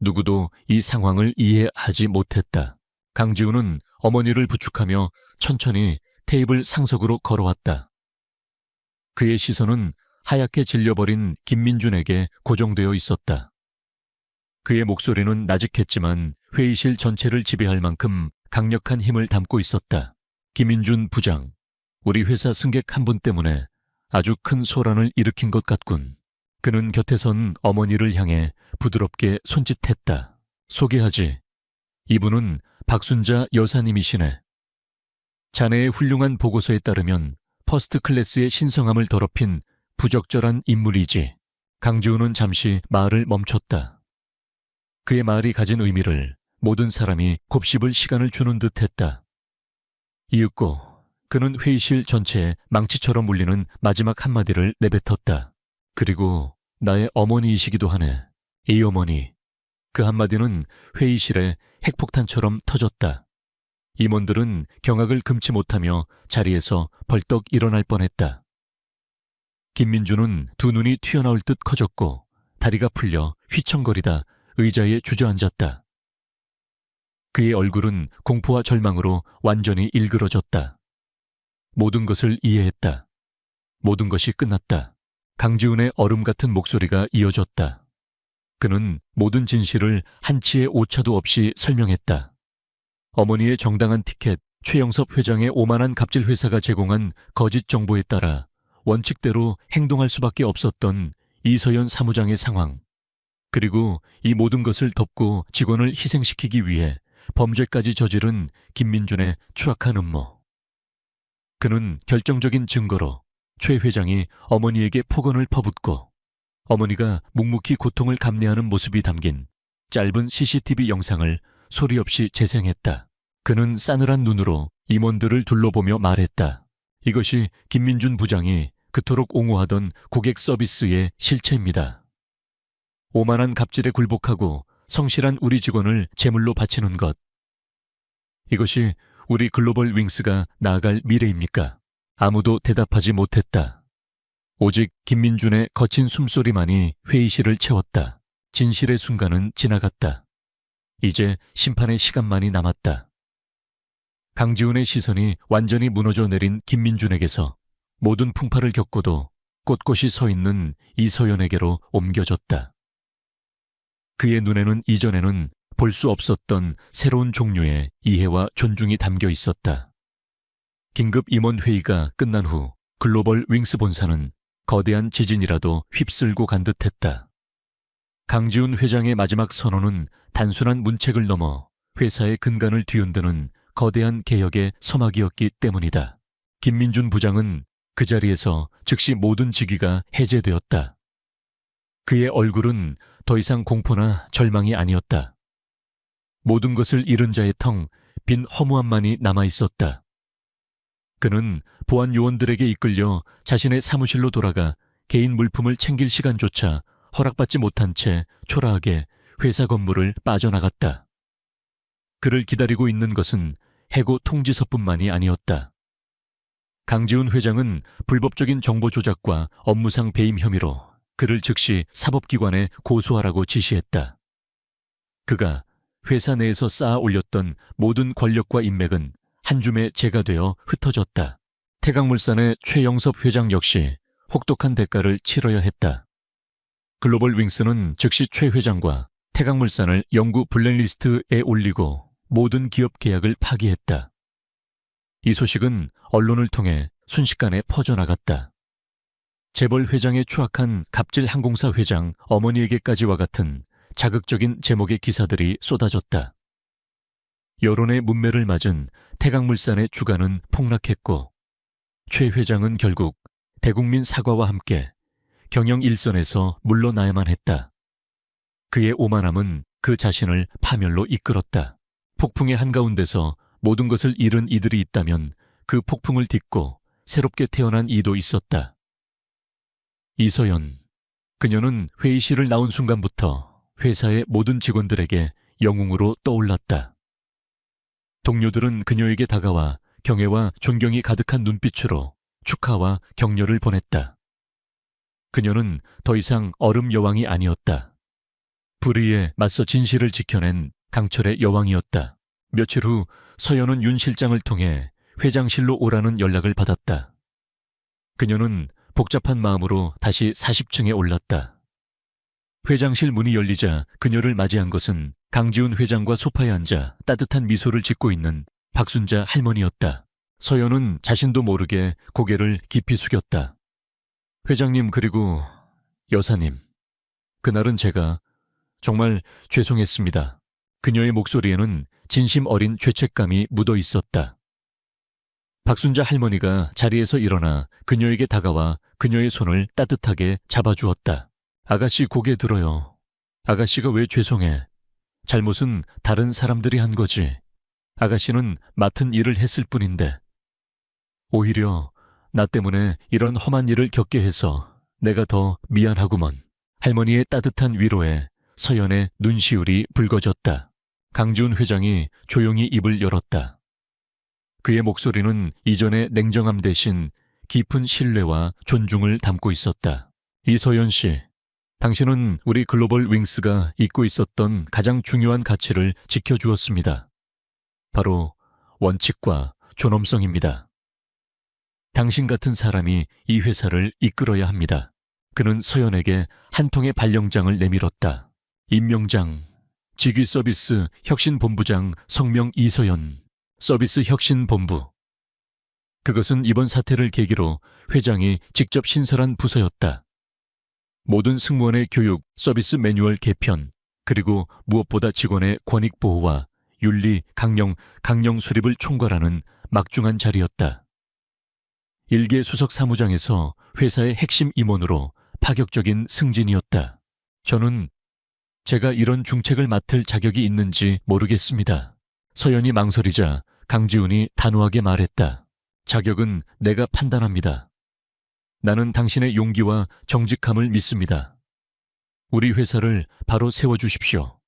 누구도 이 상황을 이해하지 못했다. 강지훈은 어머니를 부축하며 천천히 테이블 상석으로 걸어왔다. 그의 시선은 하얗게 질려버린 김민준에게 고정되어 있었다. 그의 목소리는 나직했지만 회의실 전체를 지배할 만큼 강력한 힘을 담고 있었다. 김민준 부장, 우리 회사 승객 한 분 때문에 아주 큰 소란을 일으킨 것 같군. 그는 곁에 선 어머니를 향해 부드럽게 손짓했다. 소개하지. 이분은 박순자 여사님이시네. 자네의 훌륭한 보고서에 따르면 퍼스트 클래스의 신성함을 더럽힌 부적절한 인물이지. 강지훈은 잠시 말을 멈췄다. 그의 말이 가진 의미를 모든 사람이 곱씹을 시간을 주는 듯했다. 이윽고 그는 회의실 전체에 망치처럼 울리는 마지막 한마디를 내뱉었다. 그리고 나의 어머니이시기도 하네. 이 어머니. 그 한마디는 회의실에 핵폭탄처럼 터졌다. 임원들은 경악을 금치 못하며 자리에서 벌떡 일어날 뻔했다. 김민준은 두 눈이 튀어나올 듯 커졌고 다리가 풀려 휘청거리다 의자에 주저앉았다. 그의 얼굴은 공포와 절망으로 완전히 일그러졌다. 모든 것을 이해했다. 모든 것이 끝났다. 강지훈의 얼음 같은 목소리가 이어졌다. 그는 모든 진실을 한치의 오차도 없이 설명했다. 어머니의 정당한 티켓, 최영섭 회장의 오만한 갑질 회사가 제공한 거짓 정보에 따라 원칙대로 행동할 수밖에 없었던 이서연 사무장의 상황, 그리고 이 모든 것을 덮고 직원을 희생시키기 위해 범죄까지 저지른 김민준의 추악한 음모. 그는 결정적인 증거로 최 회장이 어머니에게 폭언을 퍼붓고 어머니가 묵묵히 고통을 감내하는 모습이 담긴 짧은 CCTV 영상을 소리 없이 재생했다. 그는 싸늘한 눈으로 임원들을 둘러보며 말했다. 이것이 김민준 부장이 그토록 옹호하던 고객 서비스의 실체입니다. 오만한 갑질에 굴복하고 성실한 우리 직원을 제물로 바치는 것. 이것이 우리 글로벌 윙스가 나아갈 미래입니까? 아무도 대답하지 못했다. 오직 김민준의 거친 숨소리만이 회의실을 채웠다. 진실의 순간은 지나갔다. 이제 심판의 시간만이 남았다. 강지훈의 시선이 완전히 무너져 내린 김민준에게서 모든 풍파를 겪고도 꼿꼿이 서 있는 이서연에게로 옮겨졌다. 그의 눈에는 이전에는 볼 수 없었던 새로운 종류의 이해와 존중이 담겨 있었다. 긴급 임원 회의가 끝난 후 글로벌 윙스 본사는 거대한 지진이라도 휩쓸고 간 듯했다. 강지훈 회장의 마지막 선언은 단순한 문책을 넘어 회사의 근간을 뒤흔드는 거대한 개혁의 서막이었기 때문이다. 김민준 부장은 그 자리에서 즉시 모든 직위가 해제되었다. 그의 얼굴은 더 이상 공포나 절망이 아니었다. 모든 것을 잃은 자의 텅 빈 허무함만이 남아있었다. 그는 보안 요원들에게 이끌려 자신의 사무실로 돌아가 개인 물품을 챙길 시간조차 허락받지 못한 채 초라하게 회사 건물을 빠져나갔다. 그를 기다리고 있는 것은 해고 통지서뿐만이 아니었다. 강지훈 회장은 불법적인 정보 조작과 업무상 배임 혐의로 그를 즉시 사법기관에 고소하라고 지시했다. 그가 회사 내에서 쌓아 올렸던 모든 권력과 인맥은 한 줌의 재가 되어 흩어졌다. 태강물산의 최영섭 회장 역시 혹독한 대가를 치러야 했다. 글로벌 윙스는 즉시 최 회장과 태강물산을 영구 블랙리스트에 올리고 모든 기업 계약을 파기했다. 이 소식은 언론을 통해 순식간에 퍼져나갔다. 재벌 회장의 추악한 갑질 항공사 회장 어머니에게까지와 같은 자극적인 제목의 기사들이 쏟아졌다. 여론의 문매를 맞은 태강물산의 주가는 폭락했고 최 회장은 결국 대국민 사과와 함께 경영 일선에서 물러나야만 했다. 그의 오만함은 그 자신을 파멸로 이끌었다. 폭풍의 한가운데서 모든 것을 잃은 이들이 있다면 그 폭풍을 딛고 새롭게 태어난 이도 있었다. 이서연, 그녀는 회의실을 나온 순간부터 회사의 모든 직원들에게 영웅으로 떠올랐다. 동료들은 그녀에게 다가와 경애와 존경이 가득한 눈빛으로 축하와 격려를 보냈다. 그녀는 더 이상 얼음 여왕이 아니었다. 불의에 맞서 진실을 지켜낸 강철의 여왕이었다. 며칠 후 서연은 윤 실장을 통해 회장실로 오라는 연락을 받았다. 그녀는 복잡한 마음으로 다시 40층에 올랐다. 회장실 문이 열리자 그녀를 맞이한 것은 강지훈 회장과 소파에 앉아 따뜻한 미소를 짓고 있는 박순자 할머니였다. 서연은 자신도 모르게 고개를 깊이 숙였다. 회장님 그리고 여사님, 그날은 제가 정말 죄송했습니다. 그녀의 목소리에는 진심 어린 죄책감이 묻어 있었다. 박순자 할머니가 자리에서 일어나 그녀에게 다가와 그녀의 손을 따뜻하게 잡아주었다. 아가씨 고개 들어요. 아가씨가 왜 죄송해? 잘못은 다른 사람들이 한 거지. 아가씨는 맡은 일을 했을 뿐인데. 오히려 나 때문에 이런 험한 일을 겪게 해서 내가 더 미안하구먼. 할머니의 따뜻한 위로에 서연의 눈시울이 붉어졌다. 강지훈 회장이 조용히 입을 열었다. 그의 목소리는 이전의 냉정함 대신 깊은 신뢰와 존중을 담고 있었다. 이서연 씨, 당신은 우리 글로벌 윙스가 잊고 있었던 가장 중요한 가치를 지켜주었습니다. 바로 원칙과 존엄성입니다. 당신 같은 사람이 이 회사를 이끌어야 합니다. 그는 서연에게 한 통의 발령장을 내밀었다. 임명장, 직위 서비스 혁신본부장 성명 이서연, 서비스 혁신본부. 그것은 이번 사태를 계기로 회장이 직접 신설한 부서였다. 모든 승무원의 교육, 서비스 매뉴얼 개편, 그리고 무엇보다 직원의 권익 보호와 윤리, 강령 수립을 총괄하는 막중한 자리였다. 일개 수석 사무장에서 회사의 핵심 임원으로 파격적인 승진이었다. 저는 제가 이런 중책을 맡을 자격이 있는지 모르겠습니다. 서연이 망설이자 강지훈이 단호하게 말했다. 자격은 내가 판단합니다. 나는 당신의 용기와 정직함을 믿습니다. 우리 회사를 바로 세워주십시오.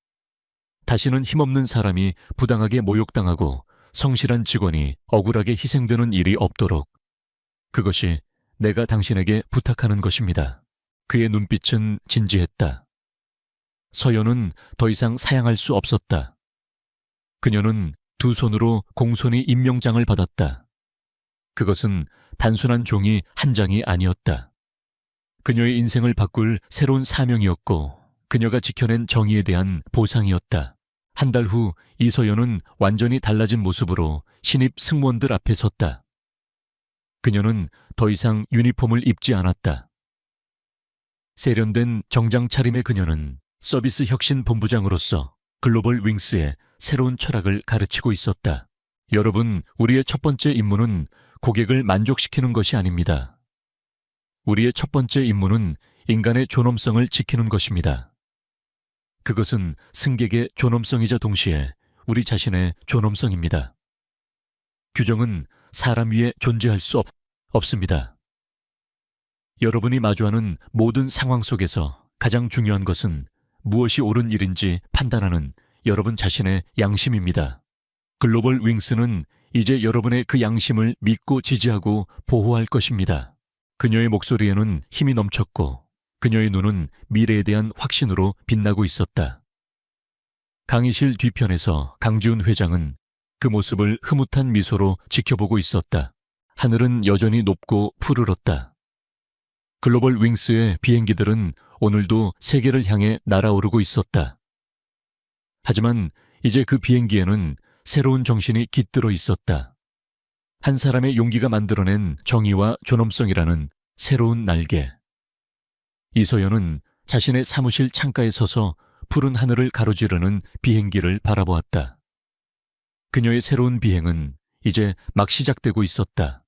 다시는 힘없는 사람이 부당하게 모욕당하고 성실한 직원이 억울하게 희생되는 일이 없도록. 그것이 내가 당신에게 부탁하는 것입니다. 그의 눈빛은 진지했다. 서연은 더 이상 사양할 수 없었다. 그녀는 두 손으로 공손히 임명장을 받았다. 그것은 단순한 종이 한 장이 아니었다. 그녀의 인생을 바꿀 새로운 사명이었고 그녀가 지켜낸 정의에 대한 보상이었다. 한 달 후 이서연은 완전히 달라진 모습으로 신입 승무원들 앞에 섰다. 그녀는 더 이상 유니폼을 입지 않았다. 세련된 정장 차림의 그녀는 서비스 혁신 본부장으로서 글로벌 윙스의 새로운 철학을 가르치고 있었다. 여러분, 우리의 첫 번째 임무는 고객을 만족시키는 것이 아닙니다. 우리의 첫 번째 임무는 인간의 존엄성을 지키는 것입니다. 그것은 승객의 존엄성이자 동시에 우리 자신의 존엄성입니다. 규정은 사람 위에 존재할 수 없습니다. 여러분이 마주하는 모든 상황 속에서 가장 중요한 것은 무엇이 옳은 일인지 판단하는 여러분 자신의 양심입니다. 글로벌 윙스는 이제 여러분의 그 양심을 믿고 지지하고 보호할 것입니다. 그녀의 목소리에는 힘이 넘쳤고 그녀의 눈은 미래에 대한 확신으로 빛나고 있었다. 강의실 뒤편에서 강지훈 회장은 그 모습을 흐뭇한 미소로 지켜보고 있었다. 하늘은 여전히 높고 푸르렀다. 글로벌 윙스의 비행기들은 오늘도 세계를 향해 날아오르고 있었다. 하지만 이제 그 비행기에는 새로운 정신이 깃들어 있었다. 한 사람의 용기가 만들어낸 정의와 존엄성이라는 새로운 날개. 이서연은 자신의 사무실 창가에 서서 푸른 하늘을 가로지르는 비행기를 바라보았다. 그녀의 새로운 비행은 이제 막 시작되고 있었다.